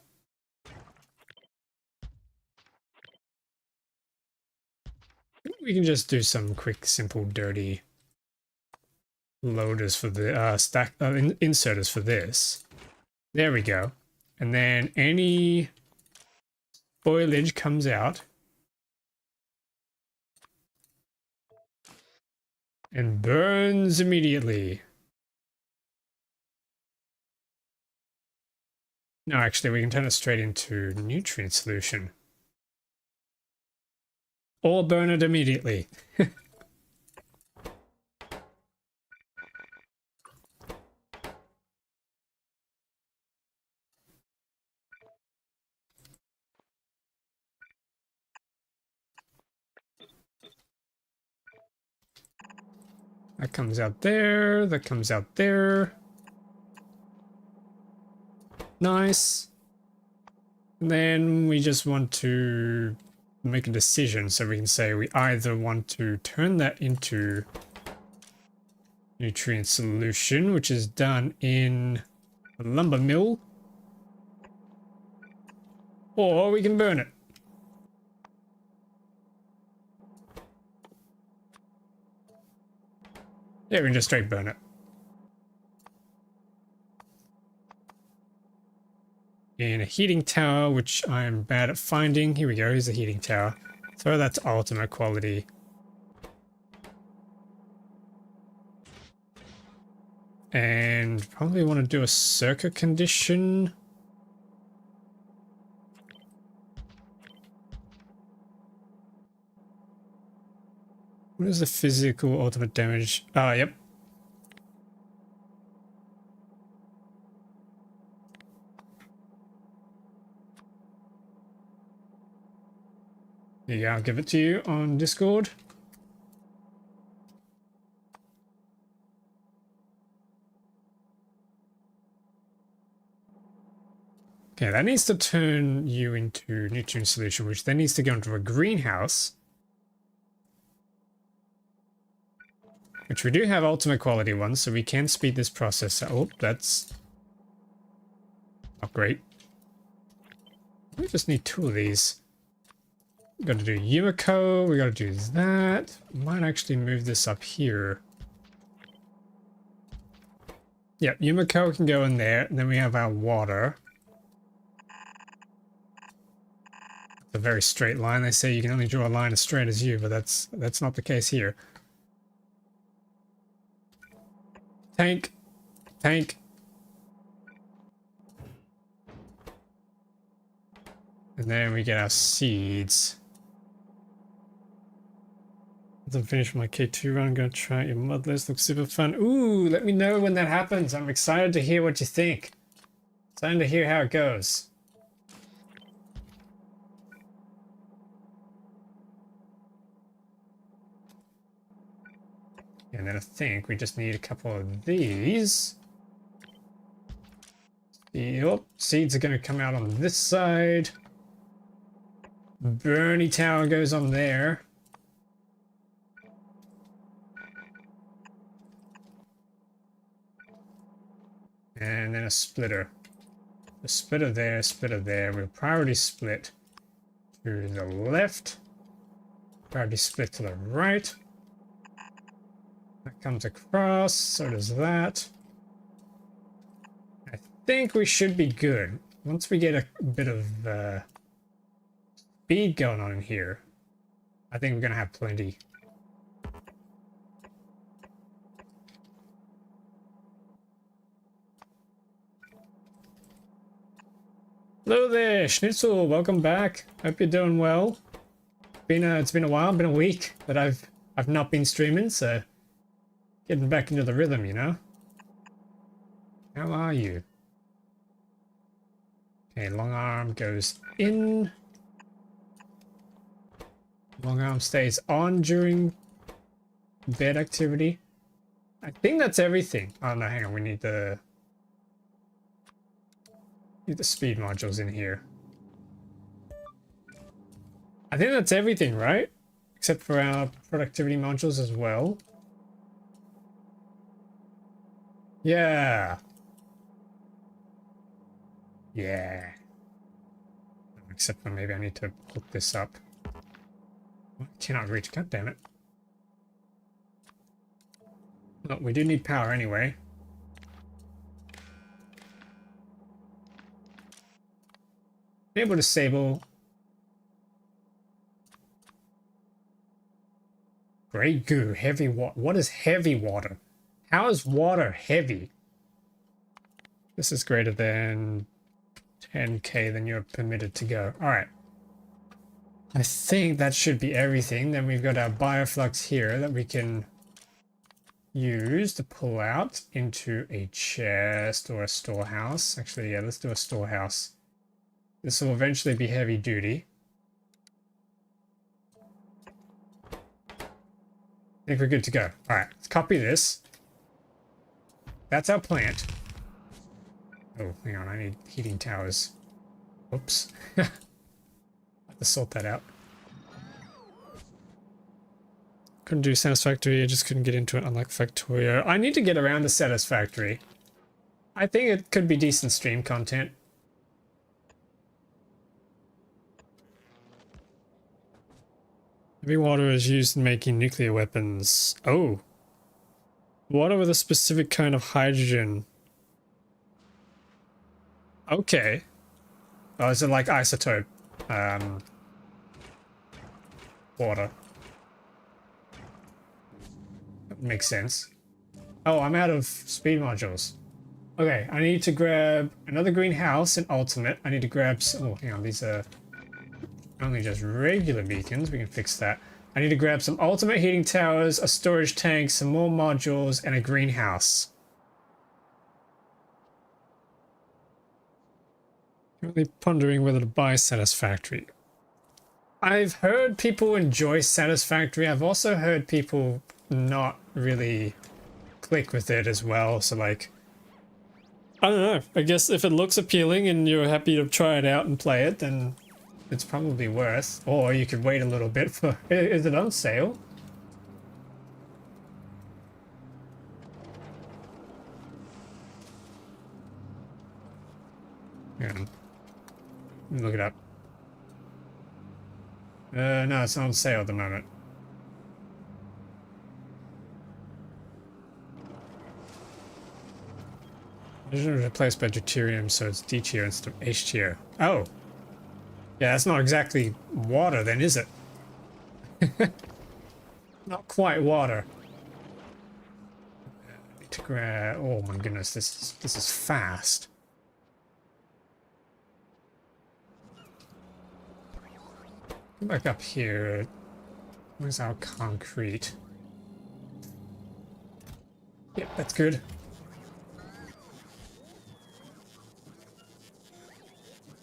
We can just do some quick, simple, dirty loaders for the inserters for this. There we go. And then any spoilage comes out and burns immediately. No, actually, we can turn it straight into nutrient solution. Or burn it immediately. That comes out there, that comes out there. Nice. And then we just want to make a decision, so we can say we either want to turn that into nutrient solution, which is done in a lumber mill, or we can burn it. Yeah, we can just straight burn it. In a heating tower, which I'm bad at finding. Here we go, here's a heating tower. Throw that to ultimate quality. And probably want to do a circuit condition. What is the physical ultimate damage? Yep. There you go, I'll give it to you on Discord. Okay, that needs to turn you into nutrient solution, which then needs to go into a greenhouse. Which we do have ultimate quality ones, so we can speed this process up. Oh, that's not great. We just need 2 of these. We got to do Yumiko, we got to do that. Might actually move this up here. Yep, Yumiko can go in there, and then we have our water. It's a very straight line. They say you can only draw a line as straight as you, but that's not the case here. Tank. Tank. And then we get our seeds. Once I'm finished my K2 run, I'm going to try your mod list. Looks super fun. Ooh, let me know when that happens. I'm excited to hear what you think. Excited to hear how it goes. And then I think we just need a couple of these. Yep, seeds are going to come out on this side. Burny tower goes on there. And then a splitter. A splitter there, we'll priority split to the left. Probably split to the right. That comes across, so does that. I think we should be good. Once we get a bit of speed going on in here, I think we're gonna have plenty. Hello there, Schnitzel. Welcome back. Hope you're doing well. It's been a while, been a week that I've not been streaming, so getting back into the rhythm, you know. How are you? Okay, long arm goes in. Long arm stays on during bed activity. I think that's everything. Oh no, hang on. We need the speed modules in here. I think that's everything, right? Except for our productivity modules as well. Yeah. Yeah. Except for maybe I need to hook this up. I cannot reach. God damn it. Well, we do need power anyway. Able to disable. Grey goo, heavy water. What is heavy water? How is water heavy? This is greater than 10k, then you're permitted to go. Alright. I think that should be everything. Then we've got our bioflux here that we can use to pull out into a chest or a storehouse. Actually, yeah, let's do a storehouse. This will eventually be heavy duty. I think we're good to go. Alright, let's copy this. That's our plant. Oh, hang on, I need heating towers. Oops. I have to sort that out. Couldn't do Satisfactory, I just couldn't get into it, unlike Factorio. I need to get around to Satisfactory. I think it could be decent stream content. Heavy water is used in making nuclear weapons. Oh. Water with a specific kind of hydrogen. Okay. Oh, is it like isotope? Water. That makes sense. Oh, I'm out of speed modules. Okay, I need to grab another greenhouse and ultimate. I need to grab some... Oh, hang on, these are only just regular beacons. We can fix that. I need to grab some ultimate heating towers, a storage tank, some more modules, and a greenhouse. Currently pondering whether to buy Satisfactory. I've heard people enjoy Satisfactory. I've also heard people not really click with it as well. So like, I don't know. I guess if it looks appealing and you're happy to try it out and play it, then it's probably worth. Or you could wait a little bit for... Is it on sale? Yeah. Look it up. No, it's not on sale at the moment. It's replaced by deuterium, so it's D tier instead of H tier. Oh! Yeah, that's not exactly water then, is it? Not quite water. I need to grab... Oh my goodness, this is fast. Come back up here. Where's our concrete? Yep, that's good.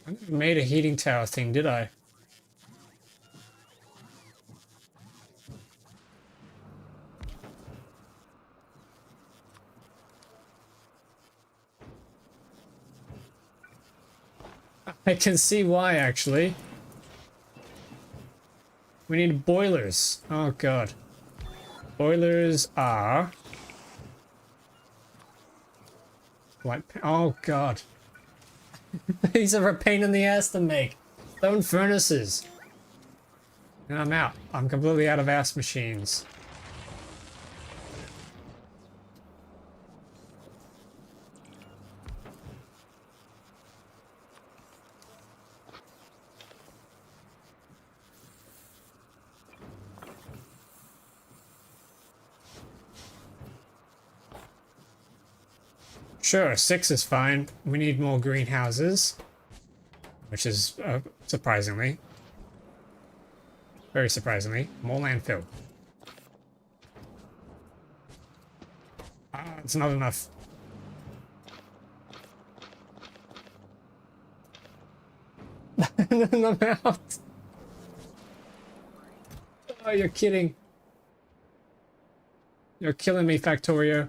I never made a heating tower thing, did I? I can see why, actually. We need boilers. Oh god. Boilers are... Like, oh god. These are a pain in the ass to make. Stone furnaces. And I'm out. I'm completely out of ass machines. Sure, 6 is fine. We need more greenhouses, which is surprisingly, very surprisingly, more landfill. Ah, it's not enough. I'm out. Oh, you're kidding. You're killing me, Factorio.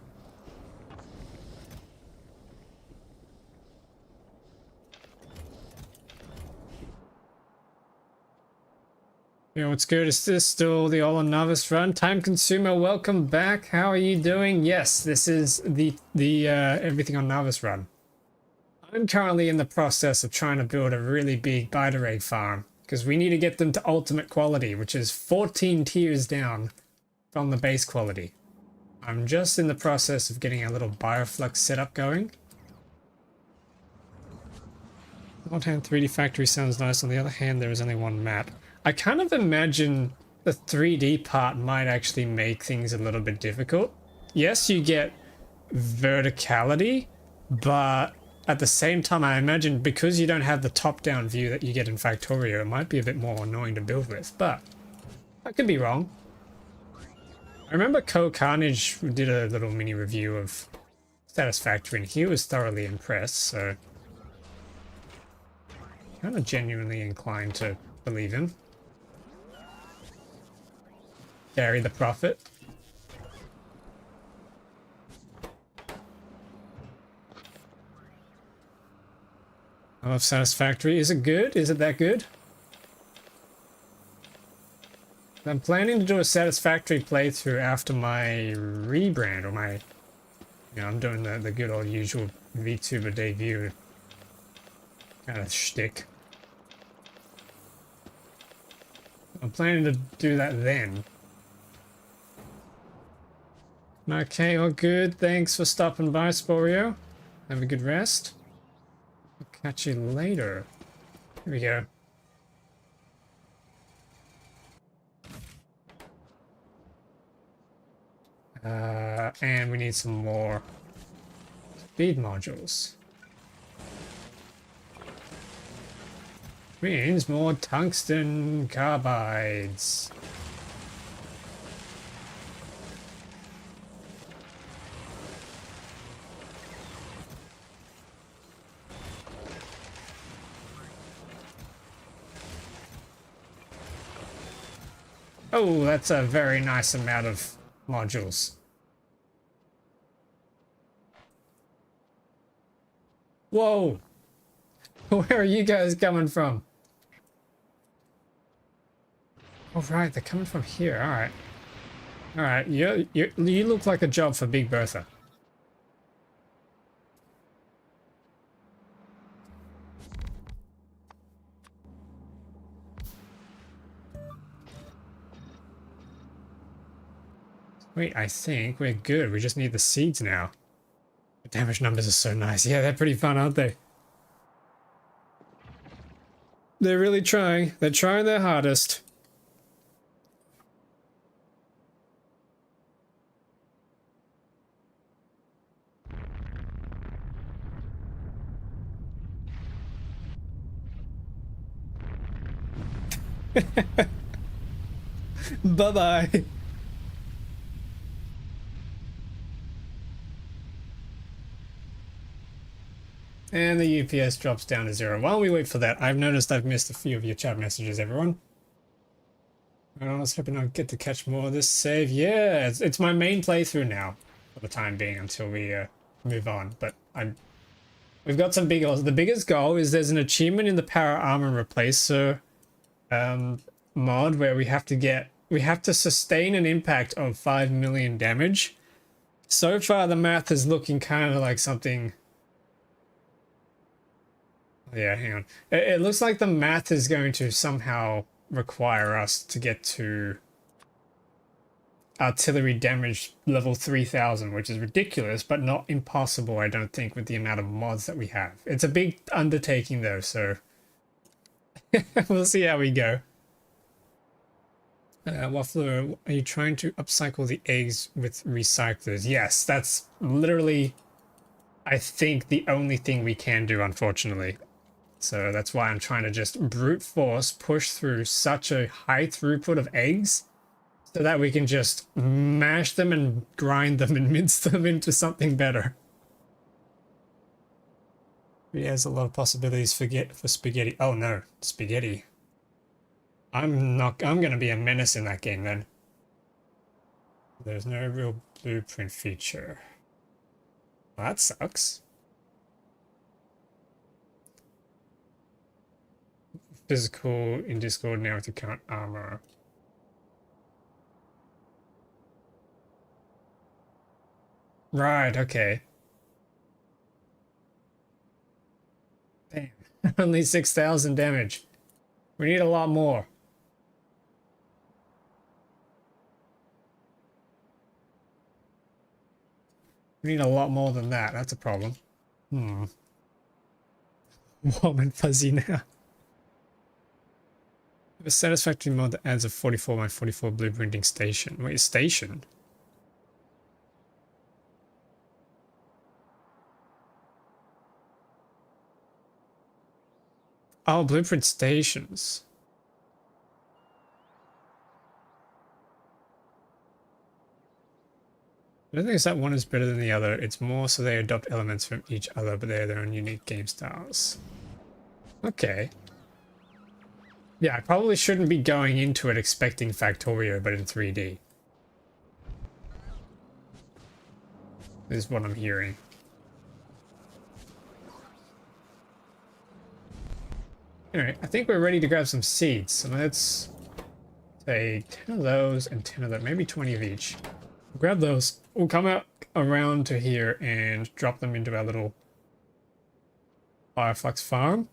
Yeah, what's good? Is this still the All on Novice run? Time Consumer, welcome back. How are you doing? Yes, this is the everything on Novice run. I'm currently in the process of trying to build a really big biter egg farm because we need to get them to ultimate quality, which is 14 tiers down from the base quality. I'm just in the process of getting a little bioflux setup going. On one hand, 3D Factory sounds nice. On the other hand, there is only one map. I kind of imagine the 3D part might actually make things a little bit difficult. Yes, you get verticality, but at the same time, I imagine because you don't have the top-down view that you get in Factorio, it might be a bit more annoying to build with, but I could be wrong. I remember Carnage did a little mini review of Satisfactory and he was thoroughly impressed, so kind of genuinely inclined to believe him. Carry the profit. I love Satisfactory. Is it good? Is it that good? I'm planning to do a Satisfactory playthrough after my rebrand, or my... You know, I'm doing the good old usual VTuber debut kind of shtick. I'm planning to do that then. Okay, all good. Thanks for stopping by, Sporio. Have a good rest. I'll catch you later. Here we go. And we need some more speed modules. Means more tungsten carbides. Oh, that's a very nice amount of modules. Whoa! Where are you guys coming from? Oh, right, they're coming from here. All right. All right, you look like a job for Big Bertha. Wait, I think we're good. We just need the seeds now. The damage numbers are so nice. Yeah, they're pretty fun, aren't they? They're really trying. They're trying their hardest. Bye-bye. And the UPS drops down to 0. While we wait for that, I've noticed I've missed a few of your chat messages, everyone. I was hoping I'd get to catch more of this save. Yeah, it's my main playthrough now, for the time being, until we move on. But we've got some big goals. The biggest goal is there's an achievement in the Power Armor Replacer mod where we have to sustain an impact of 5 million damage. So far, the math is looking kind of like something... Yeah, hang on. It looks like the math is going to somehow require us to get to artillery damage level 3000, which is ridiculous, but not impossible, I don't think, with the amount of mods that we have. It's a big undertaking though, so we'll see how we go. Waffler, are you trying to upcycle the eggs with recyclers? Yes, that's literally, I think, the only thing we can do, unfortunately. So that's why I'm trying to just brute force push through such a high throughput of eggs so that we can just mash them and grind them and mince them into something better. He has a lot of possibilities for spaghetti. Oh no, spaghetti. I'm gonna be a menace in that game then. There's no real blueprint feature. Well, that sucks. Physical in Discord now to count armor. Right, okay. Damn. Only 6,000 damage. We need a lot more. We need a lot more than that. That's a problem. Warm and fuzzy now. A satisfactory mod that adds a 44 by 44 blueprinting station. Wait, station? Oh, blueprint stations. I don't think it's that one is better than the other. It's more so they adopt elements from each other, but they have their own unique game styles. Okay. Yeah, I probably shouldn't be going into it expecting Factorio, but in 3D. This is what I'm hearing. Alright, I think we're ready to grab some seeds. So let's say 10 of those and 10 of that, maybe 20 of each. Grab those. We'll come out around to here and drop them into our little Fireflux farm.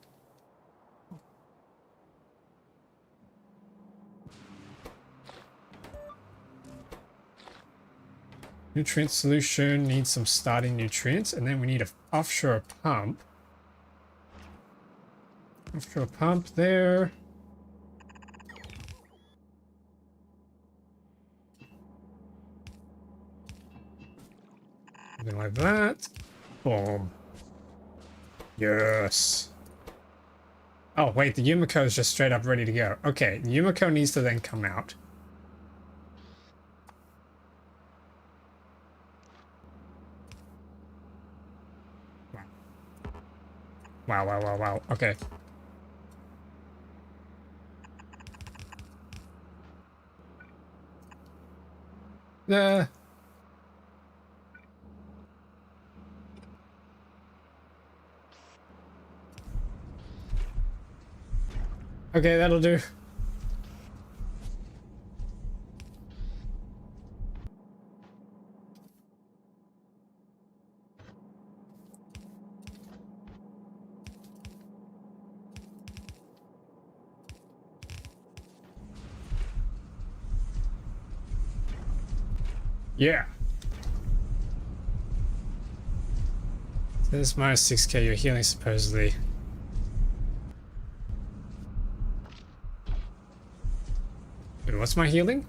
Nutrient solution needs some starting nutrients, and then we need an offshore pump. Offshore pump there. Something like that. Boom. Yes. Oh, wait, the Yumiko is just straight up ready to go. Okay, the Yumiko needs to then come out. Wow, wow, wow, wow. Okay. Okay, that'll do. Yeah. This is minus 6k, you're healing supposedly. Wait, what's my healing?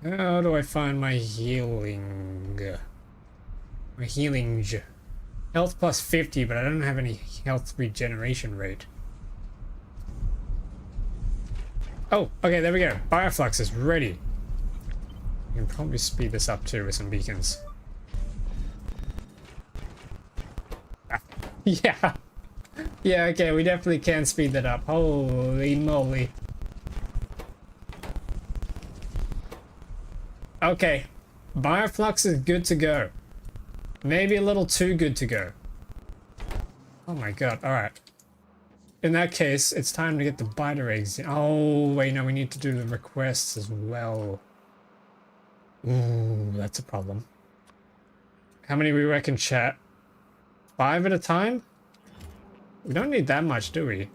How do I find my healing? My healing. Health plus 50, but I don't have any health regeneration rate. Oh, okay, there we go. Bioflux is ready. We can probably speed this up too with some beacons. Ah, yeah. Yeah, okay, we definitely can speed that up. Holy moly. Okay. Bioflux is good to go. Maybe a little too good to go. Oh my god, alright. In that case, it's time to get the biter eggs in. Oh, wait, no, we need to do the requests as well. Ooh, that's a problem. How many we reckon, chat? 5 at a time? We don't need that much, do we?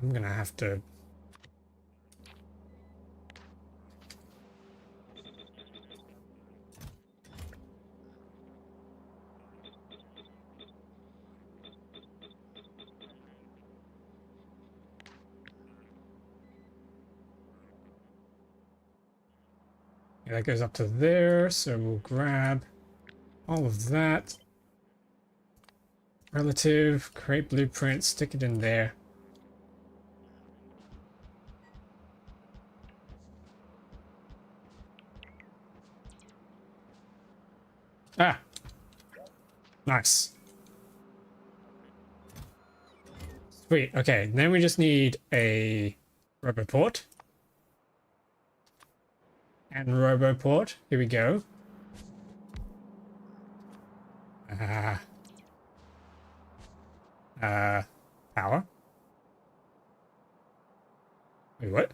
I'm gonna have to... Yeah, that goes up to there, so we'll grab all of that. Relative, create blueprint, stick it in there. Ah! Nice. Sweet, okay, then we just need a roboport. And roboport, here we go. Power. Wait, what?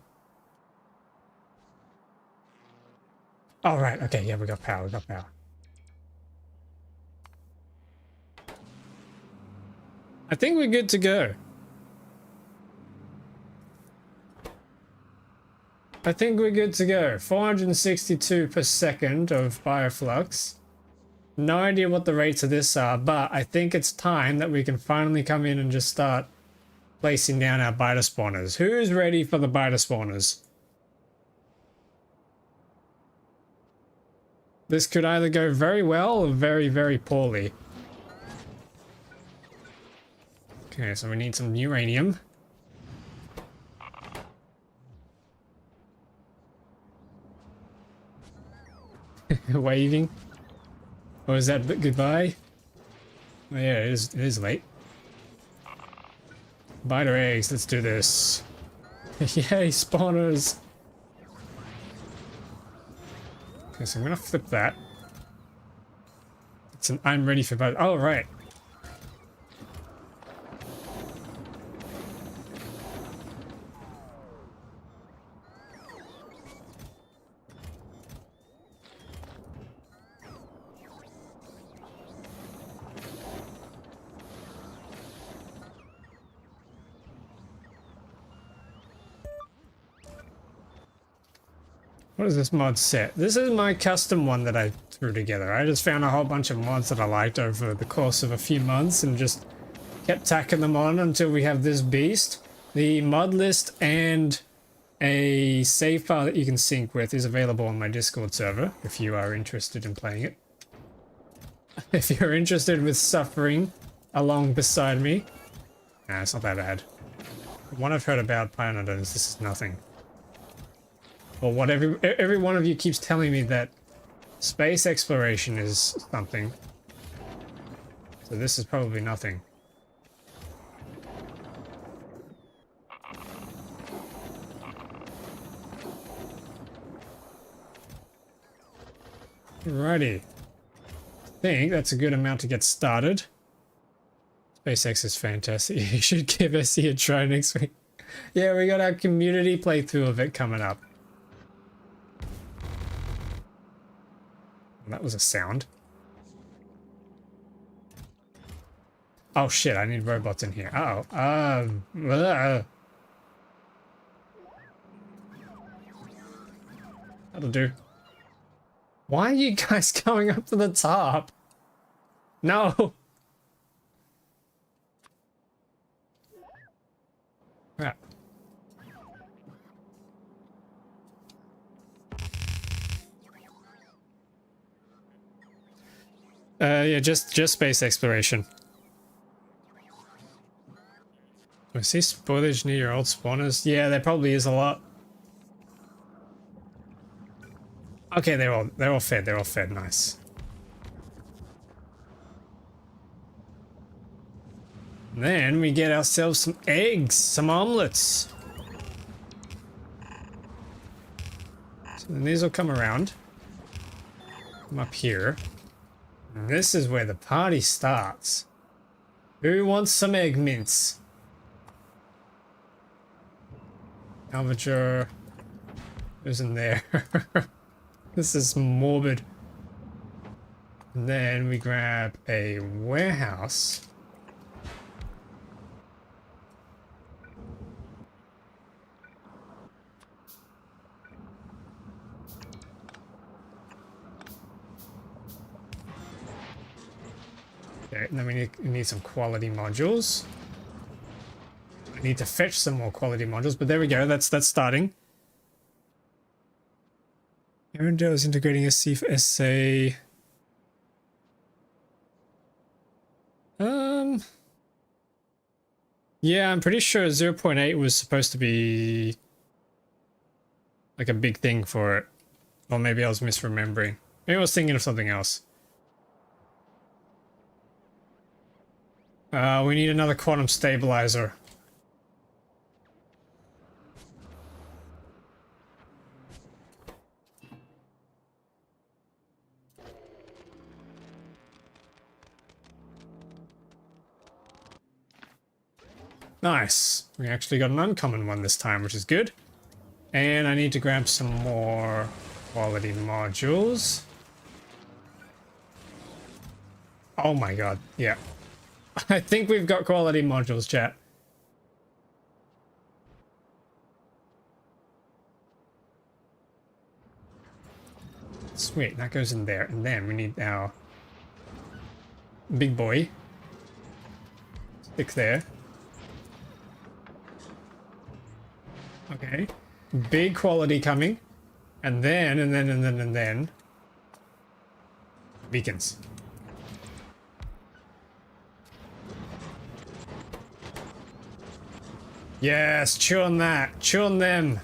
Oh, right, okay, yeah, we got power, we got power. I think we're good to go. I think we're good to go. 462 per second of bioflux. No idea what the rates of this are, but I think it's time that we can finally come in and just start placing down our biter spawners. Who's ready for the biter spawners? This could either go very well or very, very poorly. Okay, so we need some uranium. Waving. Or is that goodbye? Oh, yeah, it is late. Biter eggs, let's do this. Yay, spawners! Okay, so I'm gonna flip that. It's an I'm ready for biter. Oh, right. What is this mod set? This is my custom one that I threw together. I just found a whole bunch of mods that I liked over the course of a few months and just kept tacking them on until we have this beast. The mod list and a save file that you can sync with is available on my Discord server if you are interested in playing it. If you're interested with suffering along beside me. Nah, it's not that bad. What I've heard about Pioneers, this is nothing. Or what every one of you keeps telling me that space exploration is something. So this is probably nothing. Alrighty. I think that's a good amount to get started. SpaceX is fantastic. You should give SE a try next week. Yeah, we got our community playthrough of it coming up. That was a sound. Oh shit, I need robots in here. That'll do. Why are you guys going up to the top? No! Yeah. Yeah, just space exploration. I see spoilage near your old spawners. Yeah, there probably is a lot. Okay, they're all fed. They're all fed. Nice. And then we get ourselves some eggs, some omelets. So then these will come around. Come up here. And this is where the party starts. Who wants some egg mince? Alvature. Who's in there? This is morbid. And then we grab a warehouse. Okay, and then we need some quality modules. I need to fetch some more quality modules, but there we go. That's starting. Arendelle is integrating SC for SA. Yeah, I'm pretty sure 0.8 was supposed to be like a big thing for it. Or maybe I was misremembering. Maybe I was thinking of something else. We need another quantum stabilizer. Nice. We actually got an uncommon one this time, which is good. And I need to grab some more quality modules. Oh my god, yeah. I think we've got quality modules, chat. Sweet, that goes in there. And then we need our big boy. Stick there. Okay. Big quality coming. And then beacons. Yes, chew on that. Chew on them.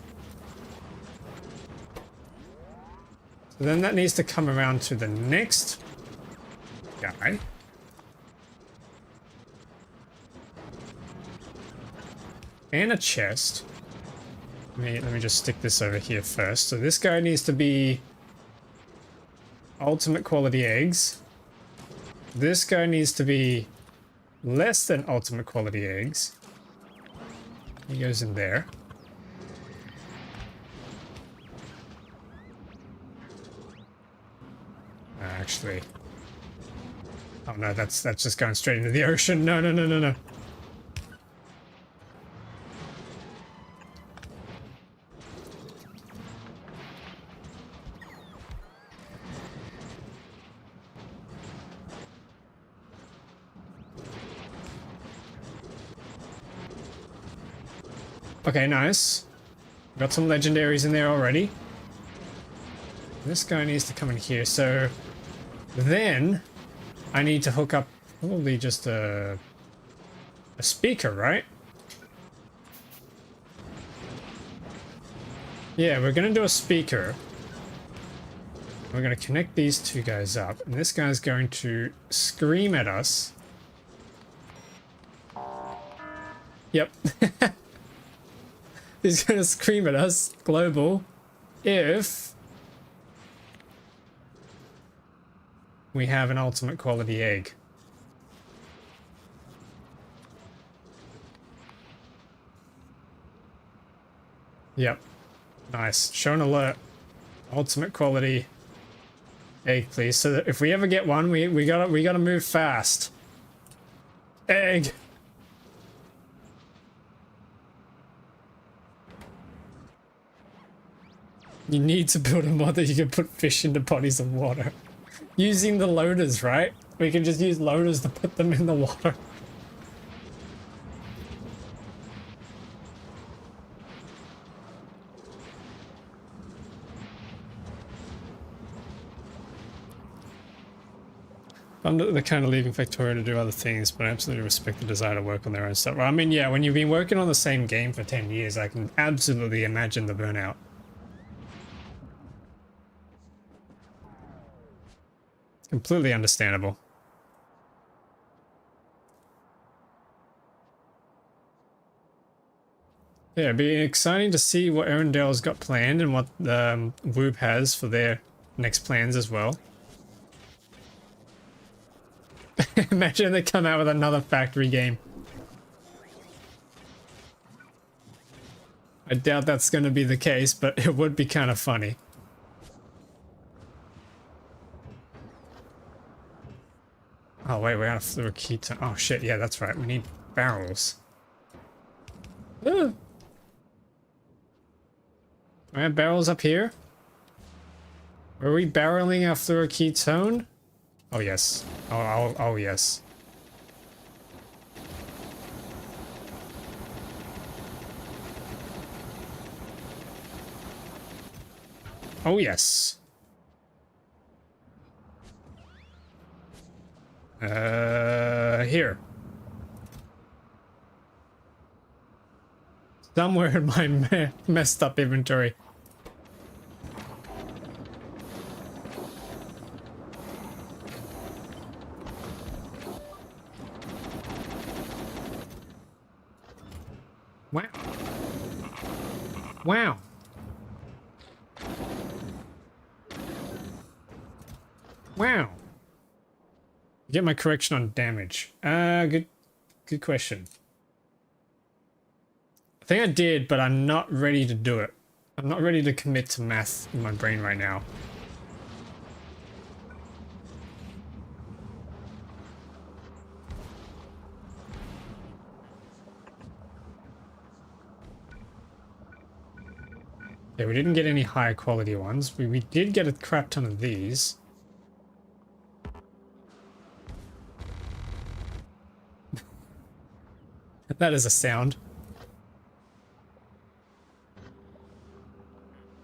So then that needs to come around to the next guy. And a chest. Let me just stick this over here first. So this guy needs to be ultimate quality eggs. This guy needs to be less than ultimate quality eggs. He goes in there. Actually. Oh no, that's just going straight into the ocean. No, no, no, no, no. Okay, nice. Got some legendaries in there already. This guy needs to come in here, so then I need to hook up probably just a speaker, right? Yeah, we're gonna do a speaker. We're gonna connect these two guys up, and this guy's going to scream at us. Yep. He's gonna scream at us, global, if we have an ultimate quality egg. Yep. Nice. Show an alert. Ultimate quality egg, please. So that if we ever get one, we gotta move fast. Egg. You need to build a mod that you can put fish into bodies of water. Using the loaders, right? We can just use loaders to put them in the water. They're kind of leaving Factorio to do other things, but I absolutely respect the desire to work on their own stuff. Well, I mean, yeah, when you've been working on the same game for 10 years, I can absolutely imagine the burnout. Completely understandable. Yeah, it'd be exciting to see what Arendelle's got planned and what Whoop has for their next plans as well. Imagine they come out with another factory game. I doubt that's going to be the case, but it would be kind of funny. Oh wait, we're out of fluoroketone. Oh shit, yeah, that's right. We need barrels. Ooh. I have barrels up here. Are we barreling our fluoroketone? Oh yes. Oh yes. Oh yes. Here. Somewhere in my messed up inventory. Wow. Wow. Wow. Get my correction on damage. Good question. I think I did, but I'm not ready to do it. I'm not ready to commit to math in my brain right now. Yeah, we didn't get any higher quality ones. We did get a crap ton of these. That is a sound.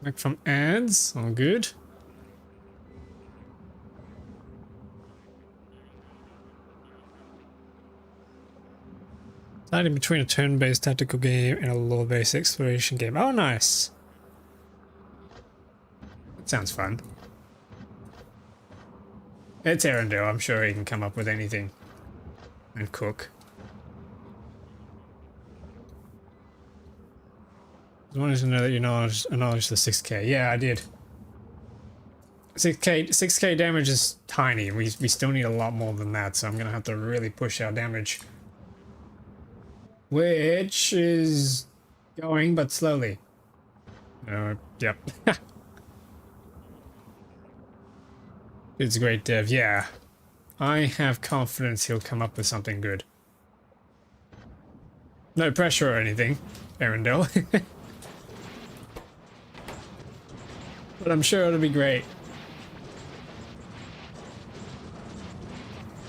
Back from ads. All good. Tied in between a turn-based tactical game and a lore-based exploration game. Oh, nice. That sounds fun. It's Arendelle. I'm sure he can come up with anything and cook. I wanted to know that you acknowledged the 6k. Yeah, I did. 6k damage is tiny. We still need a lot more than that, so I'm gonna have to really push our damage. Which is going, but slowly. Yep. It's a great dev, yeah. I have confidence he'll come up with something good. No pressure or anything, Arendelle. But I'm sure it'll be great.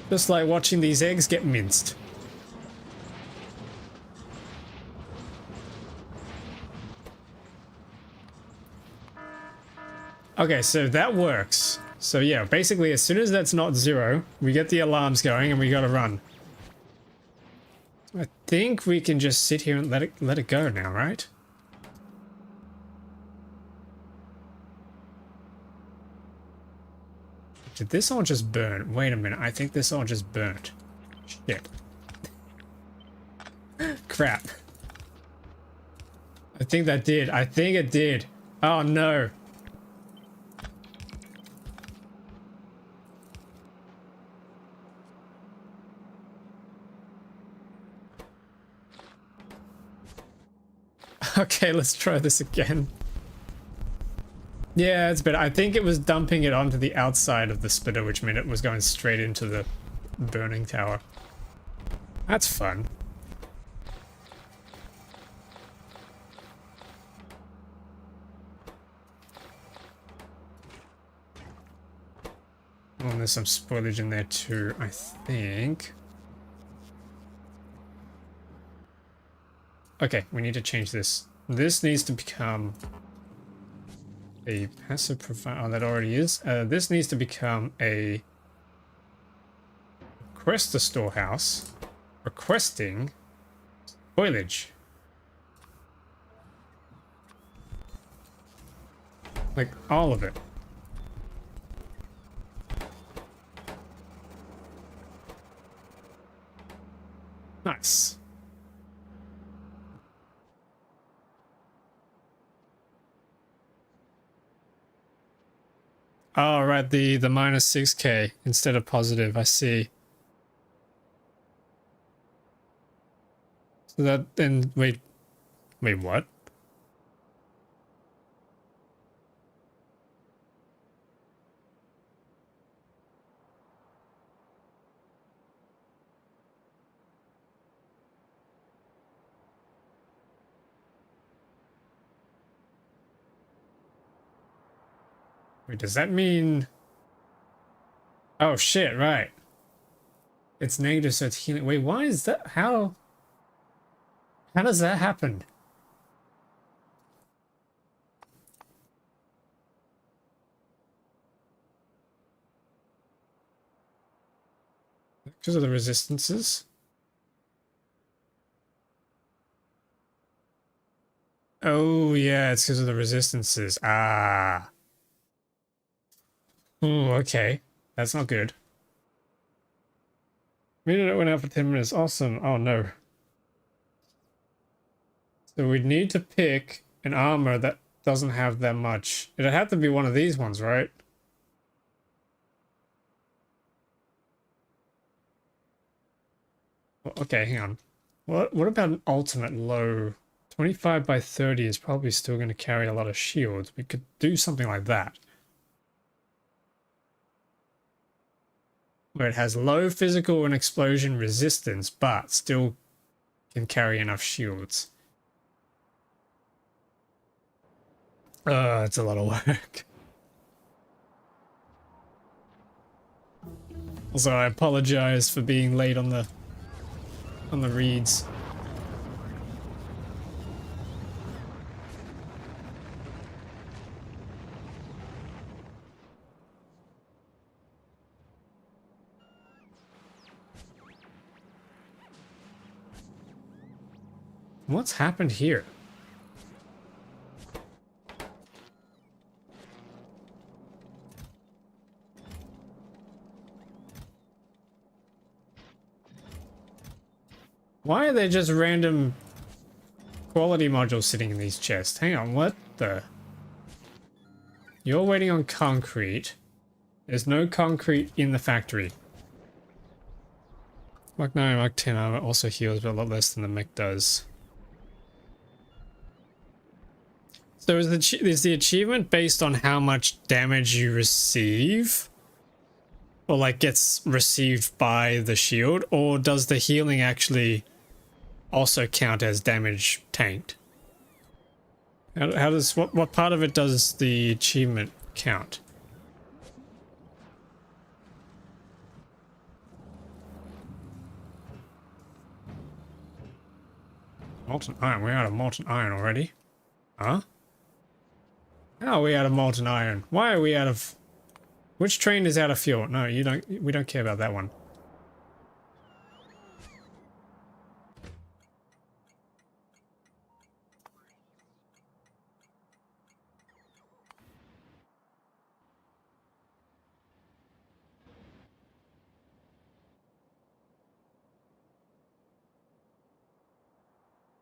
Just like watching these eggs get minced. Okay, so that works. So yeah, basically as soon as that's not 0, we get the alarms going and we gotta run. I think we can just sit here and let it go now, right? Did this all just burn? Wait a minute, I think this all just burnt. Shit. Crap. I think that did. I think it did. Oh no. Okay, let's try this again. Yeah, it's better. I think it was dumping it onto the outside of the splitter, which meant it was going straight into the burning tower. That's fun. Oh, and there's some spoilage in there too, I think. Okay, we need to change this. This needs to become a passive profile. Oh, that already is. This needs to become a request the storehouse. Requesting spoilage. Like all of it. Nice. Oh, right, the minus 6k instead of positive, I see. So that then wait what? Wait, does that mean... Oh shit, right. It's negative, so it's healing. Wait, why is that? How does that happen? Because of the resistances? Oh yeah, it's because of the resistances. Ah. Oh, okay. That's not good. Minute went out for 10 minutes. Awesome. Oh no. So we'd need to pick an armor that doesn't have that much. It'd have to be one of these ones, right? Okay, hang on. What about an ultimate low? 25 by 30 is probably still going to carry a lot of shields. We could do something like that. Where it has low physical and explosion resistance, but still can carry enough shields. It's a lot of work. Also, I apologize for being late on the reads. What's happened here? Why are there just random quality modules sitting in these chests? Hang on, what the? You're waiting on concrete. There's no concrete in the factory. Mark 9 and Mark 10 armor also heals, but a lot less than the mech does. So is the achievement based on how much damage you receive? Or like gets received by the shield? Or does the healing actually also count as damage tanked? How does what part of it does the achievement count? Molten iron. We're out of molten iron already. Huh? How are we out of molten iron? Why are we out of... Which train is out of fuel? No, you don't. We don't care about that one.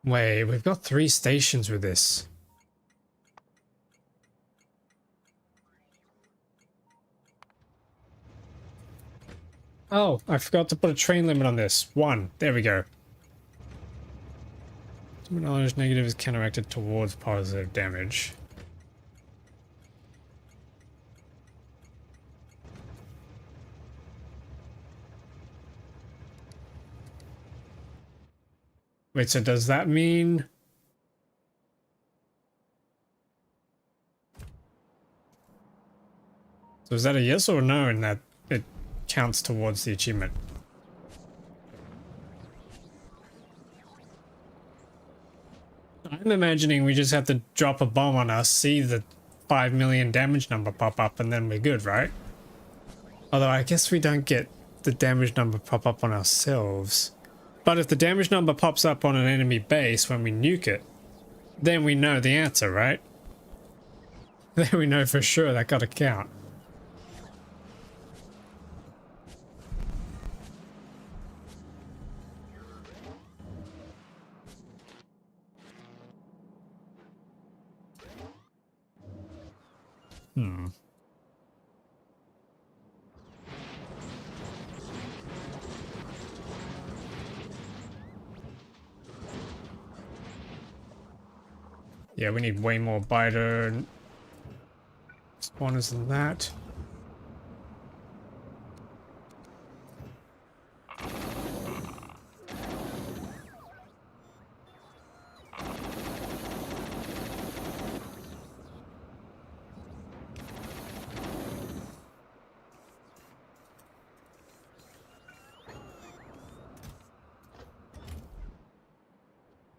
Wait, we've got 3 stations with this. Oh, I forgot to put a train limit on this. 1. There we go. Knowledge negative is counteracted towards positive damage. Wait, so does that mean... So is that a yes or a no in that it counts towards the achievement? I'm imagining we just have to drop a bomb on us, see the 5 million damage number pop up, and then we're good, right? Although I guess we don't get the damage number pop up on ourselves. But if the damage number pops up on an enemy base when we nuke it, then we know the answer, right? Then we know for sure that got to count. Yeah, we need way more biter spawners than that.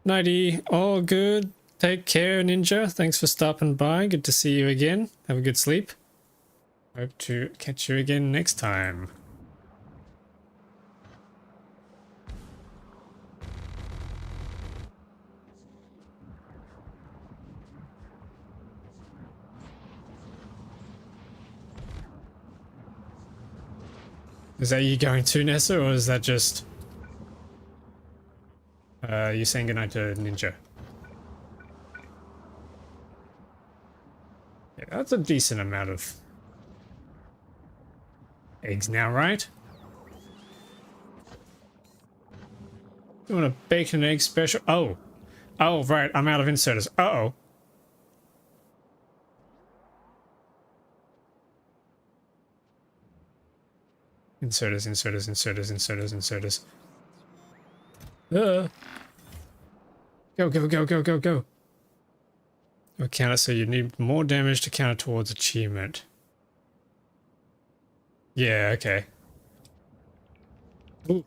Nighty, all good. Take care, Ninja. Thanks for stopping by. Good to see you again. Have a good sleep. Hope to catch you again next time. Is that you going to, Nessa, or is that just you saying goodnight to Ninja? Yeah, that's a decent amount of eggs now, right? You want a bacon and egg special? Oh. Oh, right, I'm out of inserters. Uh-oh. Inserters, inserters, inserters, inserters, inserters. Go, go, go, go, go, go. Counter, so you need more damage to counter towards achievement. Yeah, okay. Ooh.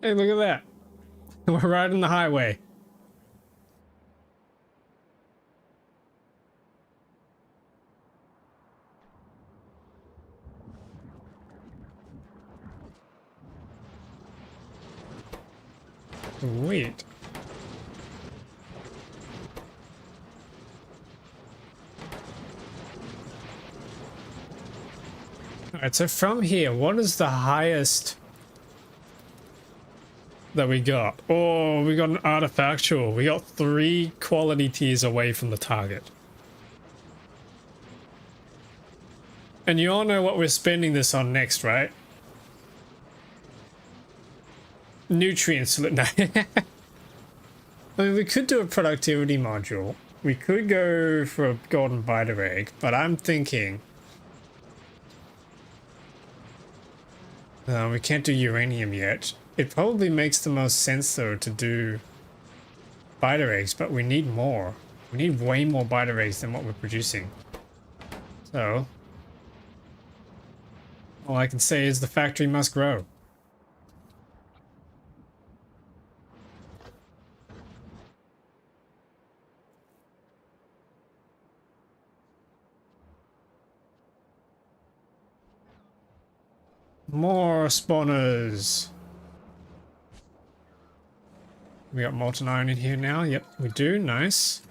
Hey, look at that. We're right on the highway. Sweet. Alright, so from here, what is the highest that we got? Oh, we got an artifactual. We got 3 quality tiers away from the target. And you all know what we're spending this on next, right? Nutrients. No. I mean, we could do a productivity module. We could go for a golden biter egg, but I'm thinking... we can't do uranium yet. It probably makes the most sense, though, to do biter eggs, but we need more. We need way more biter eggs than what we're producing. So, all I can say is the factory must grow. More spawners. We got molten iron in here now. Yep, we do. Nice.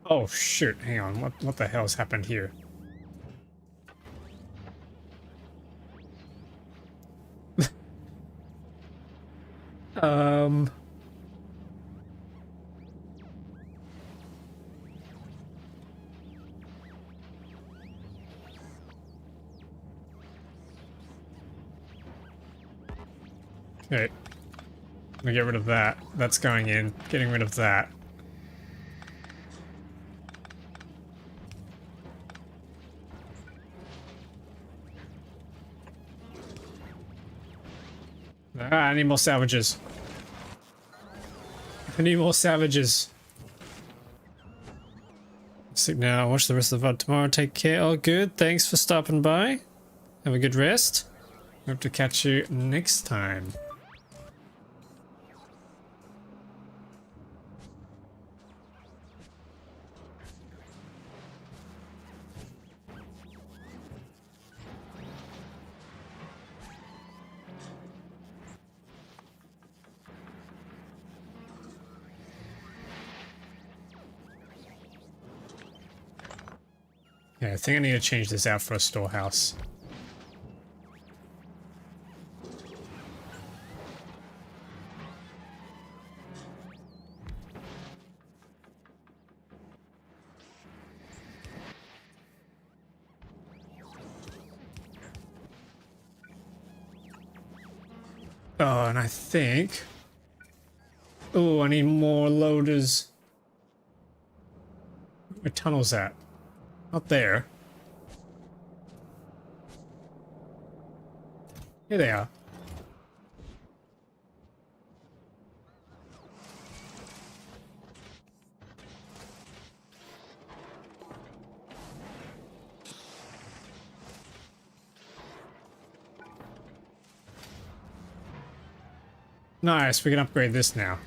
Oh shoot, hang on. What the hell's happened here? Um Okay. I'm gonna get rid of that. That's going in. Getting rid of that. Ah, I need more savages. I need more savages. Sleep now. Watch the rest of the VOD tomorrow. Take care. All good. Thanks for stopping by. Have a good rest. Hope to catch you next time. Yeah, I think I need to change this out for a storehouse. Oh, and I think... Oh, I need more loaders. Where tunnel's at? Not there. Here they are. Nice, we can upgrade this now.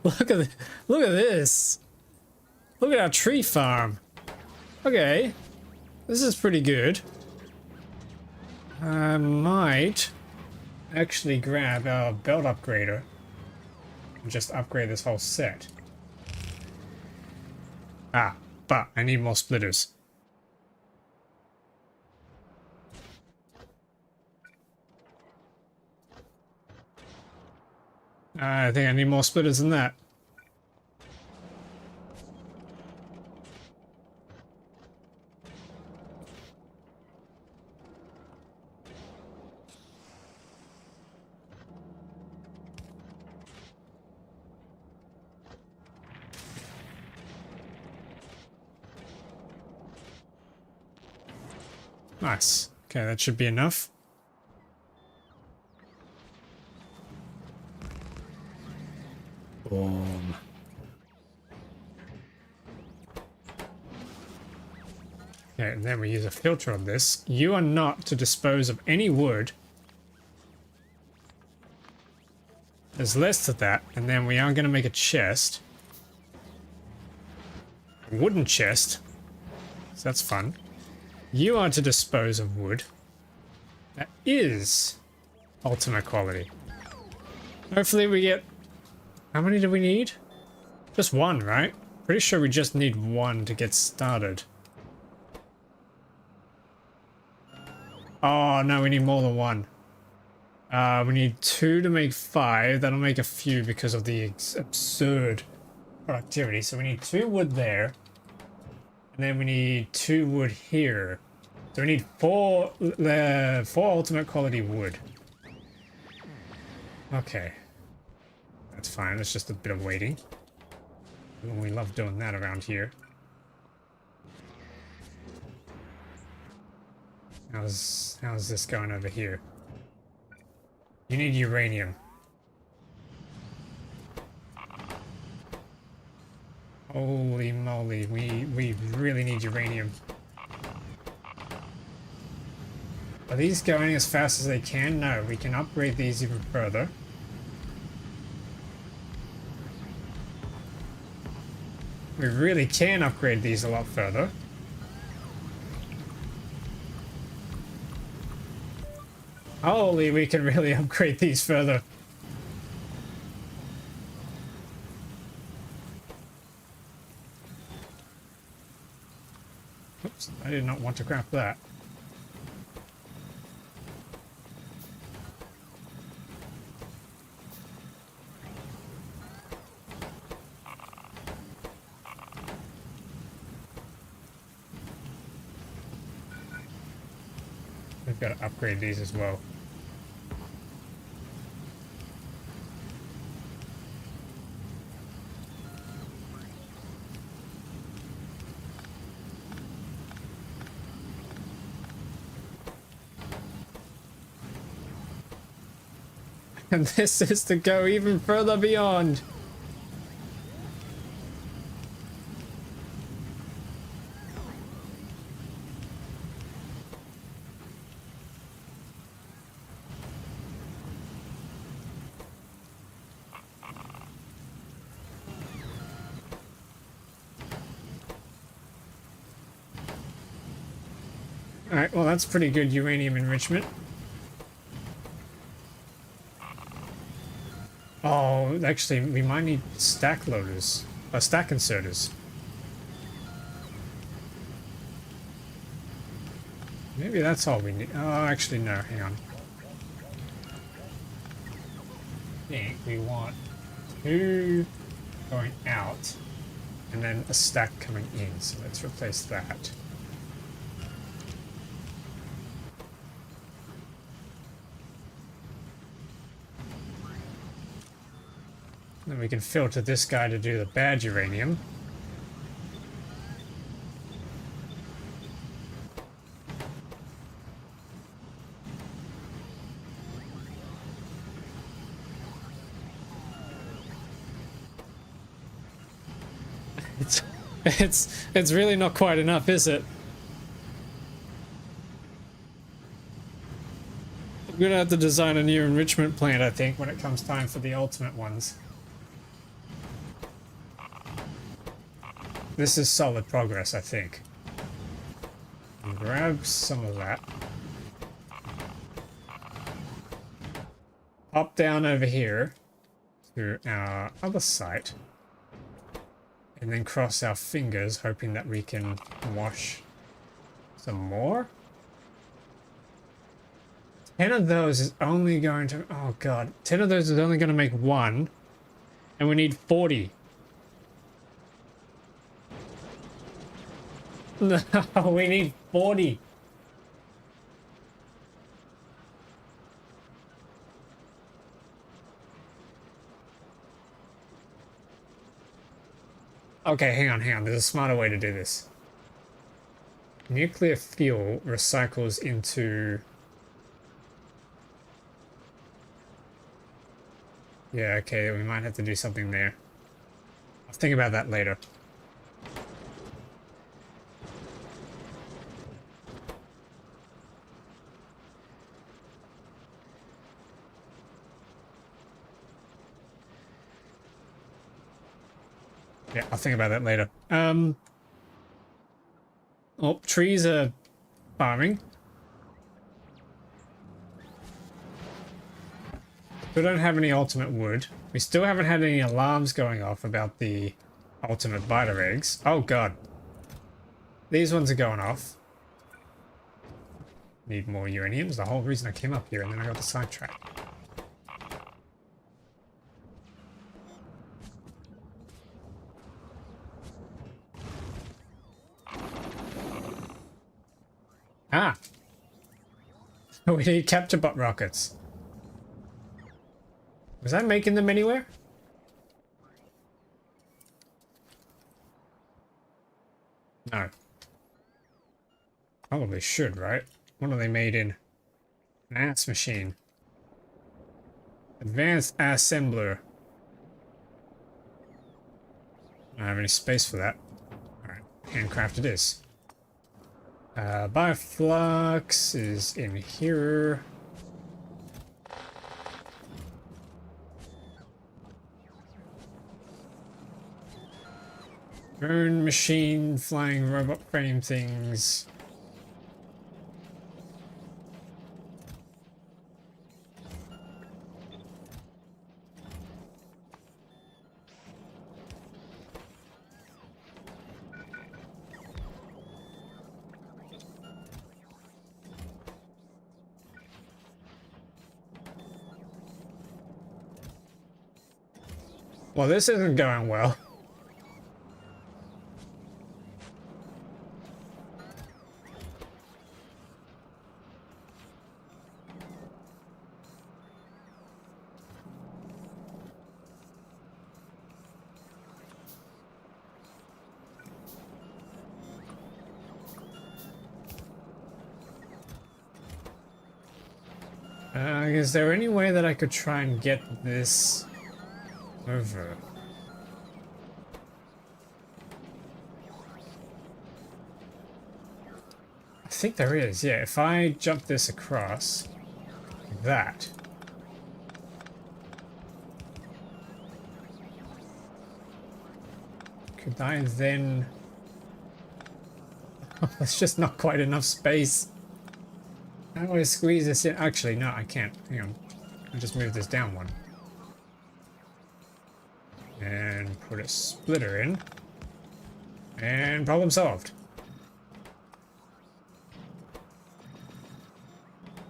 Look at this. Look at our tree farm. Okay, this is pretty good. I might actually grab our belt upgrader and just upgrade this whole set. Ah, but I need more splitters. I think I need more splitters than that. Nice. Okay, that should be enough. Boom. Okay, and then we use a filter on this. You are not to dispose of any wood. There's less to that, and then we are going to make a chest. A wooden chest. So that's fun. You are to dispose of wood. That is ultimate quality. Hopefully we get... How many do we need? Just one, right? Pretty sure we just need one to get started. Oh, no, we need more than one. We need 2 to make 5. That'll make a few because of the absurd productivity. So we need 2 wood there. And then we need 2 wood here. So we need 4 ultimate quality wood. Okay. That's fine. It's just a bit of waiting. We love doing that around here. How's this going over here? You need uranium. Holy moly, we really need uranium. Are these going as fast as they can? No, we can upgrade these even further. We really can upgrade these a lot further. Holy, we can really upgrade these further. Oops, I did not want to grab that. We've got to upgrade these as well. And this is to go even further beyond. Alright, well that's pretty good uranium enrichment. Oh, actually, we might need stack loaders. Stack inserters. Maybe that's all we need. Oh, actually, no, hang on. I think we want 2 going out. and then a stack coming in. So let's replace that. Then we can filter this guy to do the bad uranium. It's really not quite enough, is it? I'm gonna have to design a new enrichment plant, I think, when it comes time for the ultimate ones. This is solid progress, I think. I'll grab some of that. Hop down over here to our other site. And then cross our fingers, hoping that we can wash some more. 10 of those is only going to... Oh god. 10 of those is only going to make 1. And we need 40. No, we need 40. Okay, hang on. There's a smarter way to do this. Nuclear fuel recycles into... Yeah, okay, we might have to do something there. I'll think about that later. Yeah, I'll think about that later. Oh, trees are farming. We don't have any ultimate wood. We still haven't had any alarms going off about the ultimate biter eggs. Oh god. These ones are going off. Need more uraniums. The whole reason I came up here, and then I got the sidetrack. Ah! We need capture bot rockets. Was I making them anywhere? No. Probably should, right? What are they made in? An ass machine. Advanced assembler. I don't have any space for that. Alright, handcraft it is. Bioflux is in here. Drone machine, flying robot frame things. Well, this isn't going well. Is there any way that I could try and get this over? I think there is, yeah. If I jump this across, like that. Could I then... There's just not quite enough space. How do I squeeze this in? Actually, no, I can't. Hang on. I'll just move this down one. And put a splitter in. And problem solved.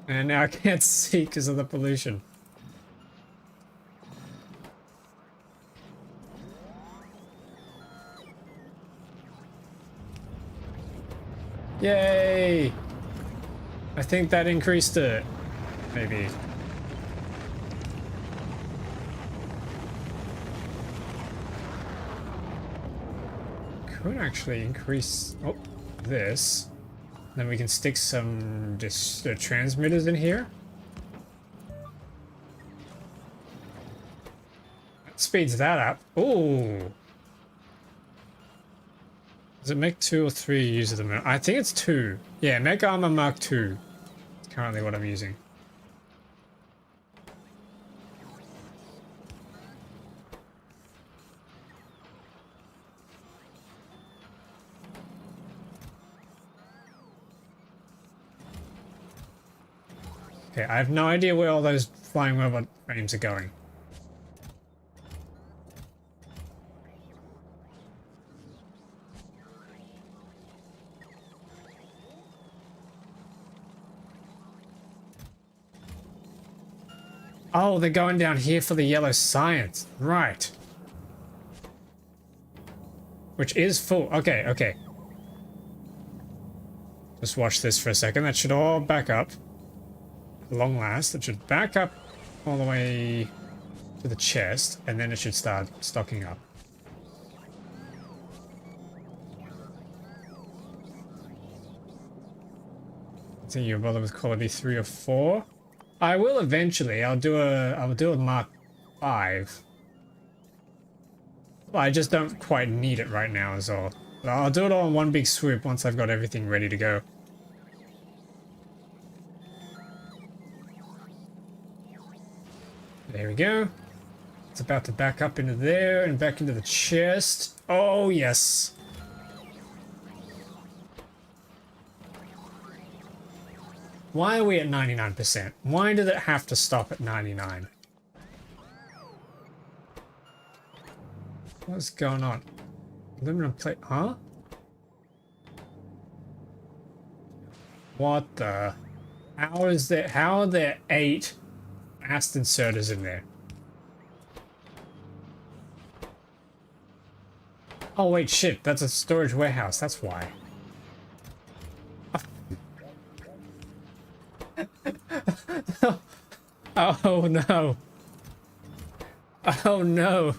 And now I can't see because of the pollution. Yay! I think that increased it. Maybe. Could actually increase this. Then we can stick some transmitters in here. That speeds that up. Ooh. Does it make 2 or 3 use of them? I think it's 2. Yeah, Mech Armor Mark II. It's currently what I'm using. Okay, I have no idea where all those flying robot frames are going. Oh, they're going down here for the yellow science. Right. Which is full. Okay, okay. Just watch this for a second. That should all back up. At long last. It should back up all the way to the chest, and then it should start stocking up. I think you'll bother with quality 3 or 4. I will eventually. I'll do a Mark 5. Well, I just don't quite need it right now is all. But I'll do it all in one big swoop once I've got everything ready to go. There we go. It's about to back up into there and back into the chest. Oh, yes. Why are we at 99%? Why did it have to stop at 99? What's going on? Aluminum plate, huh? What the? How are there 8 mast inserters in there? Oh wait, shit, that's a storage warehouse, that's why. Oh no. Oh no.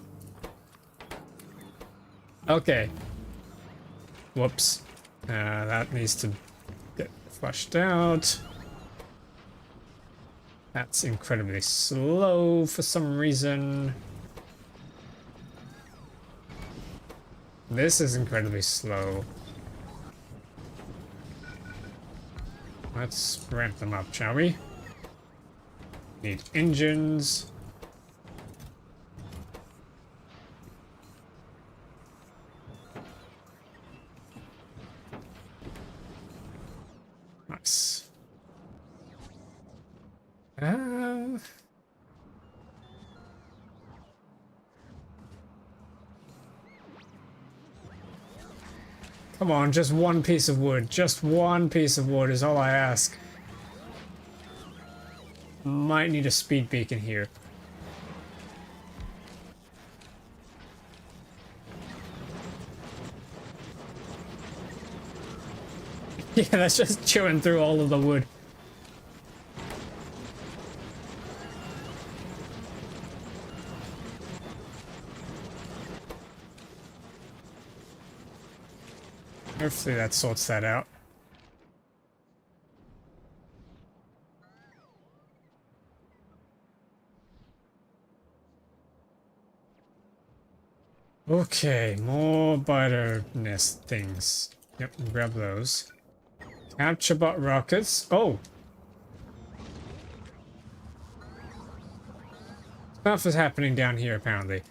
Okay. Whoops. That needs to get flushed out. That's incredibly slow for some reason. This is incredibly slow. Let's ramp them up, shall we? Need engines. Nice. Come on, just one piece of wood. Just one piece of wood is all I ask. Might need a speed beacon here. Yeah, that's just chewing through all of the wood. Hopefully that sorts that out. Okay, more biter nest things. Yep, grab those. Capture bot rockets. Oh! Stuff is happening down here, apparently.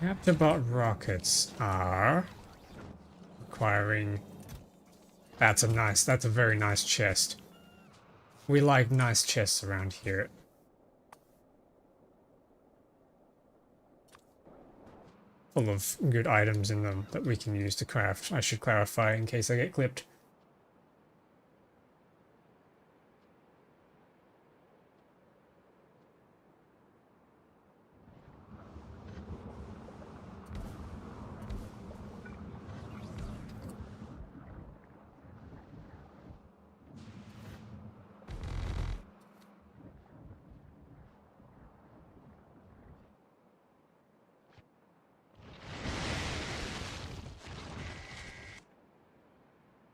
Capture bot rockets are requiring... That's a very nice chest. We like nice chests around here. Full of good items in them that we can use to craft. I should clarify in case I get clipped.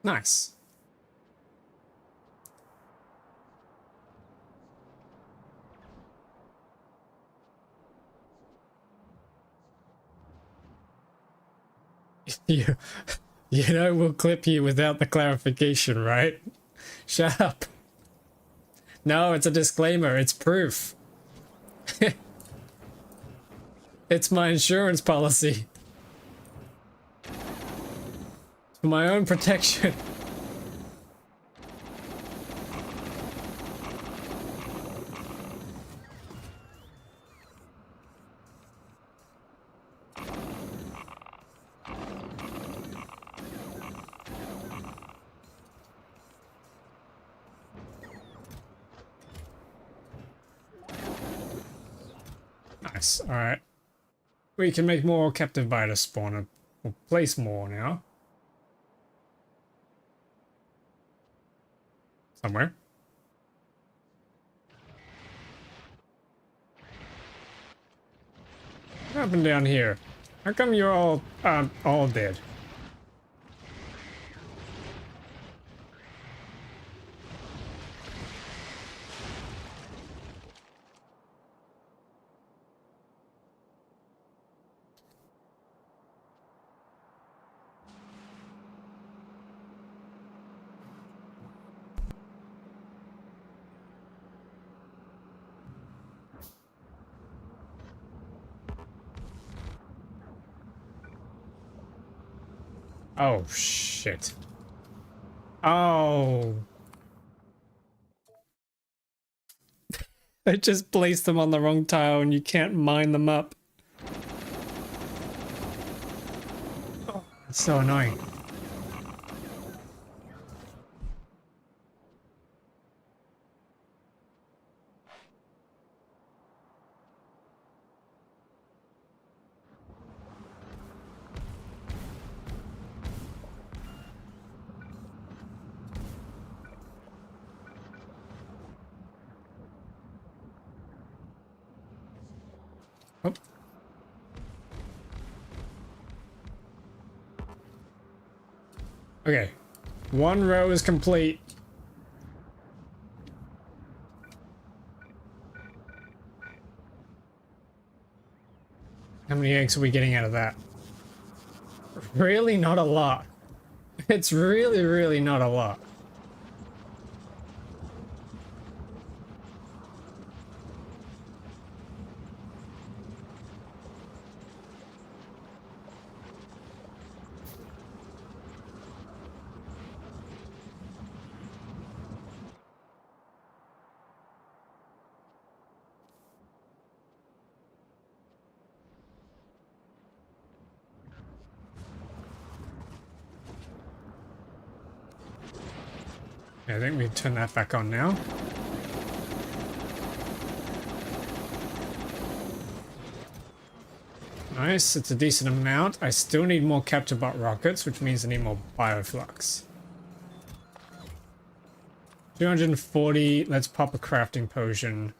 Nice. You, you know we'll clip you without the clarification, right? Shut up. No, it's a disclaimer. It's proof. It's my insurance policy. For my own protection. Nice. Alright. We can make more captive biter spawner. We'll place more now. Somewhere. What happened down here? How come you're all dead? Oh, shit. Oh. I just placed them on the wrong tile and you can't mine them up. Oh, that's so annoying. Oh. Okay. One row is complete. How many eggs are we getting out of that? Really not a lot. It's really, really not a lot. I think we turn that back on now. Nice, it's a decent amount. I still need more capture bot rockets, which means I need more bioflux. 240, let's pop a crafting potion.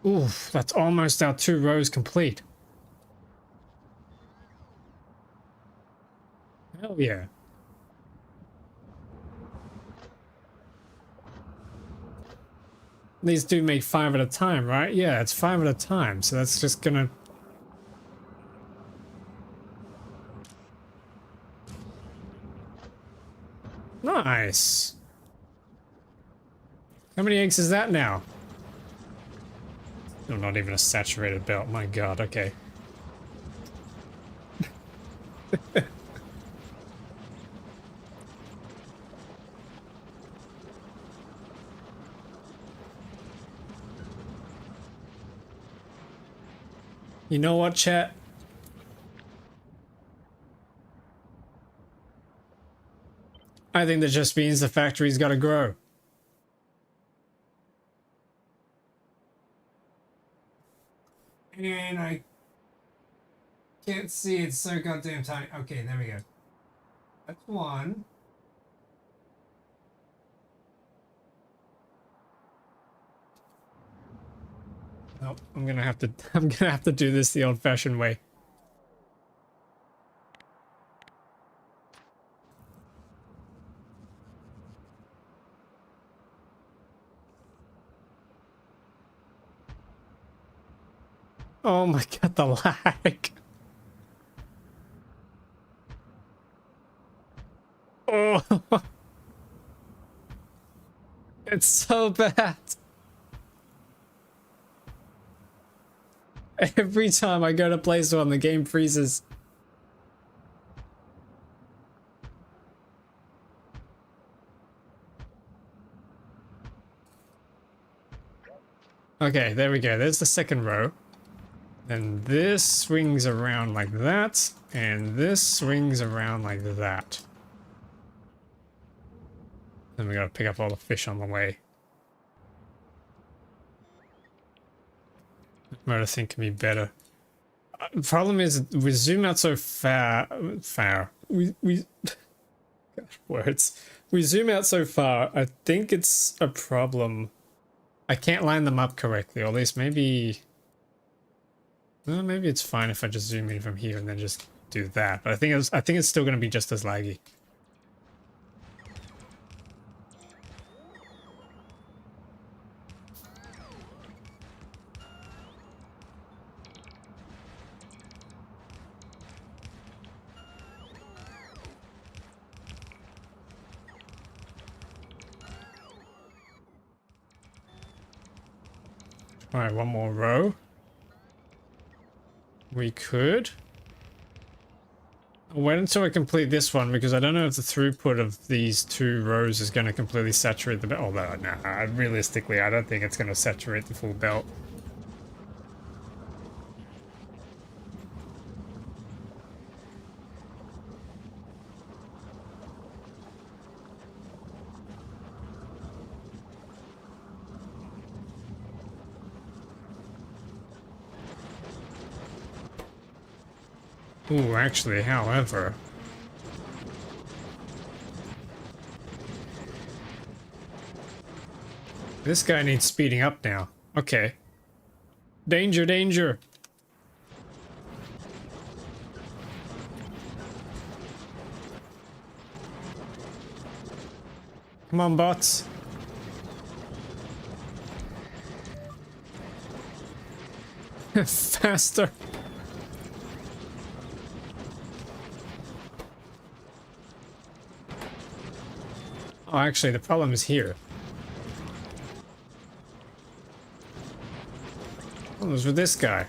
Oof, that's almost our 2 rows complete. Hell yeah. These do make 5 at a time, right? Yeah, it's 5 at a time, so that's just gonna... Nice. How many eggs is that now? No, not even a saturated belt. My god, okay. You know what, chat? I think that just means the factory's gotta grow. And I can't see, it's so goddamn tiny. Okay, there we go. That's one. Nope, I'm gonna have to do this the old-fashioned way. Oh my god, the lag. Oh, it's so bad. Every time I go to play one, the game freezes. Okay, there we go. There's the second row. And this swings around like that, and this swings around like that. Then we gotta pick up all the fish on the way. Motor thing can be better. The problem is we zoom out so far. We gosh, words. We zoom out so far. I think it's a problem. I can't line them up correctly, or at least maybe. Well, maybe it's fine if I just zoom in from here and then just do that. But I think it's still going to be just as laggy. All right, one more row. We could. I'll wait until I complete this one because I don't know if the throughput of these two rows is going to completely saturate the belt. Although, nah, realistically, I don't think it's going to saturate the full belt. Ooh, actually, however... This guy needs speeding up now. Okay. Danger, danger! Come on, bots. Faster. Oh, actually, the problem is here. What was with this guy?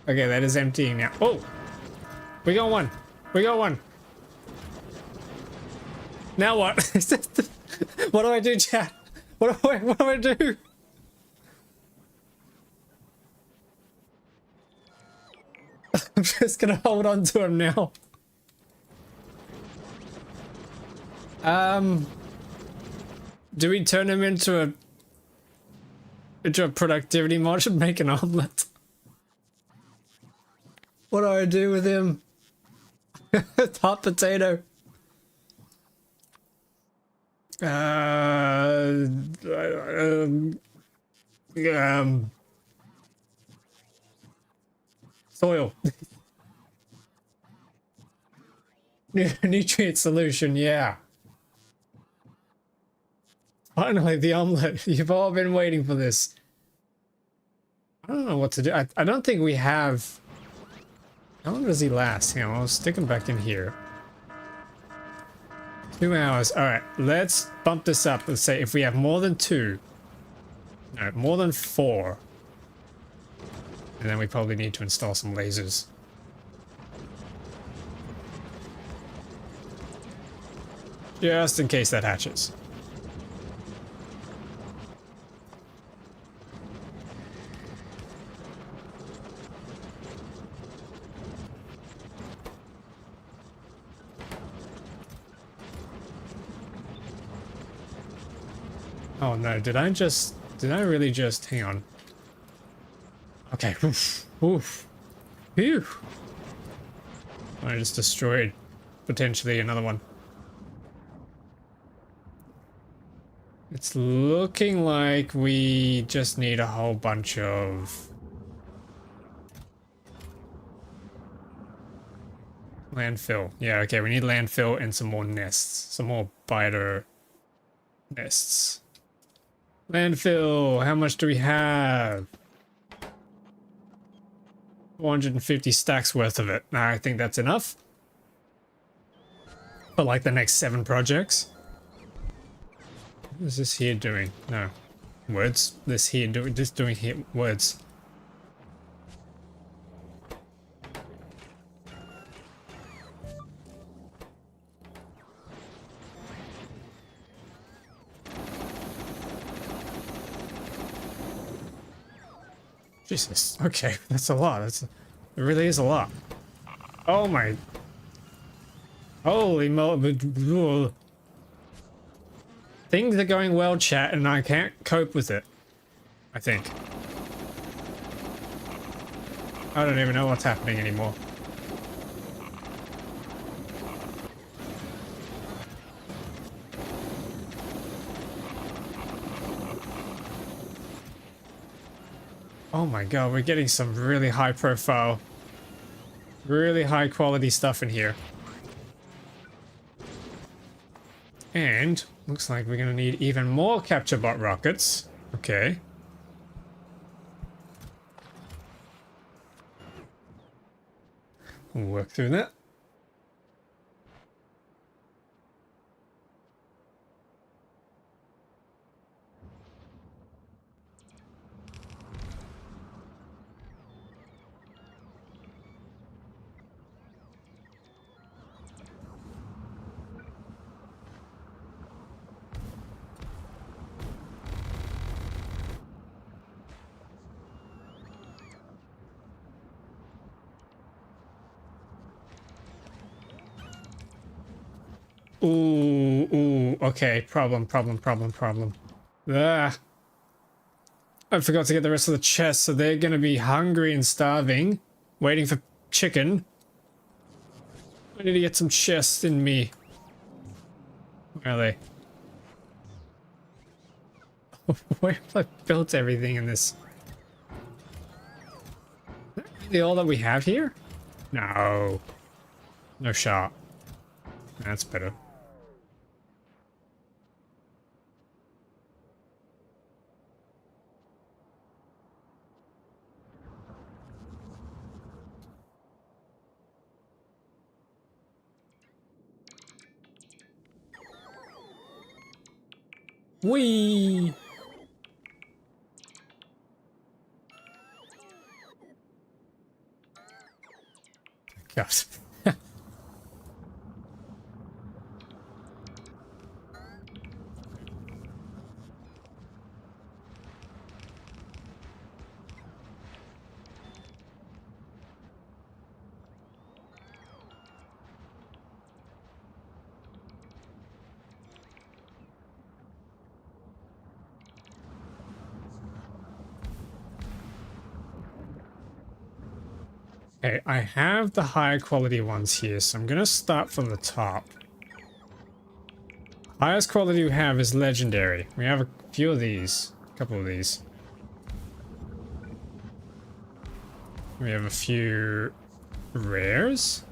Okay, that is emptying now. Oh! We got one! We got one! Now what? What do I do, chat? What do I do? I'm just gonna hold on to him now. Do we turn him into a productivity mod and make an omelet? What do I do with him? Hot potato. Soil. Nutrient solution, yeah. Finally, the omelet. You've all been waiting for this. I don't know what to do. I don't think we have How long does he last? Hang on, I'll stick him back in here. 2 hours. Alright, let's bump this up. Let's say if we have more than 2. No, more than 4. And then we probably need to install some lasers. Just in case that hatches. Oh no, did I really just, hang on. Okay, oof, oof, phew. I just destroyed potentially another one. It's looking like we just need a whole bunch of landfill. Yeah, okay, we need landfill and some more nests. Some more biter nests. Landfill, how much do we have? 450 stacks worth of it. I think that's enough. For like the next 7 projects. What is this here doing? No. Words? This here doing, just doing here, words. Jesus. Okay, that's a lot. It really is a lot. Oh my. Holy mo. Things are going well, chat, and I can't cope with it. I think. I don't even know what's happening anymore. Oh my god, we're getting some really high profile, really high quality stuff in here. And looks like we're gonna need even more capture bot rockets. Okay. We'll work through that. Ooh, okay, problem. Ah. I forgot to get the rest of the chest, so they're gonna be hungry and starving, waiting for chicken. I need to get some chests in me. Where are they? Where have I built everything in this? Is that really all that we have here? No. No shot. That's better. Whee! God. Okay, I have the higher quality ones here, so I'm gonna start from the top. Highest quality we have is legendary. We have a few of these, a couple of these. We have a few rares.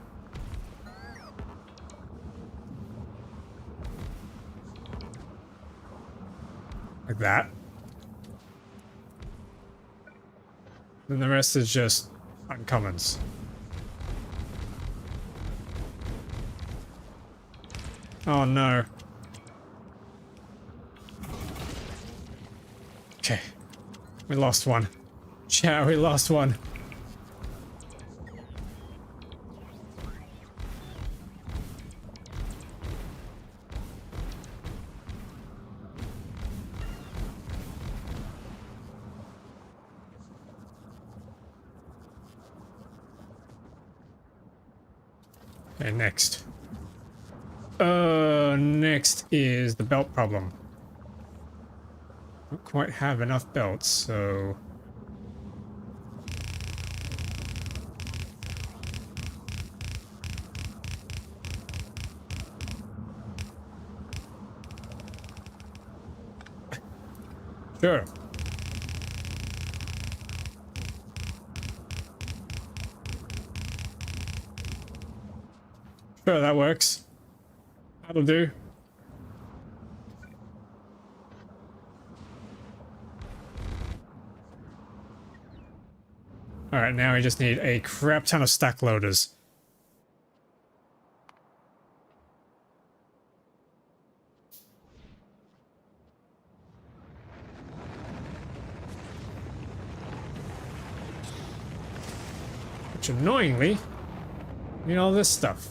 Like that. Then the rest is just uncommons. Oh no. Okay. We lost one. Chat, we lost one. Okay, next. Next is the belt problem. Don't quite have enough belts, so... Sure. Sure, that works. That'll do. Alright, now we just need a crap ton of stack loaders. Which annoyingly, need all this stuff.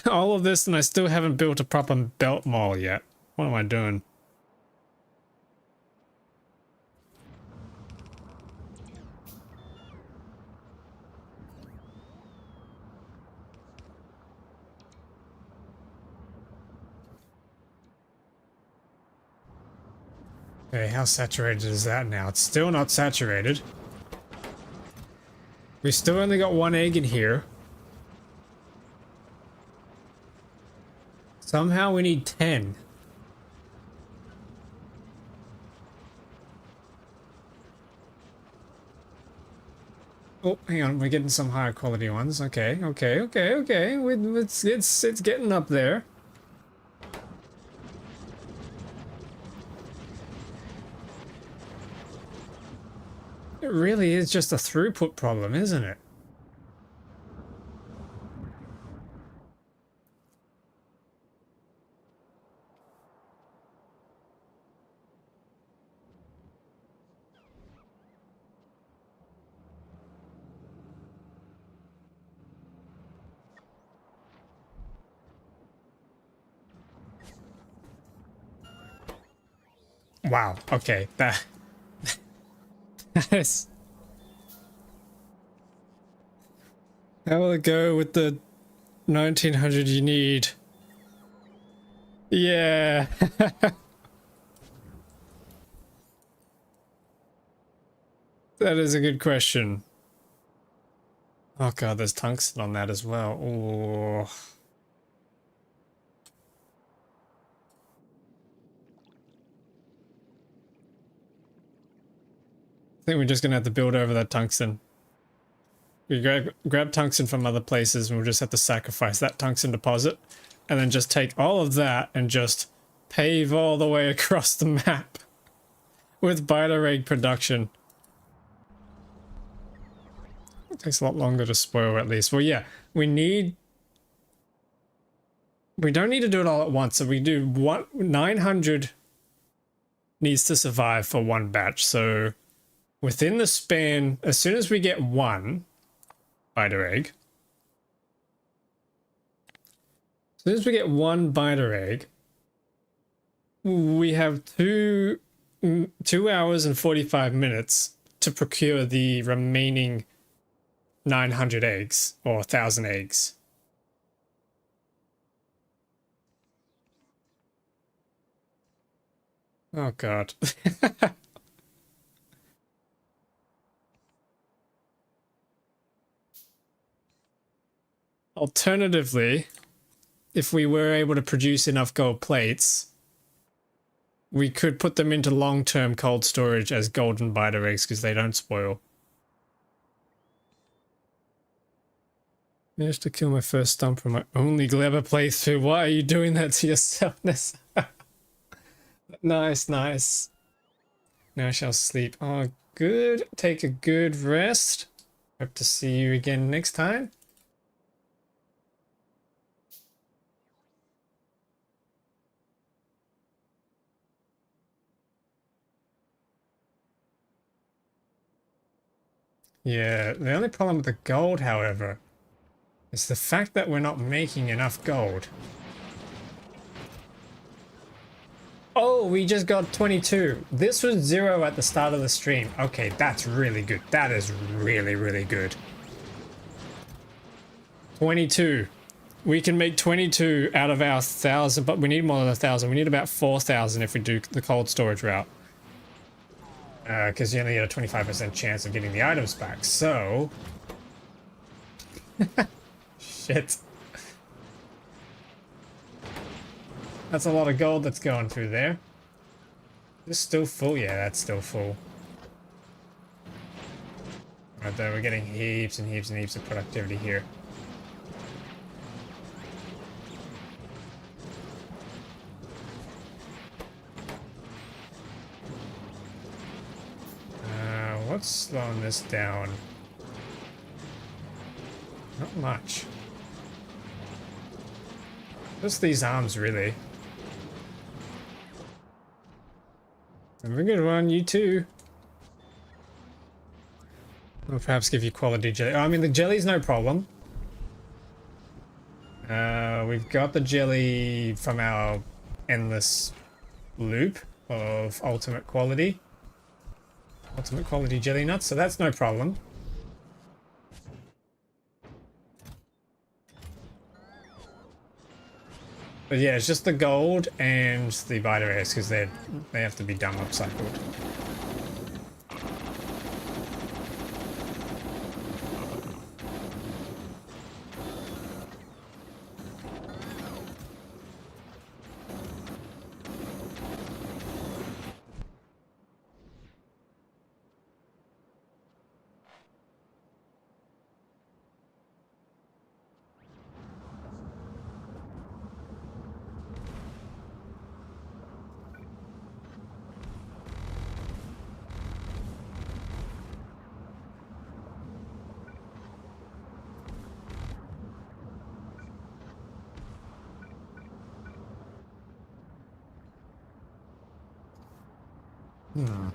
All of this and I still haven't built a proper belt mall yet. What am I doing? Okay, how saturated is that now? It's still not saturated. We still only got one egg in here. Somehow we need 10. Oh, hang on, we're getting some higher quality ones. Okay. It's getting up there. It really is just a throughput problem, isn't it? Wow, okay, that is... How will it go with the 1900 you need? Yeah. That is a good question. Oh god, there's tungsten on that as well. Oh. I think we're just gonna have to build over that tungsten. We grab tungsten from other places and we'll just have to sacrifice that tungsten deposit and then just take all of that and just pave all the way across the map with biter egg production. It takes a lot longer to spoil at least. Well, yeah, we don't need to do it all at once. So we do 900 needs to survive for one batch. So within the span, as soon as we get one biter egg, as soon as we get one biter egg, we have 2 hours and 45 minutes to procure the remaining 900 eggs or 1,000 eggs. Oh god. Alternatively, if we were able to produce enough gold plates, we could put them into long-term cold storage as golden biter eggs because they don't spoil. Managed to kill my first stump on my only Glebber playthrough. Why are you doing that to yourself, Nessa? Nice, nice. Now I shall sleep. Oh, good. Take a good rest. Hope to see you again next time. Yeah, the only problem with the gold, however, is the fact that we're not making enough gold. Oh, we just got 22. This was 0 at the start of the stream. Okay, that's really good. That is really, really good. 22. We can make 22 out of our 1,000, but we need more than 1,000. We need about 4,000 if we do the cold storage route. Because you only get a 25% chance of getting the items back. So... Shit. That's a lot of gold that's going through there. Is this still full? Yeah, that's still full. Right there, we're getting heaps and heaps and heaps of productivity here. What's slowing this down? Not much. Just these arms, really. Have a good one, you too. Or perhaps give you quality jelly. Oh, I mean, the jelly's no problem. We've got the jelly from our endless loop of ultimate quality. Ultimate quality jelly nuts, so that's no problem. But yeah, it's just the gold and the Vita Rays because they have to be done upcycled. Hmm.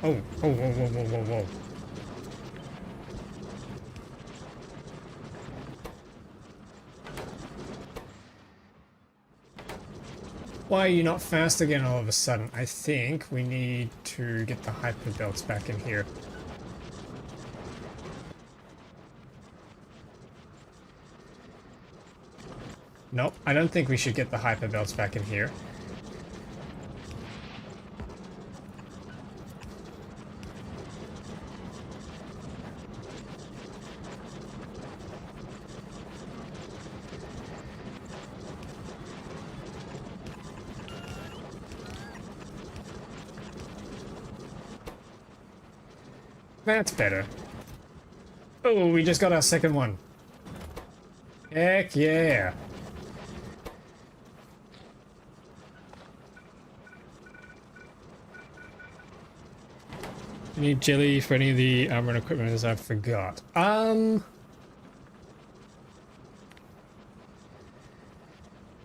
Oh, whoa, whoa, whoa, whoa, whoa, whoa. Why are you not fast again all of a sudden? I think we need to get the hyper belts back in here. Nope, I don't think we should get the hyper belts back in here. That's better. Oh, we just got our second one. Heck yeah. You need jelly for any of the armor and equipment, as I forgot. Let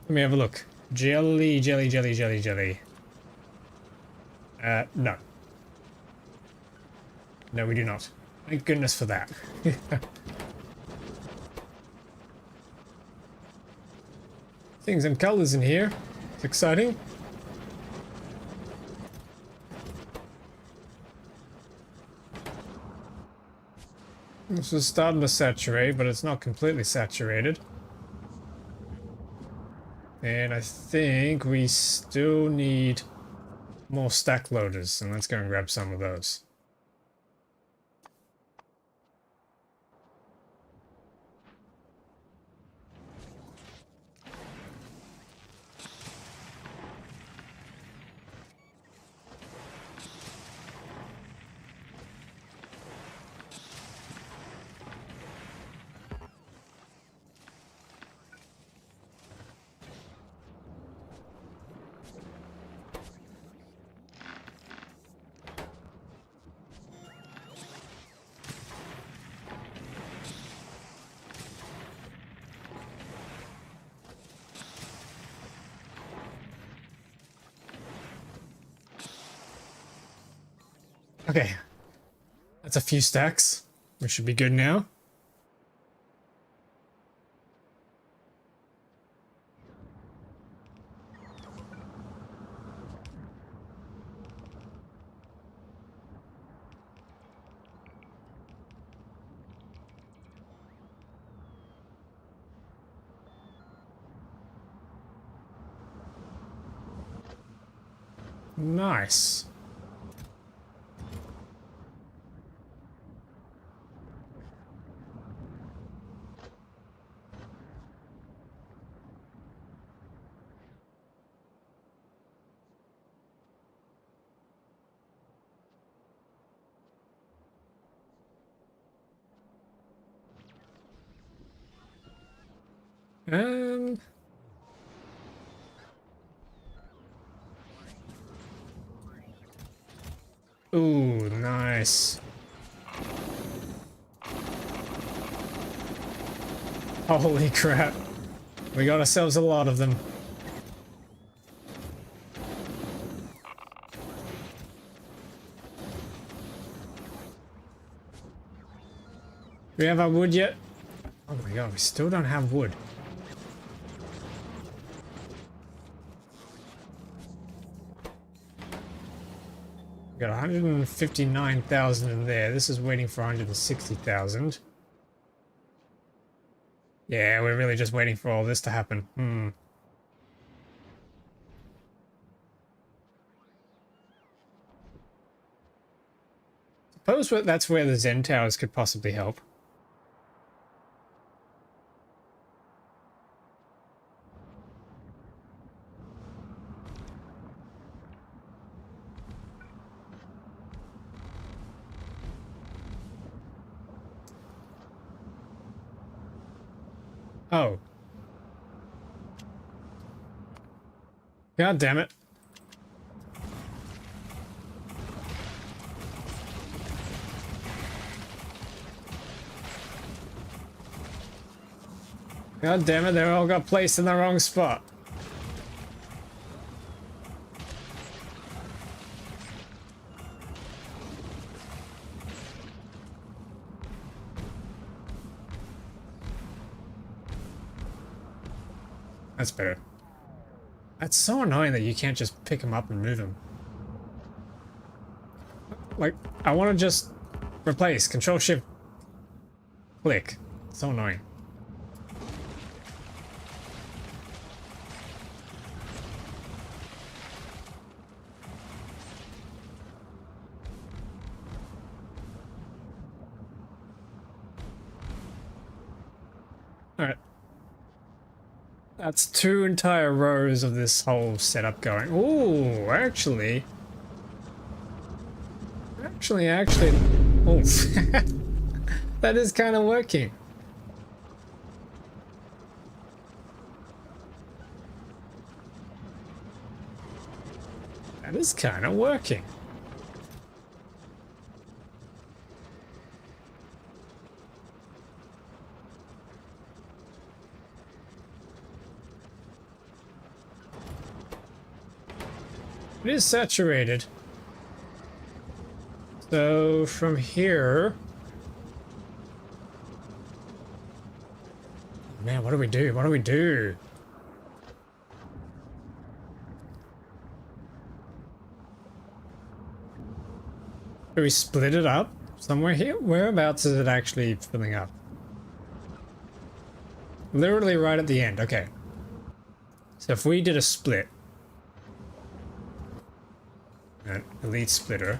me have a look. Jelly, jelly, jelly, jelly, jelly. No. No, we do not. Thank goodness for that. Things and colors in here. It's exciting. This is starting to saturate, but it's not completely saturated. And I think we still need more stack loaders, and let's go and grab some of those. Okay. That's a few stacks. We should be good now. Nice. Um. Ooh, nice. Holy crap. We got ourselves a lot of them. Do we have our wood yet? Oh my god, we still don't have wood. We got 159,000 in there. This is waiting for 160,000. Yeah, we're really just waiting for all this to happen. Suppose that's where the Zen towers could possibly help. Oh. God damn it. God damn it, they all got placed in the wrong spot. That's better. That's so annoying that you can't just pick them up and move them. Like, I want to just replace. Control Shift click. So annoying. Alright. That's 2 entire rows of this whole setup going. Ooh, actually. Oh. That is kind of working. That is kind of working. It is saturated. So from here... Man, what do we do? What do we do? Do we split it up somewhere here? Whereabouts is it actually filling up? Literally right at the end. Okay. So if we did a split... Elite splitter.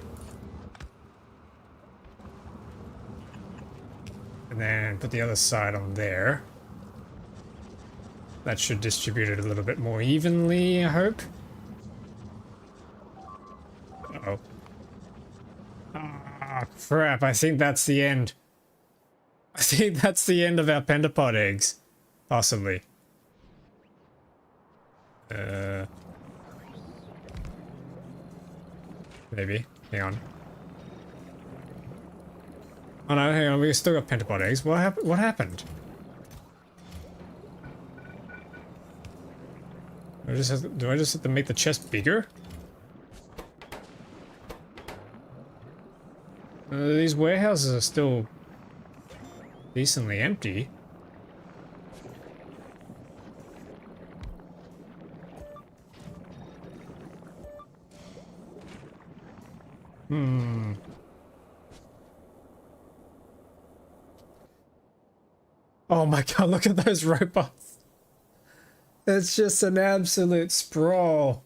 And then put the other side on there. That should distribute it a little bit more evenly, I hope. Uh-oh. Ah, crap. I think that's the end. I think that's the end of our pentapod eggs. Possibly. Maybe. Hang on. Oh no, hang on. We still got pentapod eggs. What happened? What happened? Do I just have to make the chest bigger? These warehouses are still decently empty. Hmm. Oh my god, look at those robots. It's just an absolute sprawl.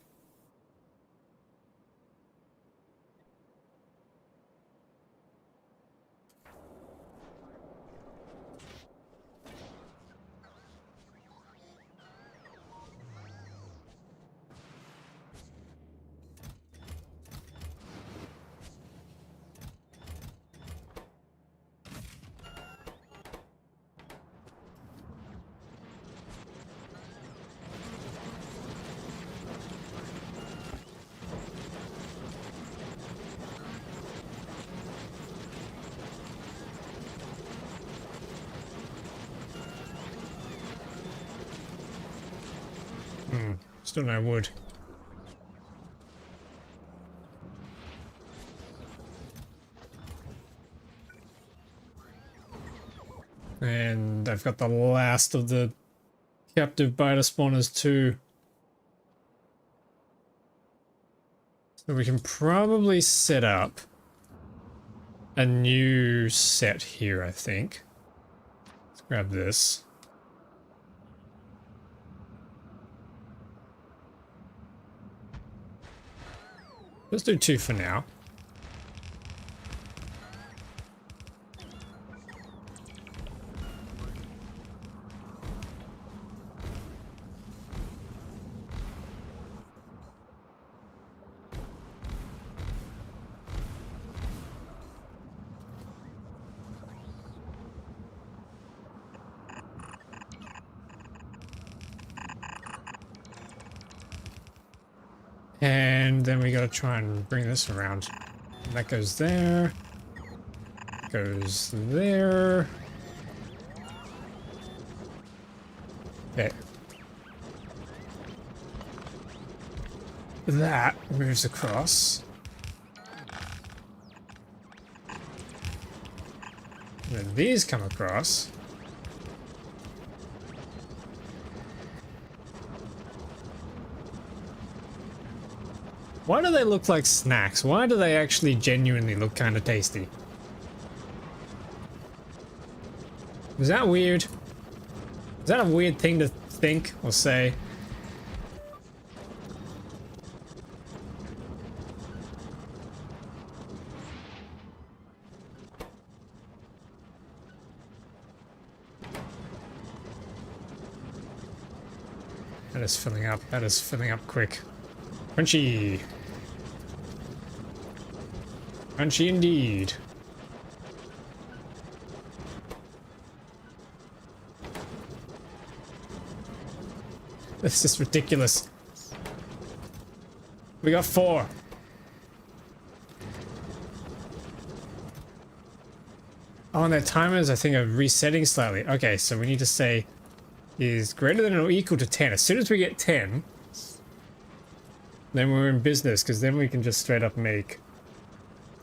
Still no wood. And I've got the last of the captive beta spawners too. So we can probably set up a new set here, I think. Let's grab this. Let's do 2 for now. And then we gotta try and bring this around. And that goes there. Goes there. Okay. That moves across. And then these come across. Why do they look like snacks? Why do they actually genuinely look kind of tasty? Is that weird? Is that a weird thing to think or say? That is filling up. That is filling up quick. Crunchy. Crunchy indeed. This is ridiculous. We got 4. Oh, and their timers, I think, are resetting slightly. Okay, so we need to say is greater than or equal to 10. As soon as we get 10, then we're in business, because then we can just straight up make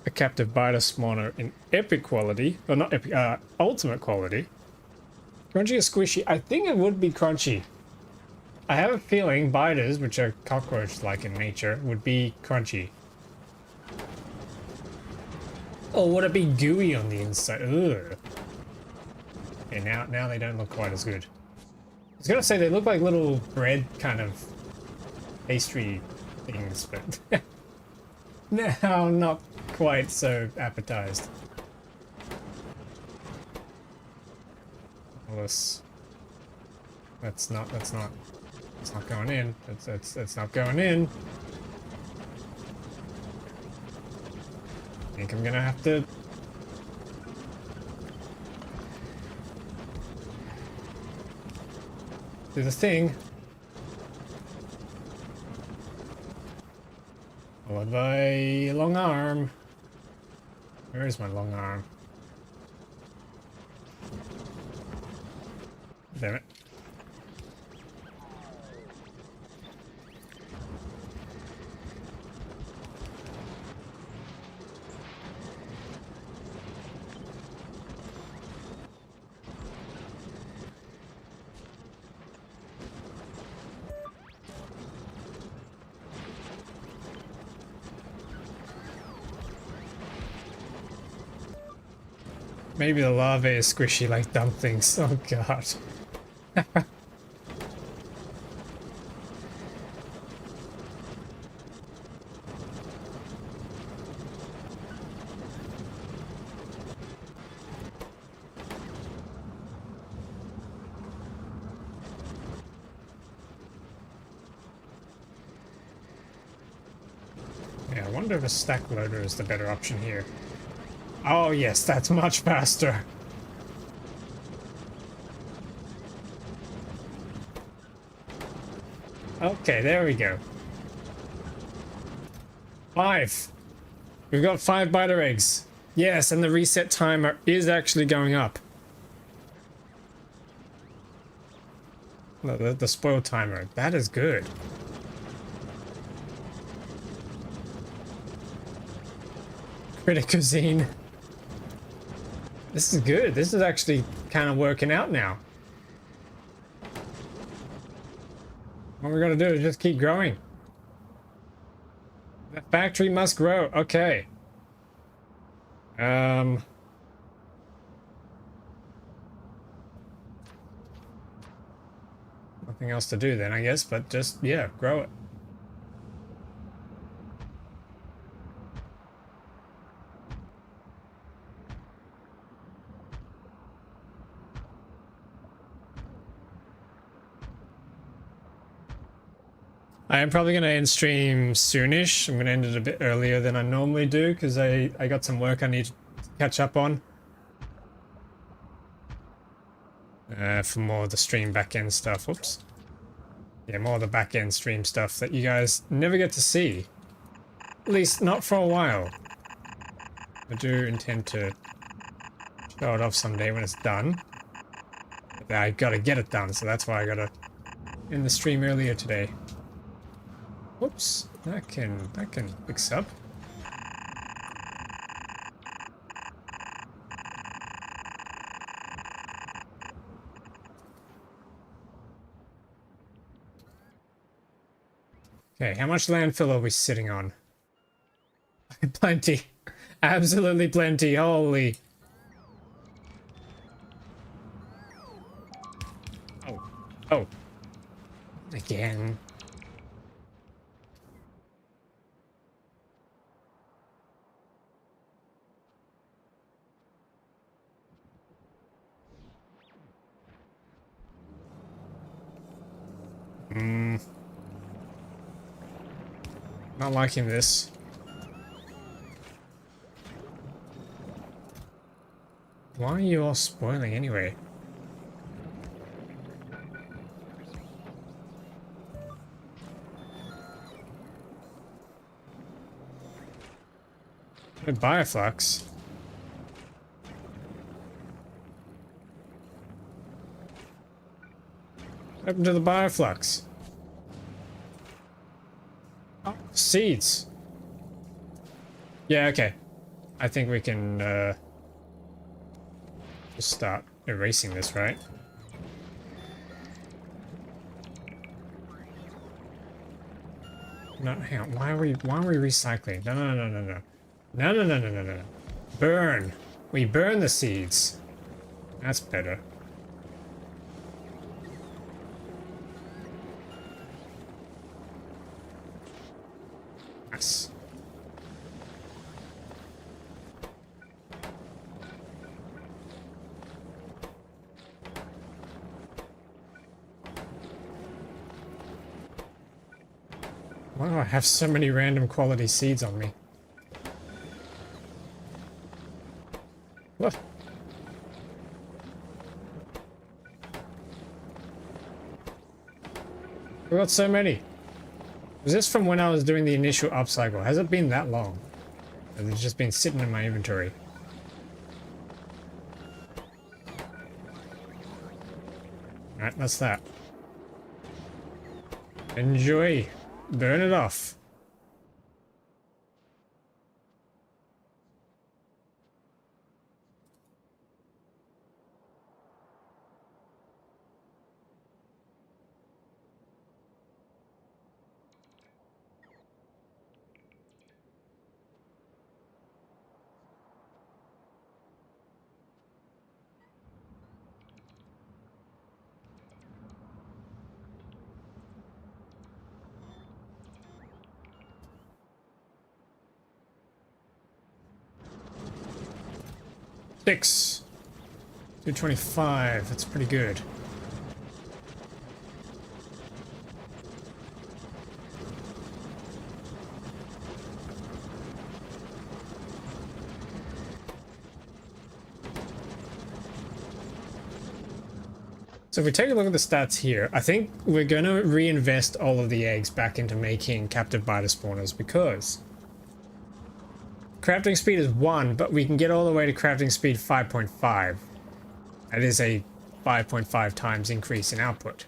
a captive biter spawner in epic quality, or not epic, ultimate quality. Crunchy or squishy? I think it would be crunchy. I have a feeling biters, which are cockroach-like in nature, would be crunchy. Or would it be gooey on the inside? Ugh. Okay, now they don't look quite as good. I was gonna say they look like little bread kind of pastry things, but now not quite so appetized. Well, that's not going in. That's not going in. I think I'm gonna have to do the thing. Followed by a long arm. Where is my long arm? Damn it. Maybe the larvae is squishy like dumplings. Oh god. Yeah, I wonder if a stack loader is the better option here. Oh yes, that's much faster. Okay, there we go. 5. We've got 5 biter eggs. Yes, and the reset timer is actually going up. No, the spoil timer. That is good. Critter cuisine. This is good. This is actually kind of working out now. What we're gonna do is just keep growing. The factory must grow. Okay. Nothing else to do then, I guess, but just, yeah, grow it. I am probably going to end stream soonish. I'm going to end it a bit earlier than I normally do because I got some work I need to catch up on. For more of the stream back-end stuff. Whoops. Yeah, more of the back-end stream stuff that you guys never get to see. At least not for a while. I do intend to show it off someday when it's done. But I gotta get it done, so that's why I gotta end the stream earlier today. Whoops, that can fix up. Okay, how much landfill are we sitting on? Plenty. Absolutely plenty. Holy. Oh. Oh. Again. Not liking this. Why are you all spoiling anyway? A bioflux. What happened to the bioflux? Oh, seeds. Yeah, okay. I think we can just start erasing this, right? No, hang on. Why are we recycling? No, no, no, no, no. No, no, no, no, no, no. Burn. We burn the seeds. That's better. Yes. Why do I have so many random quality seeds on me? What? We got so many. Was this from when I was doing the initial upcycle? Has it been that long? Has it just been sitting in my inventory? Alright, that's that. Enjoy. Burn it off. 6. 225. That's pretty good. So if we take a look at the stats here, I think we're going to reinvest all of the eggs back into making captive biter spawners because crafting speed is 1, but we can get all the way to crafting speed 5.5. That is a 5.5 times increase in output.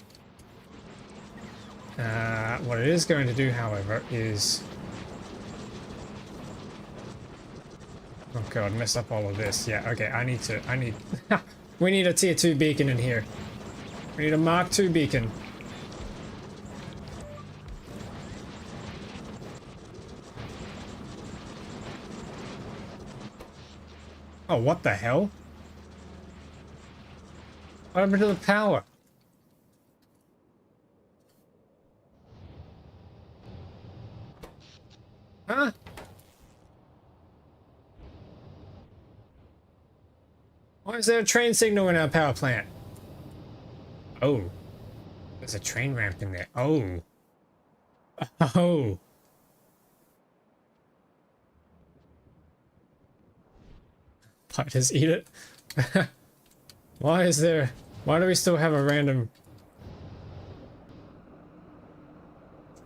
What it is going to do, however, is... Oh god, mess up all of this. Yeah, okay, I need... We need a tier 2 beacon in here. We need a Mark II beacon. Oh, what the hell? What happened to the power? Huh? Why is there a train signal in our power plant? Oh. There's a train ramp in there. Oh. Oh. Fighters eat it. Why do we still have a random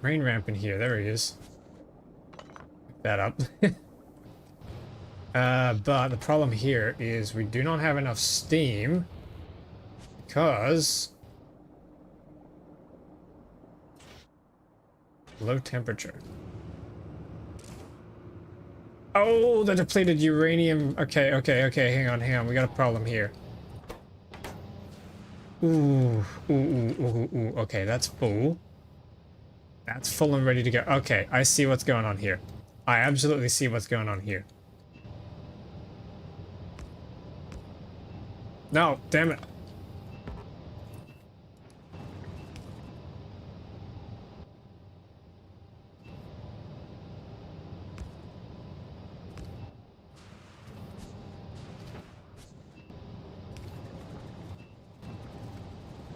train ramp in here? There he is. Pick that up. But the problem here is we do not have enough steam because low temperature. Oh, the depleted uranium. Okay, hang on. We got a problem here. Ooh. Okay, that's full. That's full and ready to go. Okay, I see what's going on here. I absolutely see what's going on here. No, damn it.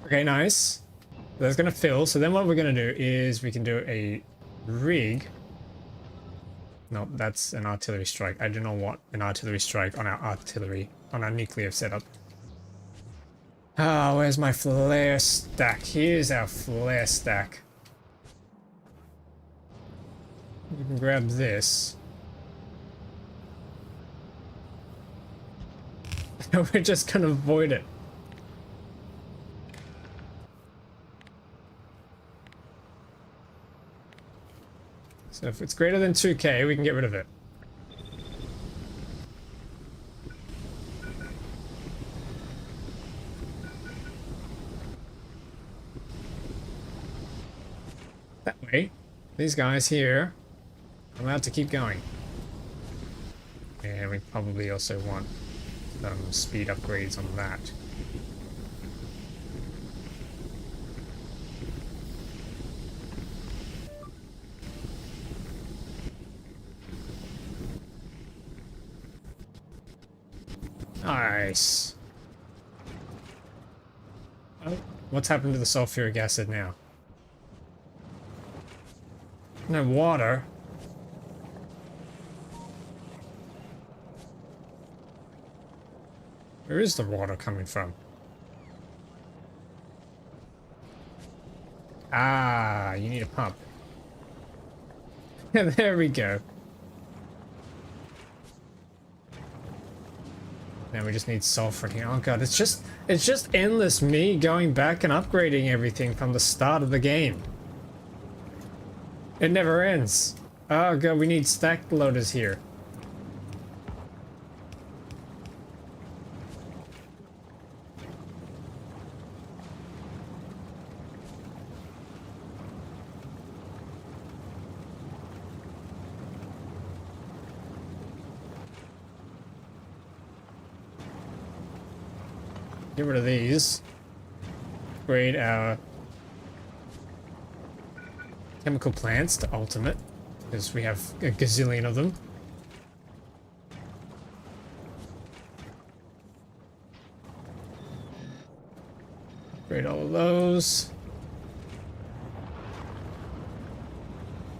Okay, nice. That's gonna fill. So then what we're gonna do is we can do a rig. No, that's an artillery strike. I do not want an artillery strike on our nuclear setup. Ah, where's my flare stack? Here's our flare stack. You can grab this. We're just gonna avoid it. So if it's greater than 2k, we can get rid of it. That way, these guys here are allowed to keep going. And we probably also want speed upgrades on that. Nice. Oh, what's happened to the sulfuric acid now? No water. Where is the water coming from? Ah, you need a pump. There we go. Now we just need sulfur in here. Oh god, it's just endless me going back and upgrading everything from the start of the game. It never ends. Oh god, we need stack loaders here. Get rid of these. Upgrade our chemical plants to ultimate, because we have a gazillion of them. Upgrade all of those.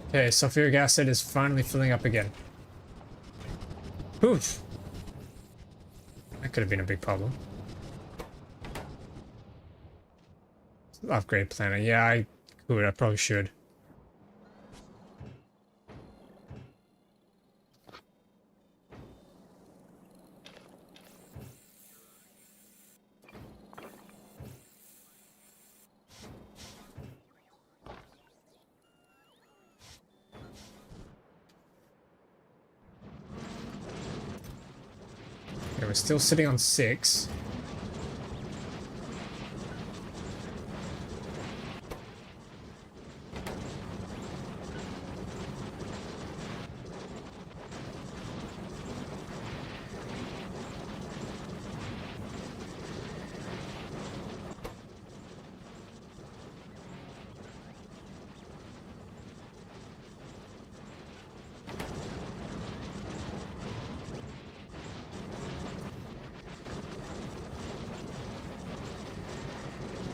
Okay, sulfuric acid is finally filling up again. Oof. That could have been a big problem. Upgrade planner. Yeah, I could. I probably should. Okay, we're still sitting on 6.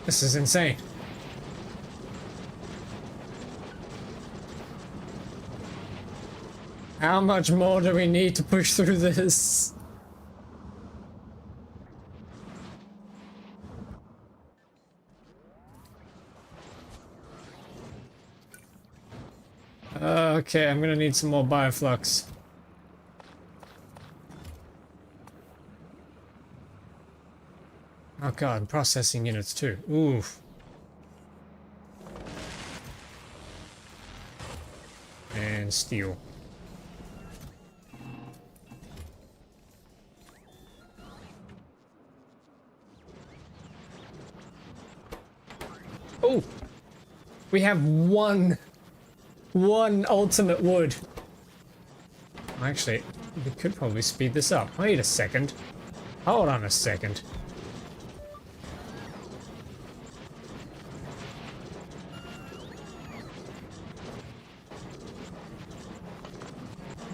This is insane. How much more do we need to push through this? Okay, I'm gonna need some more bioflux. Oh god, processing units too. Oof. And steel. Oh! We have one ultimate wood. Actually, we could probably speed this up. Wait a second. Hold on a second.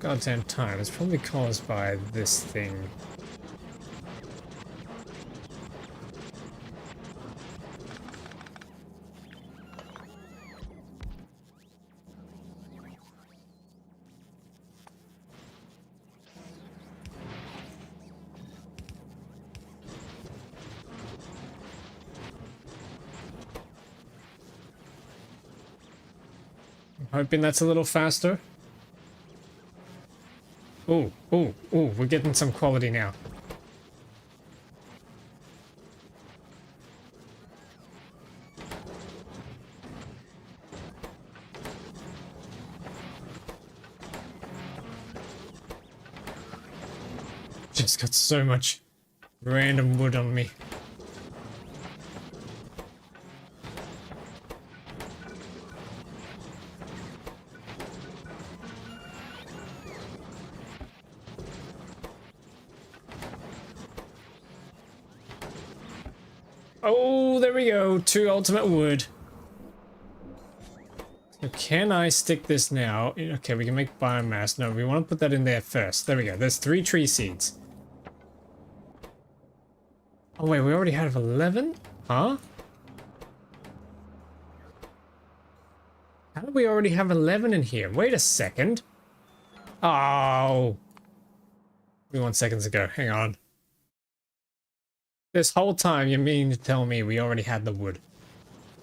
Goddamn time. It's probably caused by this thing. I'm hoping that's a little faster. Ooh, ooh, ooh, we're getting some quality now. Just got so much random wood on me. Oh, there we go. 2 ultimate wood. So can I stick this now? Okay, we can make biomass. No, we want to put that in there first. There we go. There's 3 tree seeds. Oh, wait, we already have 11? Huh? How do we already have 11 in here? Wait a second. Oh. 21 seconds ago. Hang on. This whole time you mean to tell me we already had the wood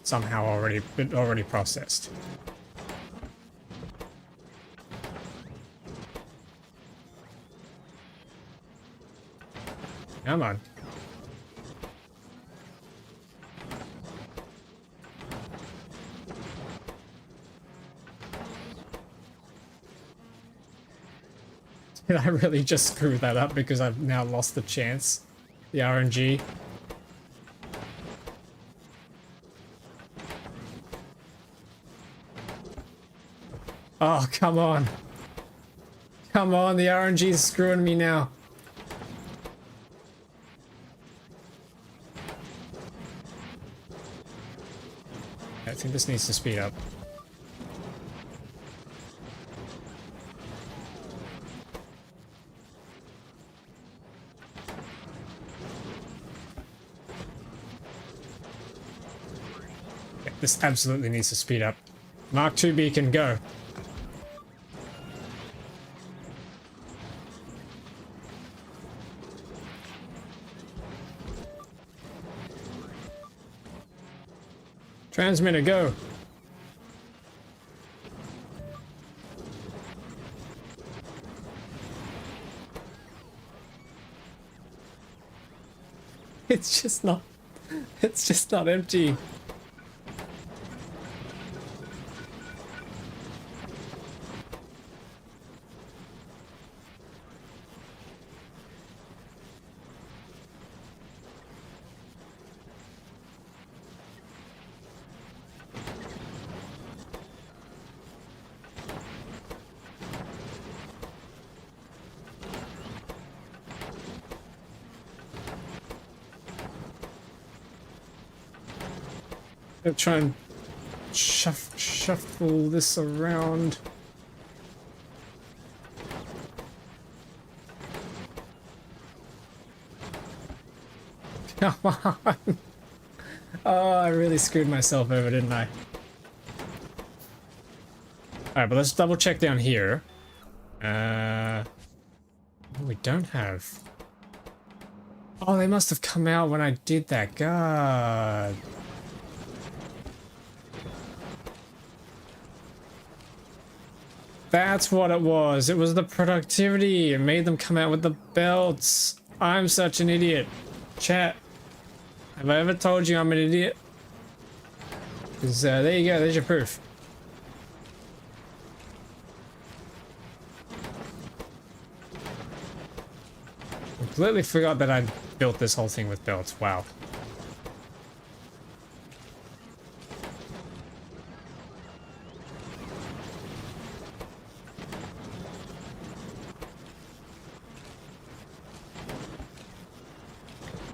somehow already processed. Come on. Did I really just screw that up because I've now lost the chance? The RNG. Oh, come on. Come on, the RNG is screwing me now. I think this needs to speed up. This absolutely needs to speed up. Mark II beacon, go. Transmitter, go. It's just not empty. I'll try and shuffle this around. Come on. Oh, I really screwed myself over, didn't I? Alright, but let's double check down here. We don't have. Oh, they must have come out when I did that. God. That's what it was. It was the productivity. It made them come out with the belts. I'm such an idiot. Chat. Have I ever told you I'm an idiot? 'Cause, there you go. There's your proof. Completely forgot that I built this whole thing with belts. Wow.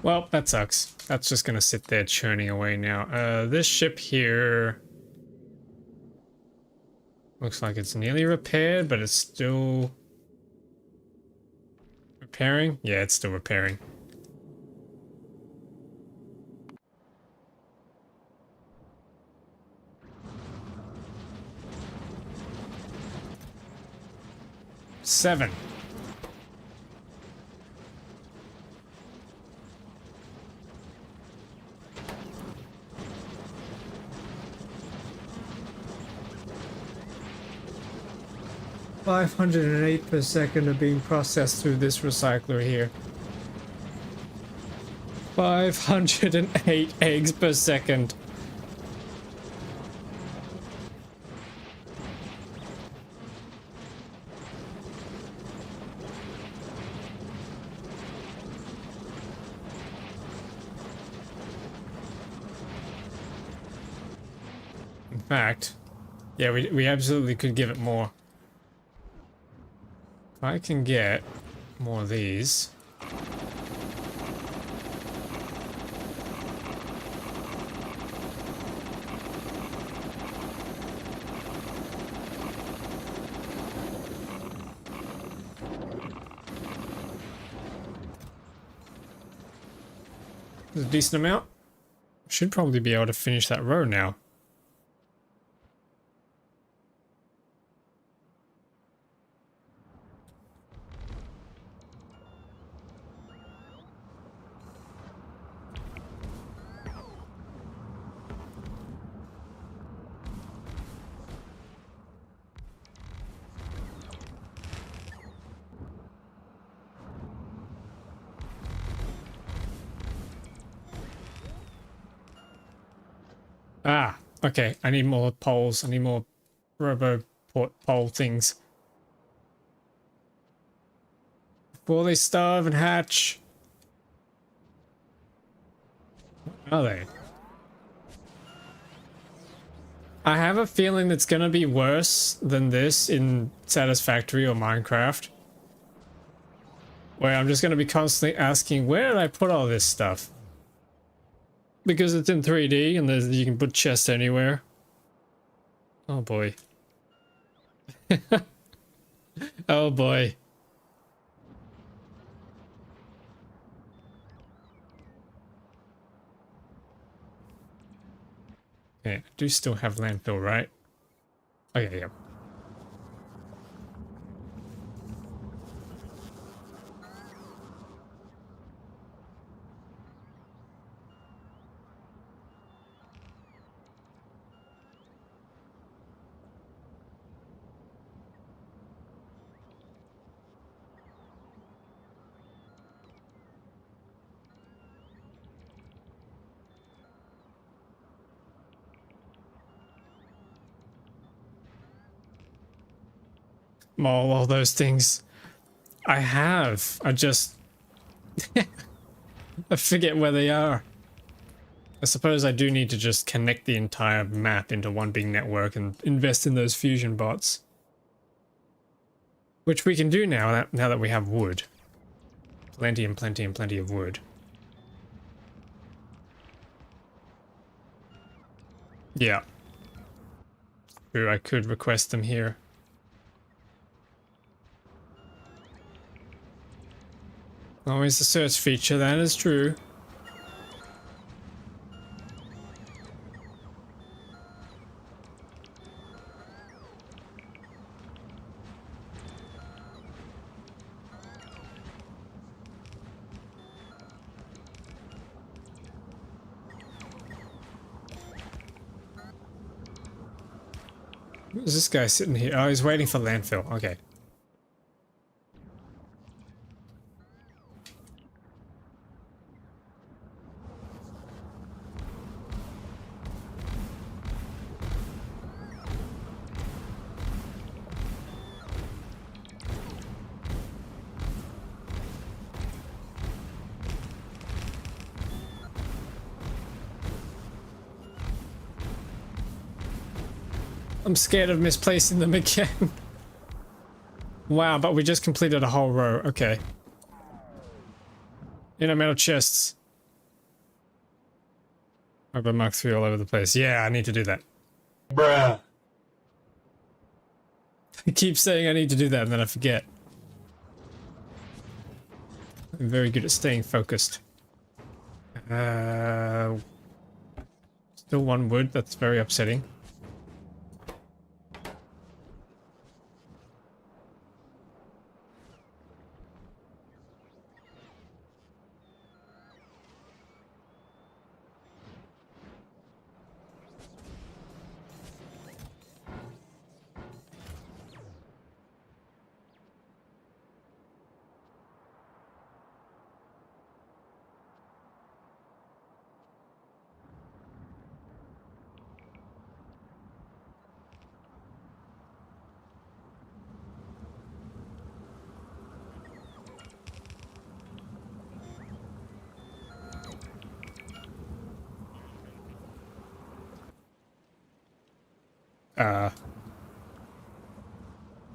Well, that sucks. That's just gonna sit there churning away now. This ship here looks like it's nearly repaired, but it's still repairing. Yeah, it's still repairing. Seven. $508 per second are being processed through this recycler here. 508 eggs per second. In fact, yeah, we absolutely could give it more. If I can get more of these. There's a decent amount. Should probably be able to finish that row now. Ah, okay. I need more poles. I need more robo pole things. Before they starve and hatch. Are they? I have a feeling that's gonna be worse than this in Satisfactory or Minecraft. Where I'm just gonna be constantly asking, where did I put all this stuff? Because it's in 3D and you can put chests anywhere. Oh boy. Oh boy. Yeah, I do still have landfill, right? Okay, yeah. All those things I have. I just I forget where they are. I suppose I do need to just connect the entire map into one big network and invest in those fusion bots. Which we can do now that we have wood. Plenty and plenty and plenty of wood. Yeah. True, I could request them here. Always the search feature, that is true. Who's this guy sitting here? Oh, he's waiting for landfill. Okay. I'm scared of misplacing them again. Wow, but we just completed a whole row. Okay. Metal chests. I've got Mark 3 all over the place. Yeah, I need to do that. Bruh. I keep saying I need to do that and then I forget. I'm very good at staying focused. Still one wood. That's very upsetting.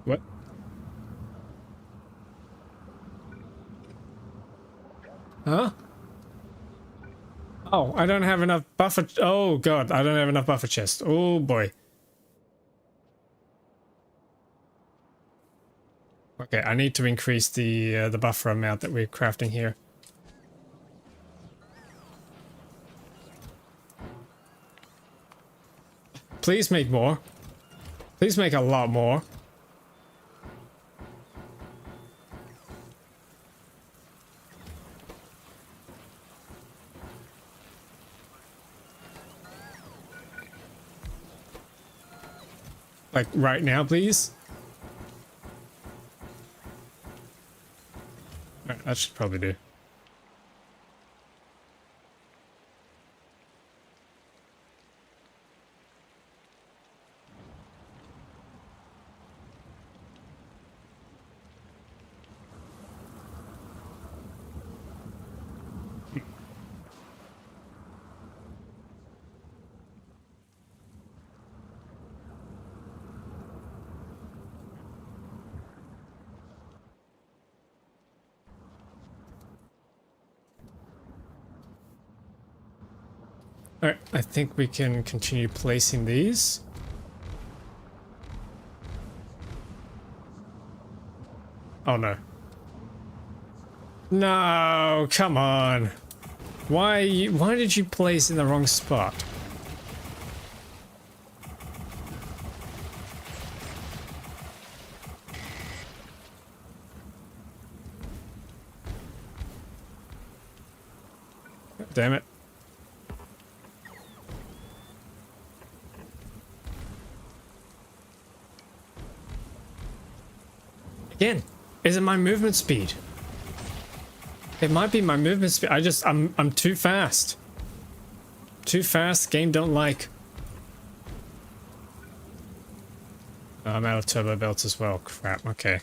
What? Huh? Oh, I don't have enough buffer. Oh god, I don't have enough buffer chest. Oh boy. Okay, I need to increase the buffer amount that we're crafting here. Please make more. Please make a lot more. Like right now, please. Alright, that should probably do. Alright, I think we can continue placing these. Oh no. No, come on. Why did you place in the wrong spot? Damn it. Again, is it my movement speed? It might be my movement speed. I'm too fast. Too fast, game don't like. Oh, I'm out of turbo belts as well. Crap, okay.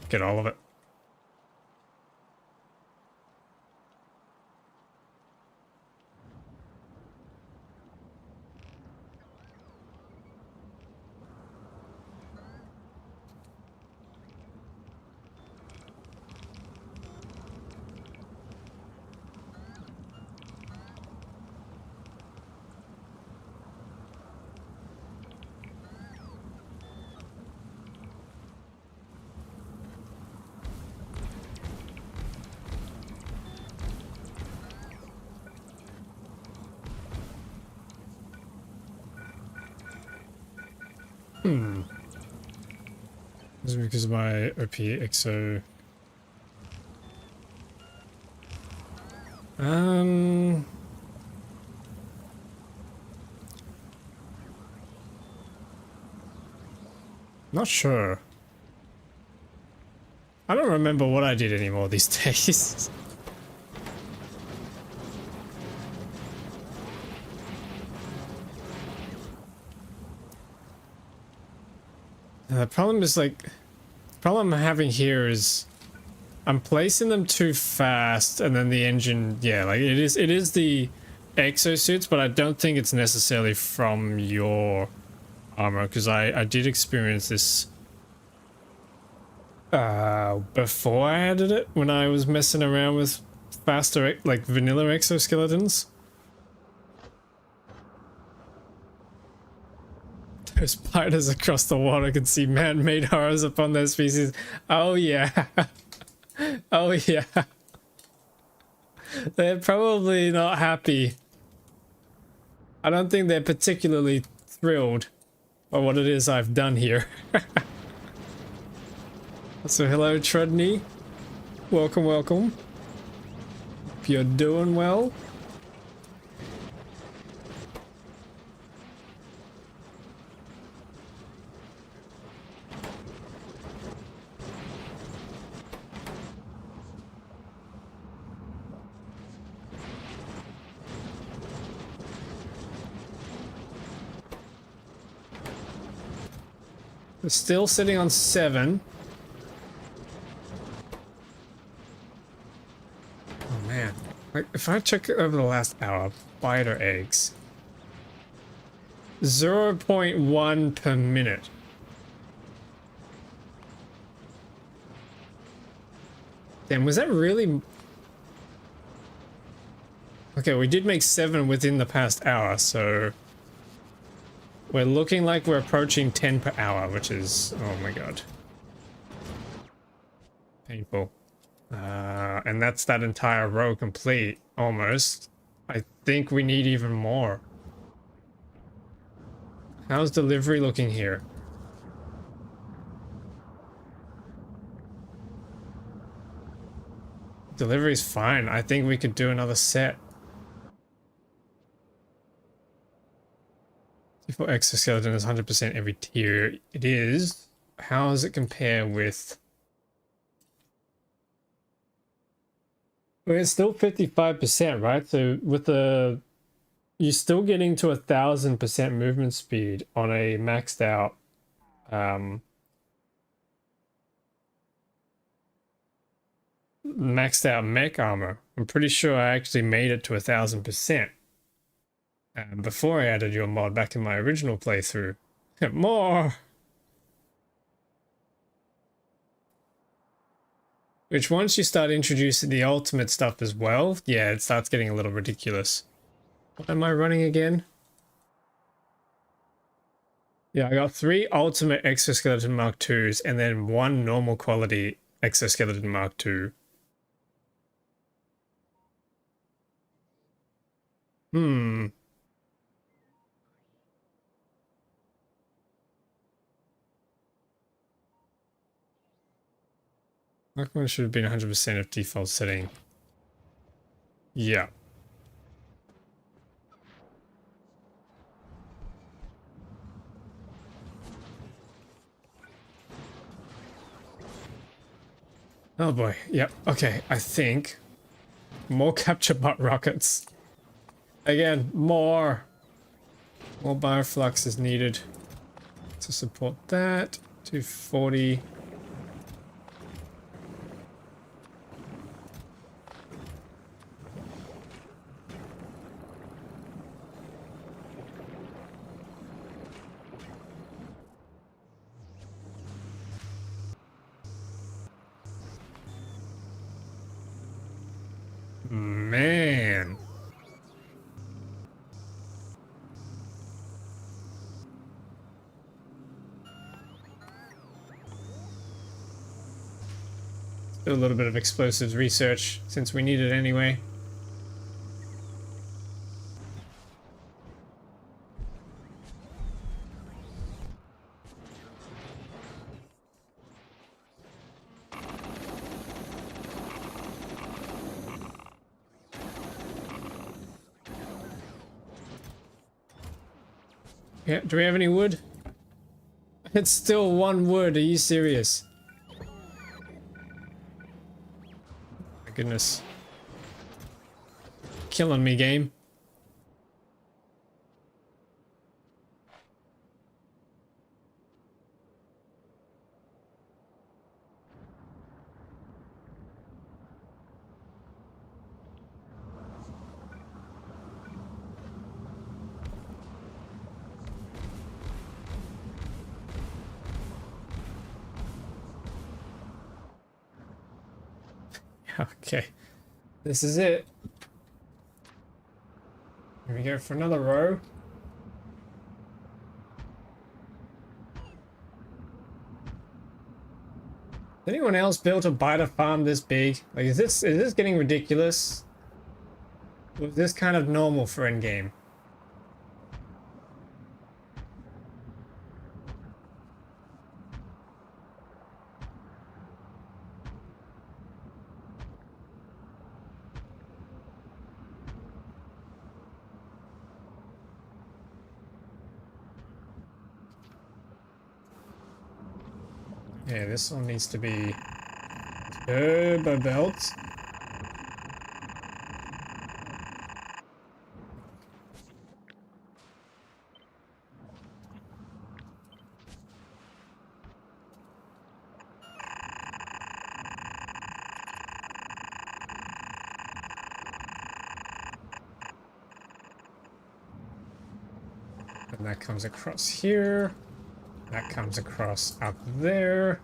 Get all of it. This is because of my OP exo. Not sure. I don't remember what I did anymore these days. The problem is like, the problem I'm having here is I'm placing them too fast and then the engine, yeah, like it is the exosuits, but I don't think it's necessarily from your armor because I did experience this before I added it when I was messing around with faster, like vanilla exoskeletons. Those spiders across the water can see man-made horrors upon their species. Oh yeah. Oh yeah. They're probably not happy. I don't think they're particularly thrilled by what it is I've done here. So hello Trudney. Welcome, welcome. Hope you're doing well. We're still sitting on 7. Oh man. Like if I check over the last hour, spider eggs. 0.1 per minute. Damn, was that really... Okay, we did make 7 within the past hour, so... We're looking like we're approaching 10 per hour, which is... Oh my god. Painful. And that's that entire row complete, almost. I think we need even more. How's delivery looking here? Delivery's fine. I think we could do another set. Default exoskeleton is 100% every tier. It is. How does it compare with... Well, it's still 55%, right? So with the... You're still getting to 1,000% movement speed on a maxed out... maxed out mech armor. I'm pretty sure I actually made it to 1,000%. Before I added your mod back in my original playthrough. More! Which once you start introducing the ultimate stuff as well, yeah, it starts getting a little ridiculous. What am I running again? Yeah, I got 3 ultimate exoskeleton Mark IIs and then 1 normal quality exoskeleton Mark II. Hmm. That should have been 100% of default setting. Yeah. Oh boy. Yep. Okay. I think more capture butt rockets. Again, more bioflux is needed to support that. 240. Man. Do a little bit of explosives research since we need it anyway. Yeah, do we have any wood? It's still 1 wood, are you serious? My goodness. Killing me, game. Okay, this is it. Here we go for another row. Has anyone else built a biter farm this big? Like, is this getting ridiculous? Or is this kind of normal for endgame? Yeah, this one needs to be turbo belt. And that comes across here. That comes across up there.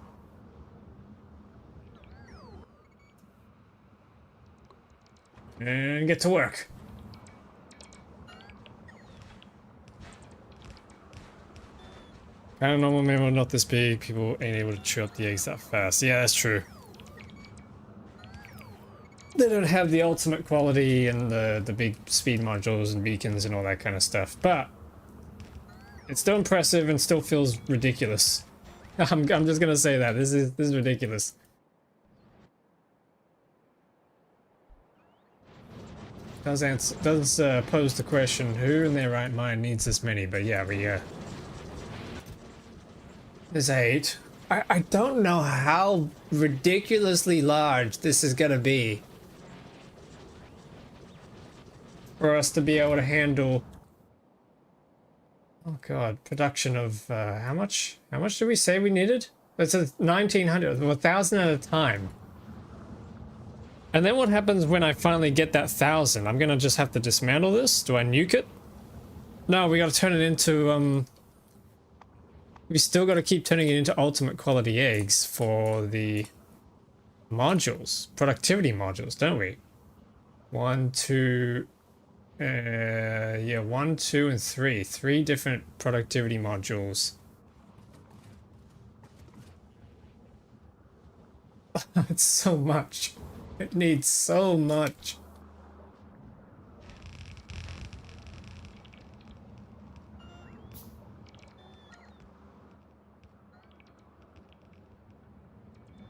And get to work. Paranormal mammal not this big. People ain't able to chew up the eggs that fast. Yeah, that's true. They don't have the ultimate quality and the big speed modules and beacons and all that kind of stuff, but it's still impressive and still feels ridiculous. I'm just gonna say that this is ridiculous. Does pose the question, who in their right mind needs this many? But yeah, there's 8. I don't know how ridiculously large this is gonna be for us to be able to handle. Oh god, production of how much? How much did we say we needed? It's a 1900, 1000 at a time. And then what happens when I finally get that 1000? I'm gonna just have to dismantle this? Do I nuke it? No, we gotta turn it into, we still gotta keep turning it into ultimate quality eggs for the modules, productivity modules, don't we? 1, 2, yeah, 1, 2, and 3. 3 different productivity modules. It's so much. It needs so much.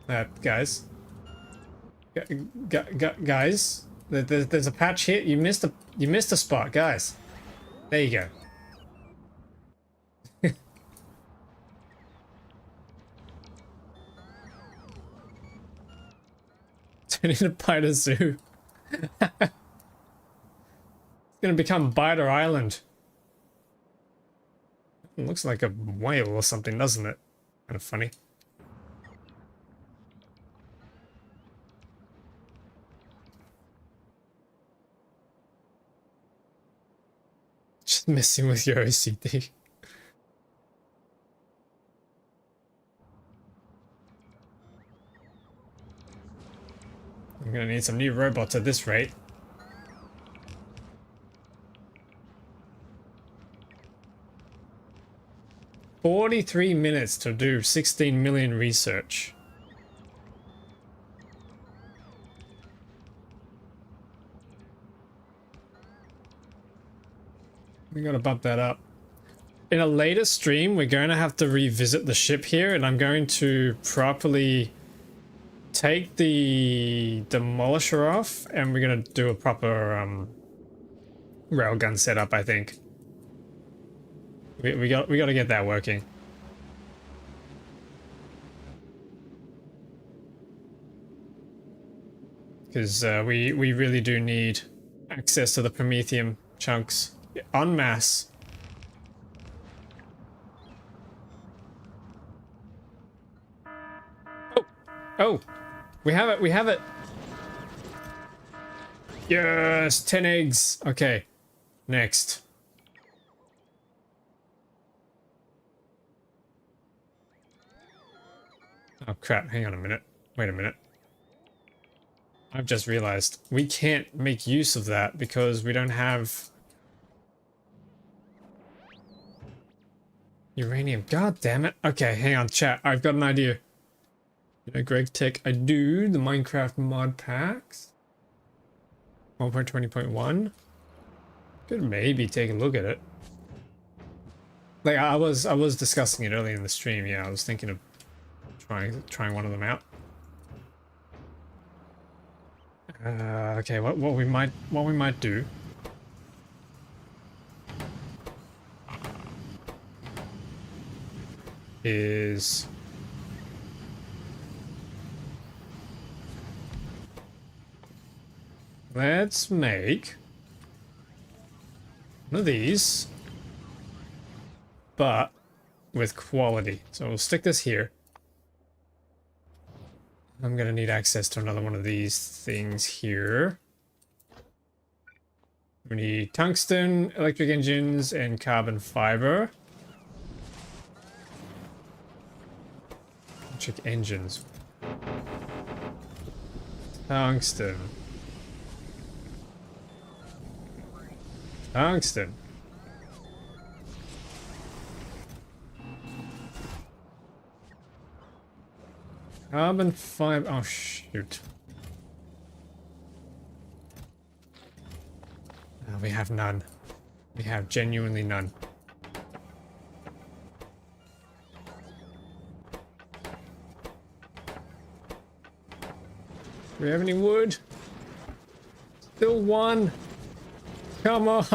Guys. Guys, there's a patch here. You missed a spot, guys. There you go. Turn into Biter Zoo. It's gonna become Biter Island. It looks like a whale or something, doesn't it? Kind of funny. Just messing with your OCD. I'm gonna need some new robots at this rate. "43 minutes to do 16 million research." We gotta bump that up. In a later stream, we're going to have to revisit the ship here, and I'm going to properly take the demolisher off, and we're gonna do a proper railgun setup. I think we got to get that working. Because we really do need access to the Promethium chunks en masse. Oh, we have it. We have it. Yes, 10 eggs. Okay, next. Oh crap, hang on a minute. Wait a minute. I've just realized we can't make use of that because we don't have uranium. God damn it. Okay, hang on, chat. I've got an idea. You know, Greg Tech, I do the Minecraft mod packs. 1.20.1. Could maybe take a look at it. Like I was discussing it earlier in the stream. Yeah, I was thinking of trying one of them out. Okay, what we might do is let's make one of these, but with quality. So we'll stick this here. I'm gonna need access to another one of these things here. We need tungsten, electric engines, and carbon fiber. Electric engines. Tungsten. Tungsten. Carbon fiber. Oh, shoot. Oh, we have none. We have genuinely none. Do we have any wood? Still one. Come on.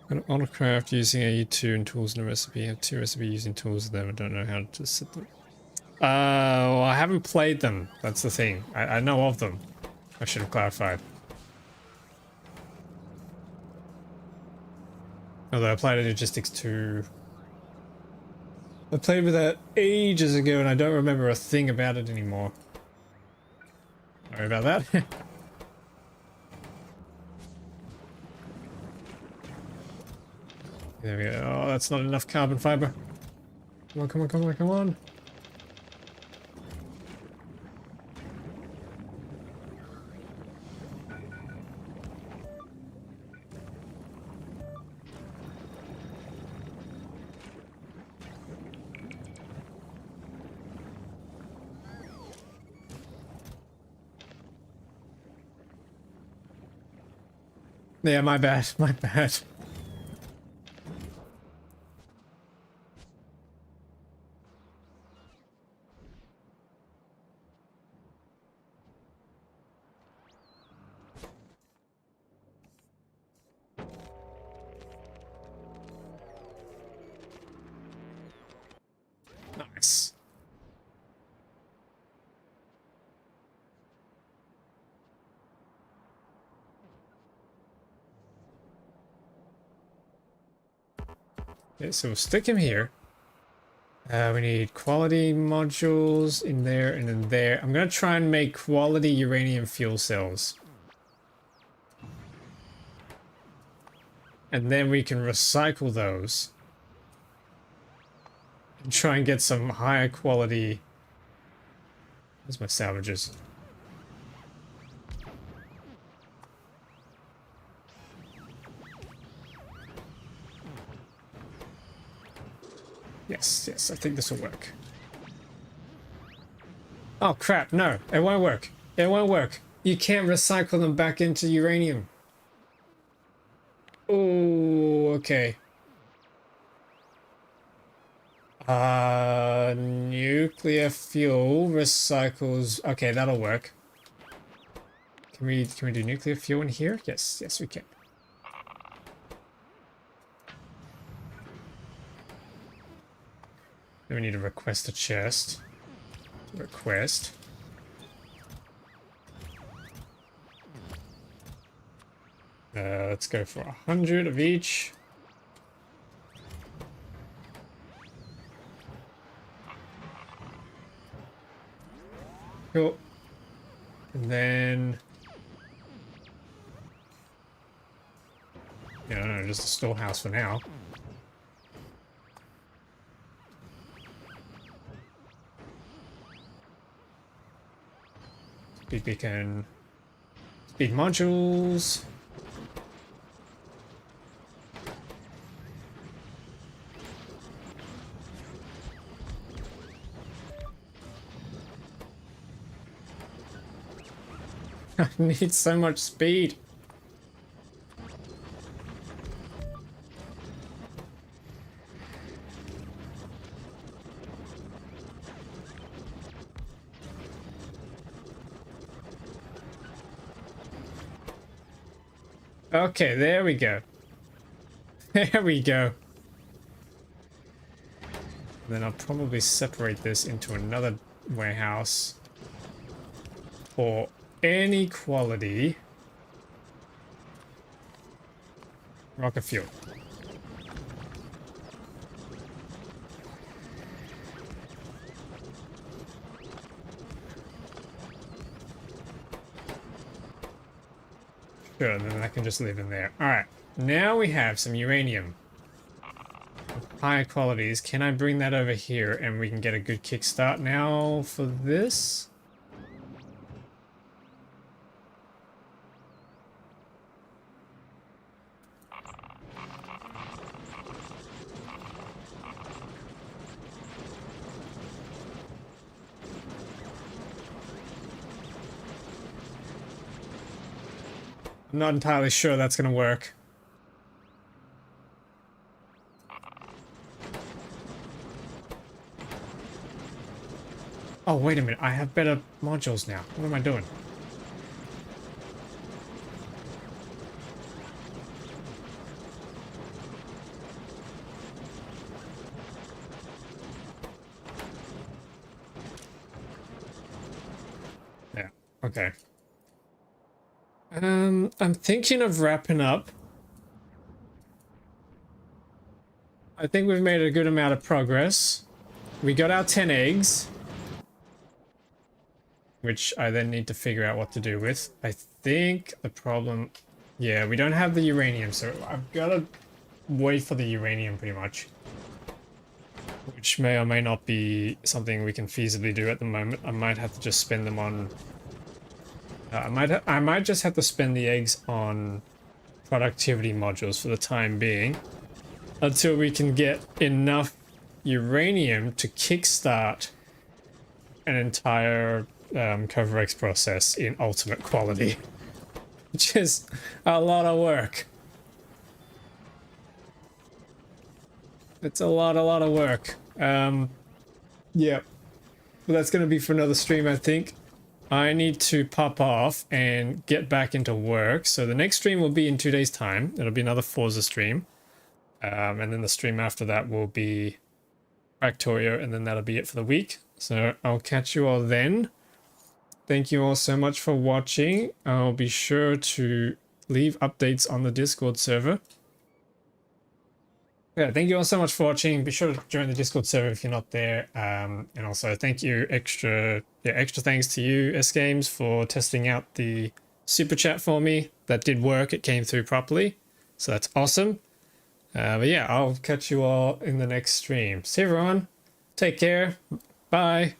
An autocraft using AE2 and tools in a recipe. I have 2 recipes using tools in them. I don't know how to set them. Well, I haven't played them. That's the thing. I know of them. I should have clarified. Although I played Logistics 2. I played with that ages ago and I don't remember a thing about it anymore. Sorry about that. There we go. Oh, that's not enough carbon fiber. Come on, come on, come on, come on. Yeah, my bad, my bad. Yes. Okay, so we'll stick him here. We need quality modules in there and in there. I'm gonna try and make quality uranium fuel cells. And then we can recycle those. And try and get some higher quality... Where's my salvages? Yes, yes, I think this will work. Oh crap, no, it won't work. It won't work. You can't recycle them back into uranium. Oh, okay. Nuclear fuel recycles. Okay, that'll work. Can we do nuclear fuel in here? Yes, yes we can. Then we need to request a chest. Request. Let's go for 100 of each. Cool. And then... Yeah, no, just a storehouse for now. Speed beacon. Speed modules. I need so much speed. Okay, there we go. There we go. Then I'll probably separate this into another warehouse for any quality rocket fuel. Sure, and then I can just leave them there. Alright, now we have some uranium. Higher qualities. Can I bring that over here and we can get a good kickstart now for this? I'm not entirely sure that's going to work. Oh, wait a minute. I have better modules now. What am I doing? Yeah, okay. I'm thinking of wrapping up. I think we've made a good amount of progress. We got our 10 eggs, which I then need to figure out what to do with. I think the problem... Yeah, we don't have the uranium, so I've got to wait for the uranium pretty much. Which may or may not be something we can feasibly do at the moment. I might have to just spend them on... I might just have to spend the eggs on productivity modules for the time being. Until we can get enough uranium to kickstart an entire Covarex process in ultimate quality. Which is a lot of work. It's a lot of work. Yeah. But that's going to be for another stream, I think. I need to pop off and get back into work. So the next stream will be in 2 days' time. It'll be another Forza stream. And then the stream after that will be... Factorio, and then that'll be it for the week. So I'll catch you all then. Thank you all so much for watching. I'll be sure to leave updates on the Discord server. Yeah, thank you all so much for watching. Be sure to join the Discord server if you're not there. And also thank you extra thanks to you, S Games, for testing out the super chat for me. That did work. It came through properly. So that's awesome. But yeah, I'll catch you all in the next stream. See you everyone. Take care. Bye.